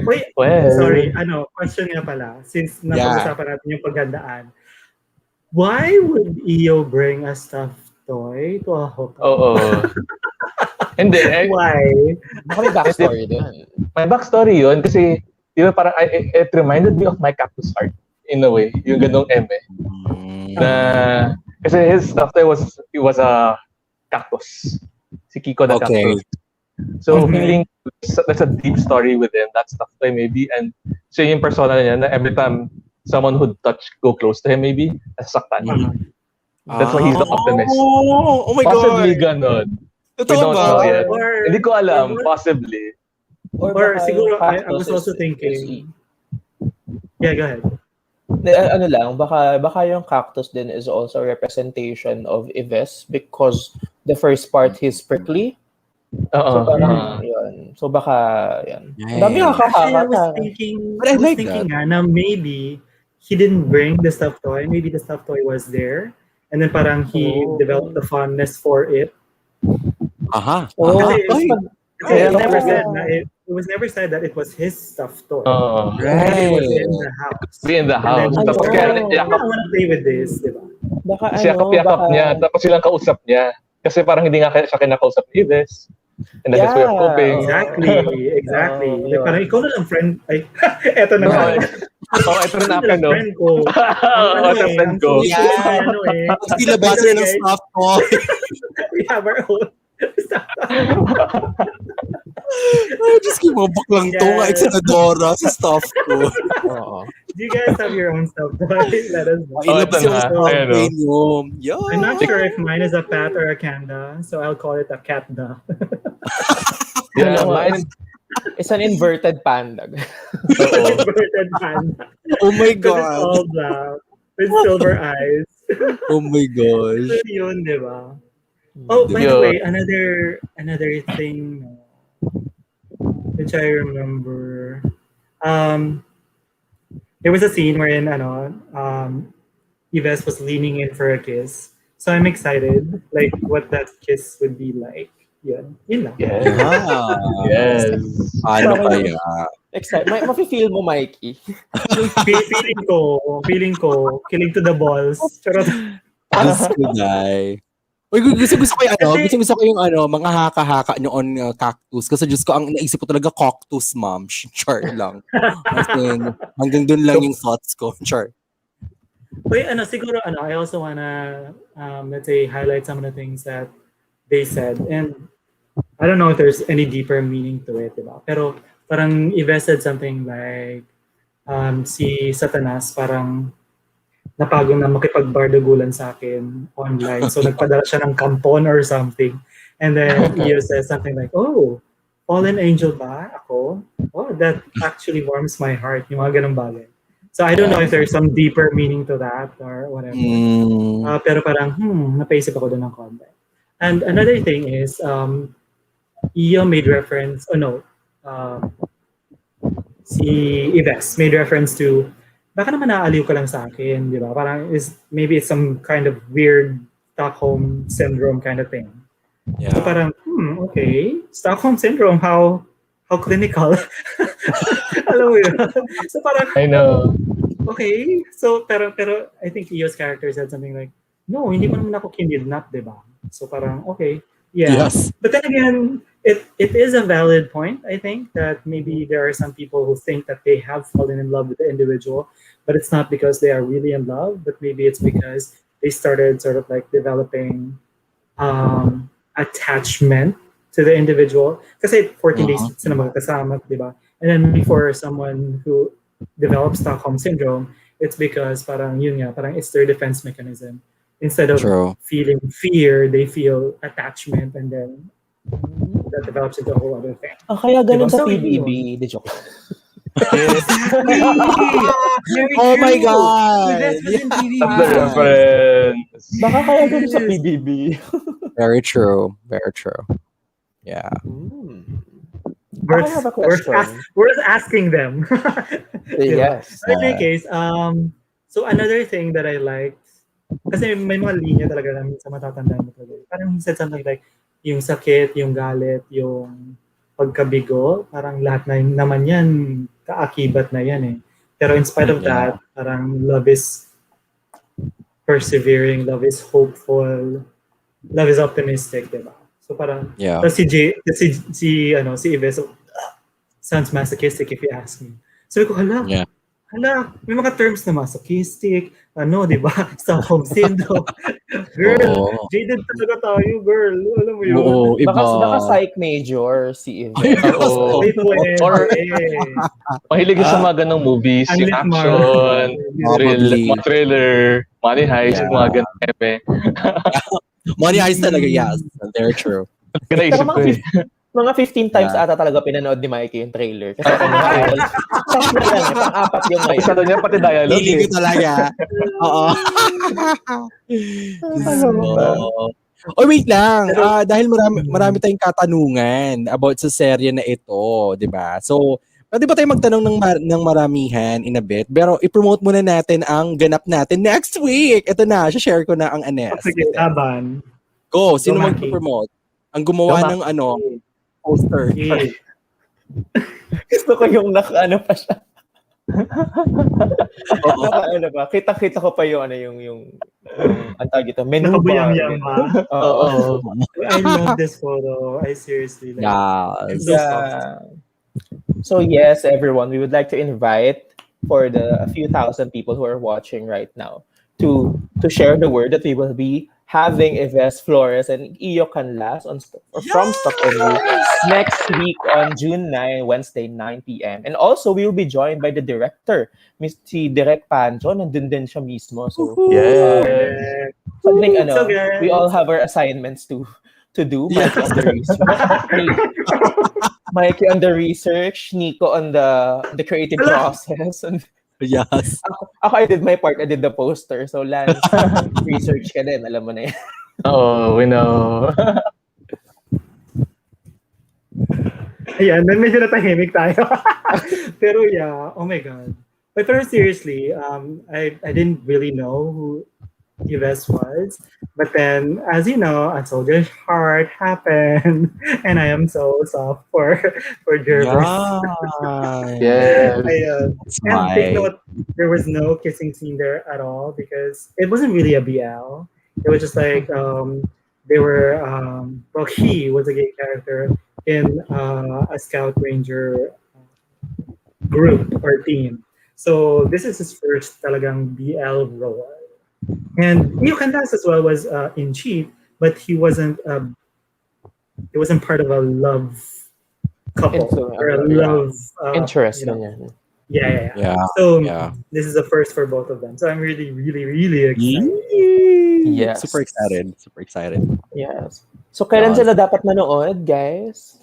Wait, Well, sorry. Question nga pala. Since napag-usapan natin yung paggandaan, why would Io bring a stuffed toy to a hotel? Oo. Hindi. Why? Baka may backstory din. May backstory yun kasi, di ba parang, it reminded me of my cactus art in a way. Yung ganong eme. Na, kasi his stuff there was a cactus. Si Kiko the Okay. cactus. So, feeling that's a deep story within that stuff toy maybe. And siya yung persona niya na every time someone would go close to him maybe, nasasaktan. That's why he's the optimist. Oh my Possibly God. ganon. We Totoo don't ba? know yet. Or- Hindi ko alam. Possibly. Or baka siguro, yung I cactus was also is- thinking. Yeah, go ahead. Ano lang, baka yung cactus din is also a representation of Yves because the first part he's prickly. So Oo. parang yun. So baka yan. Yeah. Ang dami Actually, I was nakakakata. thinking, But I like nga na maybe he didn't bring the stuffed toy. Maybe the stuffed toy was there. And then parang he Oh. developed the fondness for it. Aha. Oh, Kasi- kasi Kasi Yeah, it never oo. said na it was never said that it was his stuffed toy. Oo. It was Right. in the house. Be in the And house. then, Tapos Oh. kaya, I wanna play with this, di ba? baka yakap-yakap baka- niya. Tapos silang kausap niya. Kasi parang hindi nga siya kinakausap ni Ives. And that's his way of Yeah. coping. Exactly. Oh, Like, yun. parang ikaw na lang friend. Ay, eto na Oo. nga. Oo, ito rin Ikaw na happen, lang no? friend ko. Oo, ito friend ko. Ang Yeah. sweet, ano eh. Tapos nilabasan na ng Guys, stuff ko. We have our own. Ay, Diyos ko, mga baklang to. Nga, Yes. Exenadora sa stuff ko. Oo. Do you guys have your own stuff toy? Let us know. Ilabas ito yung na. stuff Ayan, oh. ninyo. Yeah. I'm not sure if mine is a pat or a kanda, so I'll call it a catda. Yeah, Ano, mine, It's an inverted panda. Inverted panda. Oh my Because it's God. all black with silver eyes. Oh my gosh. So yun, di ba? Oh, by the Yun. way, another thing which I remember. There was a scene wherein Yves was leaning in for a kiss. So I'm excited, like what that kiss would be like. Yun lang. Yes. Ah, Yes. ano kaya? Excited. Mafe-feel mo, Mikey. Feeling ko, killing to the balls. Charot. Diyos ko, Day. Uy, gusto ko yung gusto ko yung mga haka-haka noon cactus. Kasi Diyos ko, ang naisip ko talaga cactus, ma'am. Char lang. As in, hanggang dun lang yung thoughts ko. Char. Wait, siguro, I also wanna, let's say, highlight some of the things that they said. And I don't know if there's any deeper meaning to it, diba? Pero parang Yves said something like, si Satanas parang napagod na makipagbardagulan sa akin online. So nagpadala siya ng kampon or something. And then Io says something like, oh, fallen angel ba ako? Oh, that actually warms my heart. Yung mga ganun bagay. So I don't know if there's some deeper meaning to that or whatever. Pero parang, napaisip ako doon ng konti. And another thing is, Io made reference, si Yves made reference to, baka naman naaliw ka lang sa akin, di ba? Parang maybe it's some kind of weird Stockholm syndrome kind of thing. Yeah. So parang, okay, Stockholm syndrome, how clinical. Alam mo yun? So parang, I know. okay. So, pero I think Io's character said something like, no, hindi mo naman ako kinidnap, di ba? So parang, okay, yeah. Yes. But then again, it is a valid point, I think, that maybe there are some people who think that they have fallen in love with the individual, but it's not because they are really in love, but maybe it's because they started sort of like developing attachment to the individual. Kasi 14 days sila magkasama, di ba? And then for someone who develops Stockholm syndrome, it's because parang yun nga, parang it's their defense mechanism. Instead of feeling fear, they feel attachment, and then that develops into a whole other thing. Kaya ganun Diba? sa So, PBB. Di joke. Oh my God! That's within PBB. That's the reference. Baka kaya ganun sa PBB. Very true. Very true. Yeah. I have a question. Worth asking them. Yes. In any case, so another thing that I liked, kasi may mga linya talaga namin sa matatandaan mo talaga. Parang he said something like, yung sakit, yung galit, yung pagkabigo, parang lahat na naman yan, kaakibat na yan eh. Pero in spite of that, parang love is persevering, love is hopeful, love is optimistic, diba? So parang, si Yves, sounds masochistic if you ask me. So ko, hala, may mga terms na masochistic, di ba? Stockholm syndrome. Girl, jaded talaga tayo, girl. Alam mo yun? Oo, iba. Baka psych major si Yves. Or mahilig sa mga ganong movies, yung action, mga thriller, money heist, mga ganong epe. Money heist talaga, yes. Very true. Kinaisip ko eh. Mga 15 times ata talaga pinanood ni Mikey yung trailer. Kasi pang-apat yung ngayon. Isa doon niya, pati dialogue. Hilig ko talaga. Oo. Oh, wait lang. Dahil marami tayong katanungan about sa serye na ito, di ba? So, pwede ba tayo magtanong ng maramihan in a bit? Pero i-promote muna natin ang ganap natin next week. Ito na, share ko na ang Anes. Sige, taban. Go, sino mag-promote? Ang gumawa ng poster. Yeah. Gusto ko yung pa siya. Kita ko pa yung ang tawag ito, menu bar. Oo. I love this photo. I seriously like it. So yes, everyone, we would like to invite for the few thousand people who are watching right now to share the word that we will be having Yves Flores and Io Canlas from Stockholm next week on June 9, Wednesday, 9 p.m. And also, we will be joined by the director, si Direk Pancho. Nandun din siya mismo. So, we all have our assignments to do. Mikey on the research, Nico on the creative process. And Yes. ako, I did my part. I did the poster. So, Lance, research ka din. Alam mo na yan. Oh, we know. Ayan, then medyo natahimik tayo. Pero yeah, oh my God. But very seriously, I didn't really know who Yves was. But then, as you know, a soldier's heart happened. And I am so soft for Jervis. Yeah. Yes. That's And take why. note, there was no kissing scene there at all because it wasn't really a BL. It was just like they were well, he was a gay character in a Scout Ranger group or team. So this is his first talagang BL role. And Neo Candas as well was in Chief, but he wasn't part of a love couple or a love Interest you know. na yan. Yeah. Yeah. So Yeah. this is a first for both of them. So I'm really, really, really excited. Yes. Super excited. Super excited. Yes. So, kailan sila dapat manood, guys?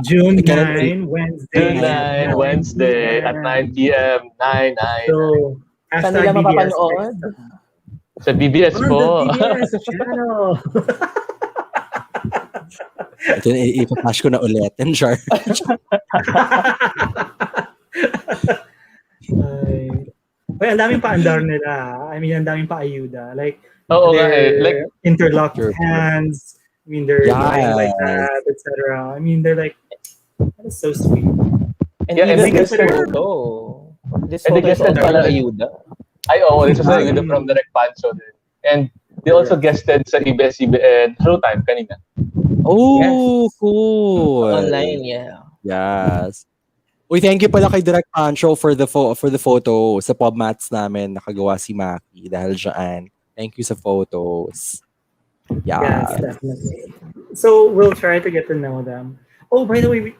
June Kailan- 9, Wednesday. June 9, Wednesday at 9 p.m. 9. So, Saan hashtag nila BBS mapapanood? Sa BBS on po. the BBS channel. Ito, ipapash ko na ulit. And sure. Well, ang daming paandar nila. I mean, ang daming paayuda. Like, Oo nga they're Like, interlocked Sure. hands. I mean, they're lying like that, etc. I mean, they're like, that is so sweet. And Yeah, and even they this guested- photo. This And they photo is guested also pala- ayuda. ay, oo. This was like from Direct Pancho din. And they also guested sa ABS-CBN Showtime kanina. Oh, cool. Online, yeah. Yes. Uy, thank you pala kay Direct Pancho for the photo sa PubMats namin. Nakagawa si Maki dahil dyan. Thank you sa photos. Yes, Yeah. definitely. So we'll try to get to know them. Oh, by the way,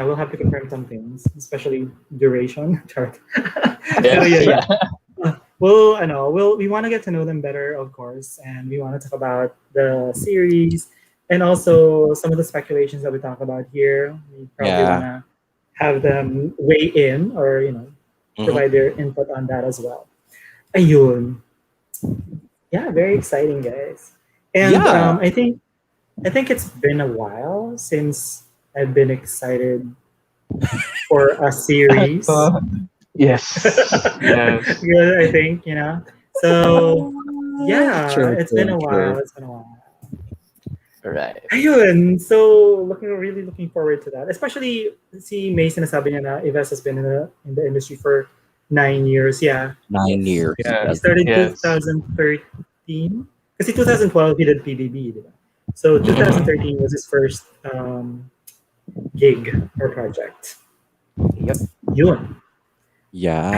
I will have to confirm some things, especially duration. Chart. Pero Yes. yeah. We want to get to know them better, of course, and we want to talk about the series and also some of the speculations that we talk about here. We probably Yeah. want to have them weigh in or provide their input on that as well. Ayun. Yeah, very exciting, guys. And Yeah. I think it's been a while since I've been excited for a series. Yes. Yes. Good, I think, So yeah, True, it's been a true, while. true. It's been a while. Right. Ayun. So really looking forward to that. Especially si May sinasabi niya na Yves has been in the industry for 9 years. Yeah. 9 years. Yeah. He started Yes. 2013. Kasi 2012 he did PBB, di ba? So 2013 was his first gig or project. Yep. Yun. Yeah.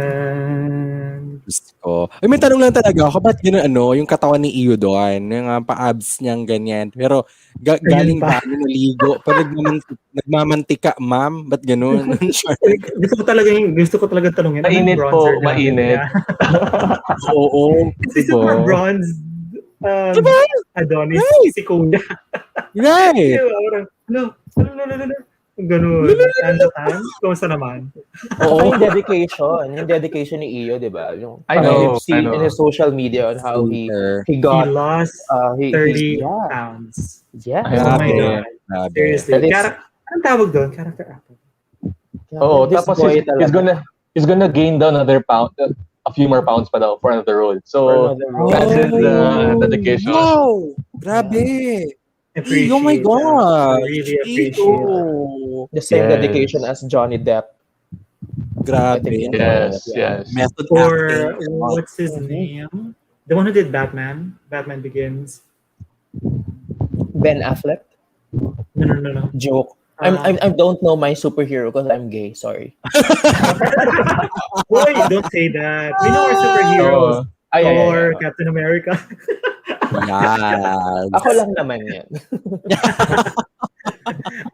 And Gusto ko. Ay, may tanong lang talaga ako. Ba't gano'n yung katawan ni Iyo doon? Yung pa-abs niyang ganyan. Pero galing pa. ba naligo? Pero nagmamantika, ma'am? Ba't gano'n? Sure. gusto ko talaga tanungin. Mainit anong po, bronzer na? mainit. Yeah. Oo. Kasi super bronze Adonis, si Kuya. Right. Diba? Parang, no. Ganun. And the time, kumusta naman? Oo, yung dedication ni Iyo, di ba? Yung I know, you've seen I know. in his social media on how he He got lost he 30 yeah. pounds. Yeah. Oh my Grabe. God. Grabe. Seriously. That is- Anong tawag doon? Character actor. Oo, This tapos boy he's gonna gain down another pound, a few more pounds pa daw for another role. So another role. that's his dedication. Wow! Grabe! Appreciate Oh my that. God! Really appreciate that. Iyo. The same Yes. dedication as Johnny Depp. Grabe. Yes, yes. Method Or acting. what's his name? The one who did Batman. Batman Begins. Ben Affleck. No. Joke. I don't know my superhero because I'm gay. Sorry. Boy, don't say that. We know our superheroes. Thor, Captain America. Yes. Ako lang naman yan.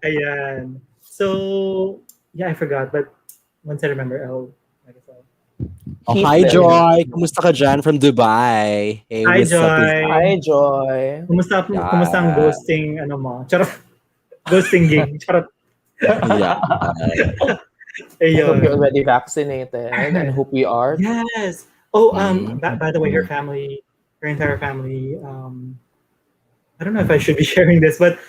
Ayan. So, yeah, I forgot. But once I remember, I guess I'll Oh, Keith hi, Ledger. Joy. Kumusta ka dyan from Dubai? Hey, Hi, what's up? Joy. Hi, Joy. Kumusta ang ghosting, ano mo? Charot. Ghosting gig. Charot. Yeah. I hope you're Ayun. already vaccinated and hope we are. Yes. Oh, Mm. by the way, her entire family, I don't know if I should be sharing this, but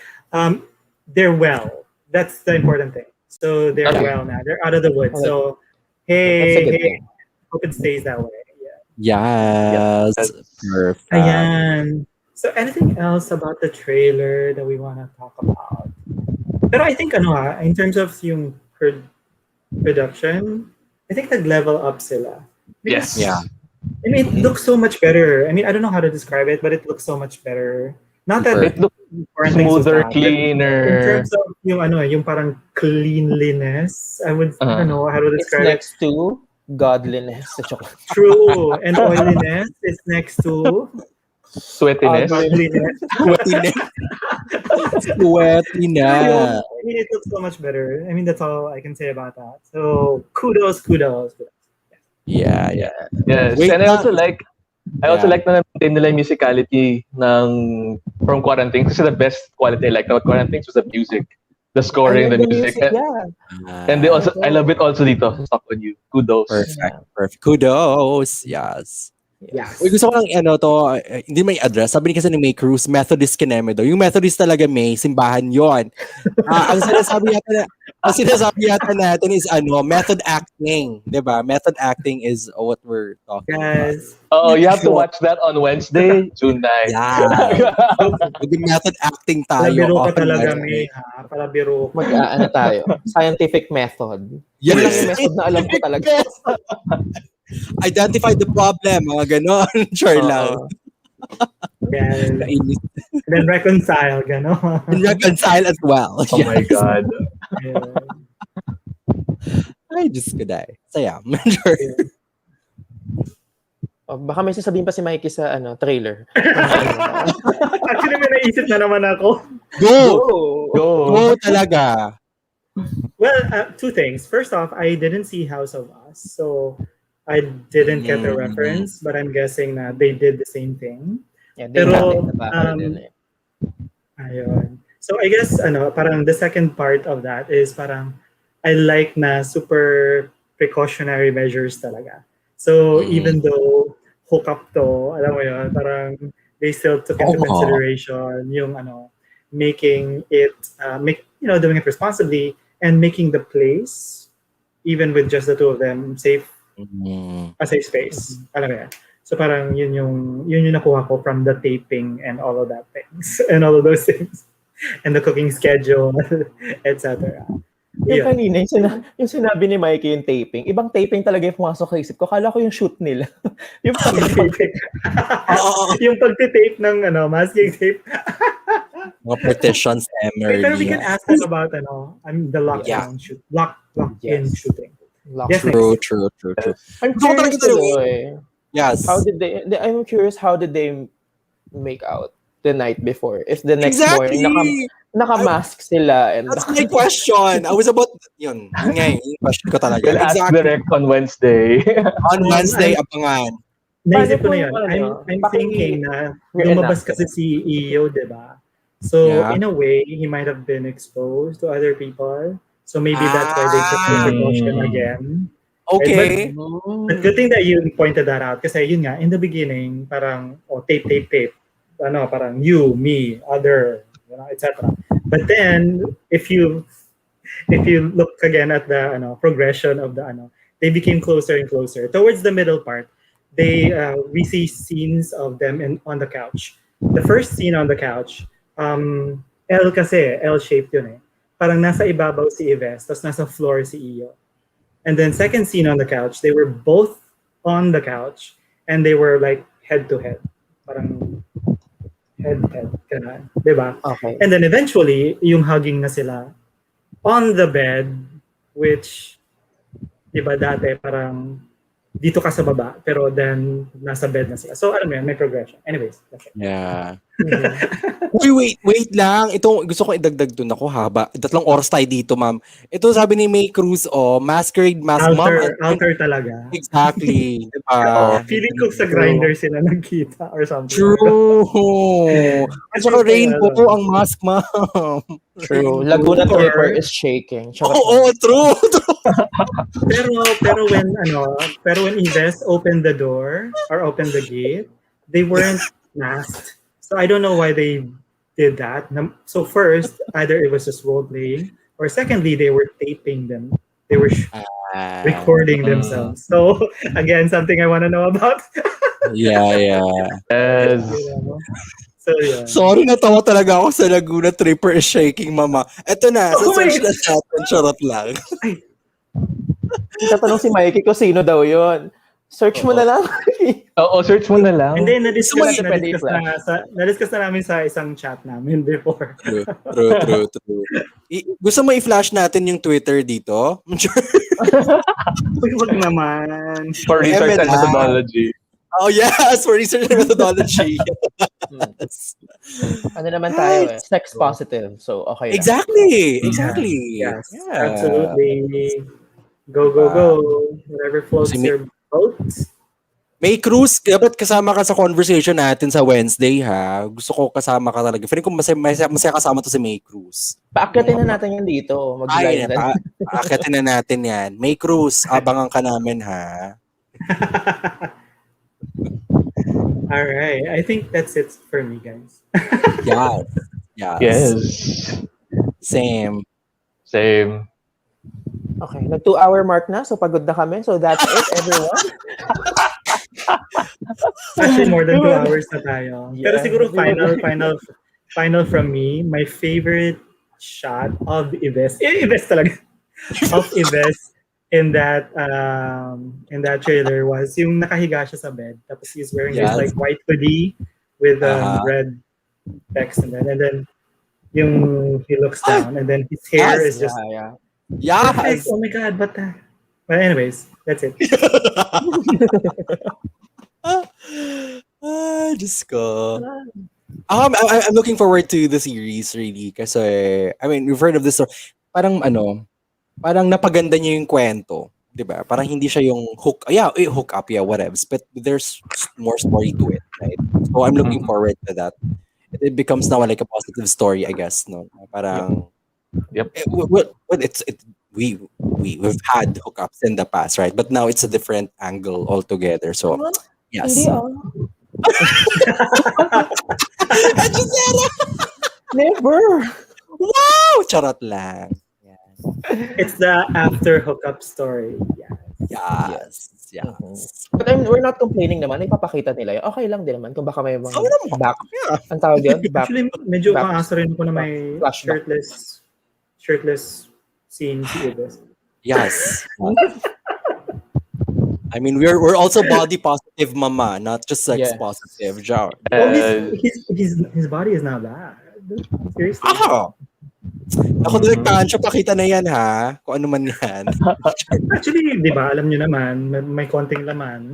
they're well. That's the important thing. So they're Okay. well now. They're out of the woods. Okay. So That's a good hey, thing. hope it stays that way. Yeah. Yes. Yes. Perfect. Ayan. So anything else about the trailer that we want to talk about? Pero I think in terms of yung production, I think nag-level up sila. Yes. Yeah. I mean, it looks so much better. I mean, I don't know how to describe it, but it looks so much better. Not that It looks foreign things was smoother, bad, but in cleaner. terms of yung parang cleanliness, I don't know how to It's describe it. next to godliness. True. And oiliness is next to Sweatiness. ugliness. Sweaty na. I mean, it looks so much better. I mean, that's all I can say about that. So kudos. Yeah. Yes. Wait and I lang. also like na maintain nila yung musicality from Quarantine. Kasi the best quality I liked about Quarantine was the music. The scoring, the music. Yeah. And they also, I love it also dito. Stop on you. Kudos. Perfect. Kudos. Yes. Yes. Uy, gusto ko lang hindi may address. Sabi ni kasi ni May Cruz, Methodist Kineme daw. Yung Methodist talaga, May, simbahan yon. Ang sinasabi yata natin is method acting. Diba? Method acting is what we're talking about. Yes. Oh, you have to watch that on Wednesday, June 9. Yeah. Method acting tayo. Palabiro ka on talaga, Wednesday. May, ha? Palabiro. Mag-ano tayo? Scientific method. Yes. Yan lang yung method na alam ko talaga. Identify the problem, mga ganon. Sure lang. Yes. Kainis. And then reconcile, gano'n. And reconcile as well. Oh my God. Yeah. Ay, Diyos ko dahil. Saya. Sure. Baka may sasabihin pa si Mikey sa trailer. Actually, may naisip na naman ako. Go talaga. Well, two things. First off, I didn't see House of Us, so I didn't get the reference, but I'm guessing na they did the same thing. Yeah, they Pero, din. ayun. So I guess, parang the second part of that is parang I like na super precautionary measures talaga. So even though hook up to, alam mo yun, parang they still took into consideration yung making it, doing it responsibly and making the place, even with just the two of them, safe, a safe space. Alam mo yan. So parang yun yung nakuha ko from the taping and all of that things and all of those things and the cooking schedule, etc. Yung kanina, yung sinabi ni Mikey yung taping, ibang taping talaga yung pumasok sa isip ko. Kala ko yung shoot nila. Yung yung pagtitape ng masking tape. Mga petitions, Emery. Pero we can ask them about the lockdown shoot, lock-in shooting. Yes, True. I'm curious Yes. I'm curious how did they make out the night before? If the next Exactly. morning naka-mask sila and That's my question. I was about yun. Yung question ko talaga. We'll ask direct on Wednesday. On Wednesday, abangan. Naisip ko na yun. I'm thinking na lumabas kasi si EO, di ba? So, in a way, he might have been exposed to other people. So maybe that's why they took the precaution again. Okay. But good thing that you pointed that out. Kasi yun nga, in the beginning, parang, tape. Parang you, me, other, etc. But then, if you look again at the progression of the they became closer and closer. Towards the middle part, we see scenes of them on the couch. The first scene on the couch, L-shaped yun eh. Parang nasa ibabaw si Yves, tapos nasa floor si Iyo. And then second scene on the couch, they were both on the couch and they were like head to head. Parang head, ganun. Diba? Okay. And then eventually, yung hugging na sila on the bed, which, diba dati, parang dito ka sa baba, pero then nasa bed na sila. So, alam mo yan, may progression. Anyways, that's it. Yeah. Uy, wait lang. Ito, gusto ko idagdag dun ako haba. 3 oras tayo dito, ma'am. Ito sabi ni May Cruz, masquerade mask, ma'am. Alter talaga. Exactly. Diba? Feeling ko sa grinder sila nagkita or something. True. At saka rainbow ang mask, ma'am. True. Laguna Tripper is shaking. Oo, true. pero when Yves opened the door or opened the gate, they weren't masked. So I don't know why they did that. So first, either it was just role playing, or secondly, they were taping them. They were recording themselves. So again, something I want to know about. Yeah. Yes. So yeah. Sorry, natawa talaga ako sa Laguna Tripper is shaking, mama. Eto na, sa search na natin, charot lang. Tatanong si Mikey kung sino daw yun. Search mo na lang. Oo, search mo na lang. And then, na-discuss Pwede na namin sa isang chat namin before. True. Gusto mo i-flash natin yung Twitter dito? Uy, wag naman. For research and methodology. Oh yes, for research and methodology. Ano naman tayo sex positive. So, okay lang. Exactly. Yes, Yeah. absolutely. Go. Whatever floats your boat. May Cruz, dapat kasama ka sa conversation natin sa Wednesday, ha? Gusto ko kasama ka talaga. Feeling ko masaya kasama to si May Cruz. Paakyatin na natin yan dito. Paakyatin na natin yan. May Cruz, abangan ka namin, ha? All right. I think that's it for me, guys. Yes. Same. Okay, nag 2-hour mark na, so pagod na kami. So that's it, everyone. Actually, more than 2 hours na tayo. Yeah. Pero siguro final from me, my favorite shot of Yves talaga, of Yves in that trailer was yung nakahiga siya sa bed. Tapos he's wearing his like white hoodie with red text and then yung he looks down and then his hair is just perfect. Oh my god, but anyways, that's it. Just go. I'm looking forward to the series really kasi I mean we've heard of this parang napaganda niya yung kwento, 'di ba? Parang hindi siya yung hook up, whatever, but there's more story to it, right? So I'm looking forward to that. It becomes now like a positive story, I guess, no? Parang we've had hookups in the past, right? But now it's a different angle altogether. So yes. Never. Wow! Charot lang. It's the after hookup story. Yes. But we're not complaining naman. Ipapakita nila yun. Okay lang din naman kung baka may mga back. Ang tawag yun? Actually, medyo kaasa rin ko na may shirtless scene si Yves. Yes. I mean, we're also body positive, mama, not just sex positive. Jar. His body is not bad. Seriously. Ako direktahan siya, pakita na yan, ha? Kung ano man yan. Actually, di ba, alam nyo naman, may konting laman.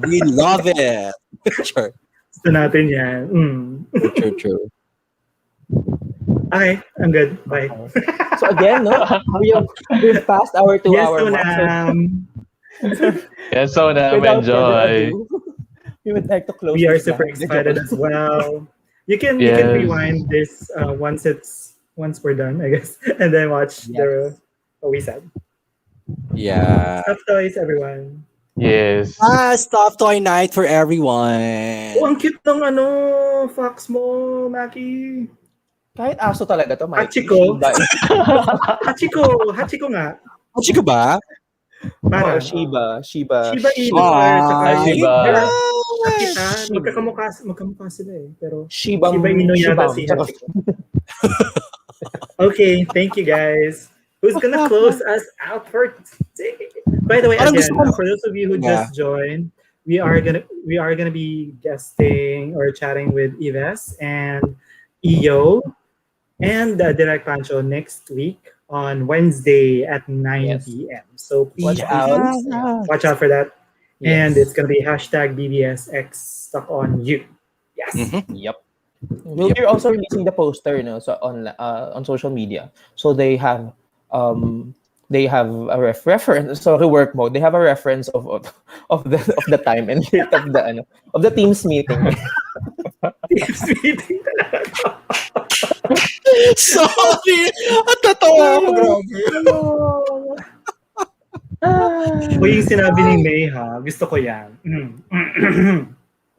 We love it. Sure. Gusto natin yan. True. Okay, I'm good. Bye. So again, no, we've passed our 2-hour mark. Yes, so enjoy. We would like to close. We are super excited as well. You can rewind this once we're done, I guess, and then watch what we said. Yeah. Stuff toys, everyone. Yes. Stuff toy night for everyone. Oh, ang cute ng fox mo, Maki. Kahit aso talaga to, Mike. Hachiko nga. Hachiko ba? Para Shiba Inu. Shiba. Magkamukha sila eh. Pero Shiba Inu yata si Hachiko. Okay, thank you guys. Who's gonna close us out for today? By the way, again, for those of you who just joined, we are gonna be guesting or chatting with Yves and EO and Direct Pancho next week on Wednesday at 9 p.m. So please watch out for that. Yes. And it's going to be #BBSX stuck on you. Yes. Mhm. They're also releasing the poster, no, so on social media. So they have a reference. So rework mode. They have a reference of the time and date of the team's meeting. Teams meeting talaga. Sorry! Ang tatawa ako, grabe. O yung sinabi ni May, ha? Gusto ko yan.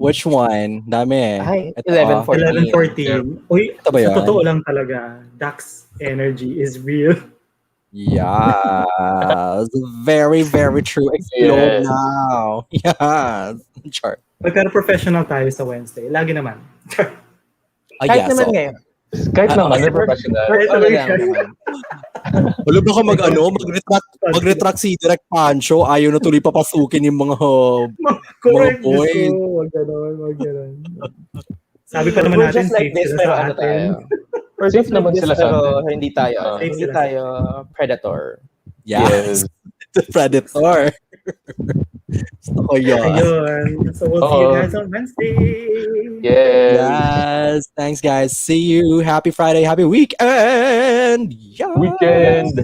Which one? Dami eh. Ay, Ito, 11-14. Uy, Ito ba sa yun? totoo lang talaga, Dax energy is real. Yes. Very, very true. Explode Yes. now. Yes. Char. Pero professional tayo sa Wednesday. Lagi naman. Kahit yes. naman So, ngayon. Kahit Ano, naman, professional. Ano lang naman. wala ba ka mag-retract si Direct Pancho, ayaw na tuloy papasukin yung mga Correct. boy. Gusto. Wag ganon. Sabi pa naman We're natin, just like safe this, sila pero sa ano tayo? atin. We're Safe just like naman this, sila sa pero atin. hindi tayo, Safe hindi sila. tayo predator. Yes. The Predator. Gusto ko yun. Ayun. So we'll see you guys on Wednesday. Yes. Yes. Thanks, guys. See you. Happy Friday. Happy weekend. Yeah. Weekend.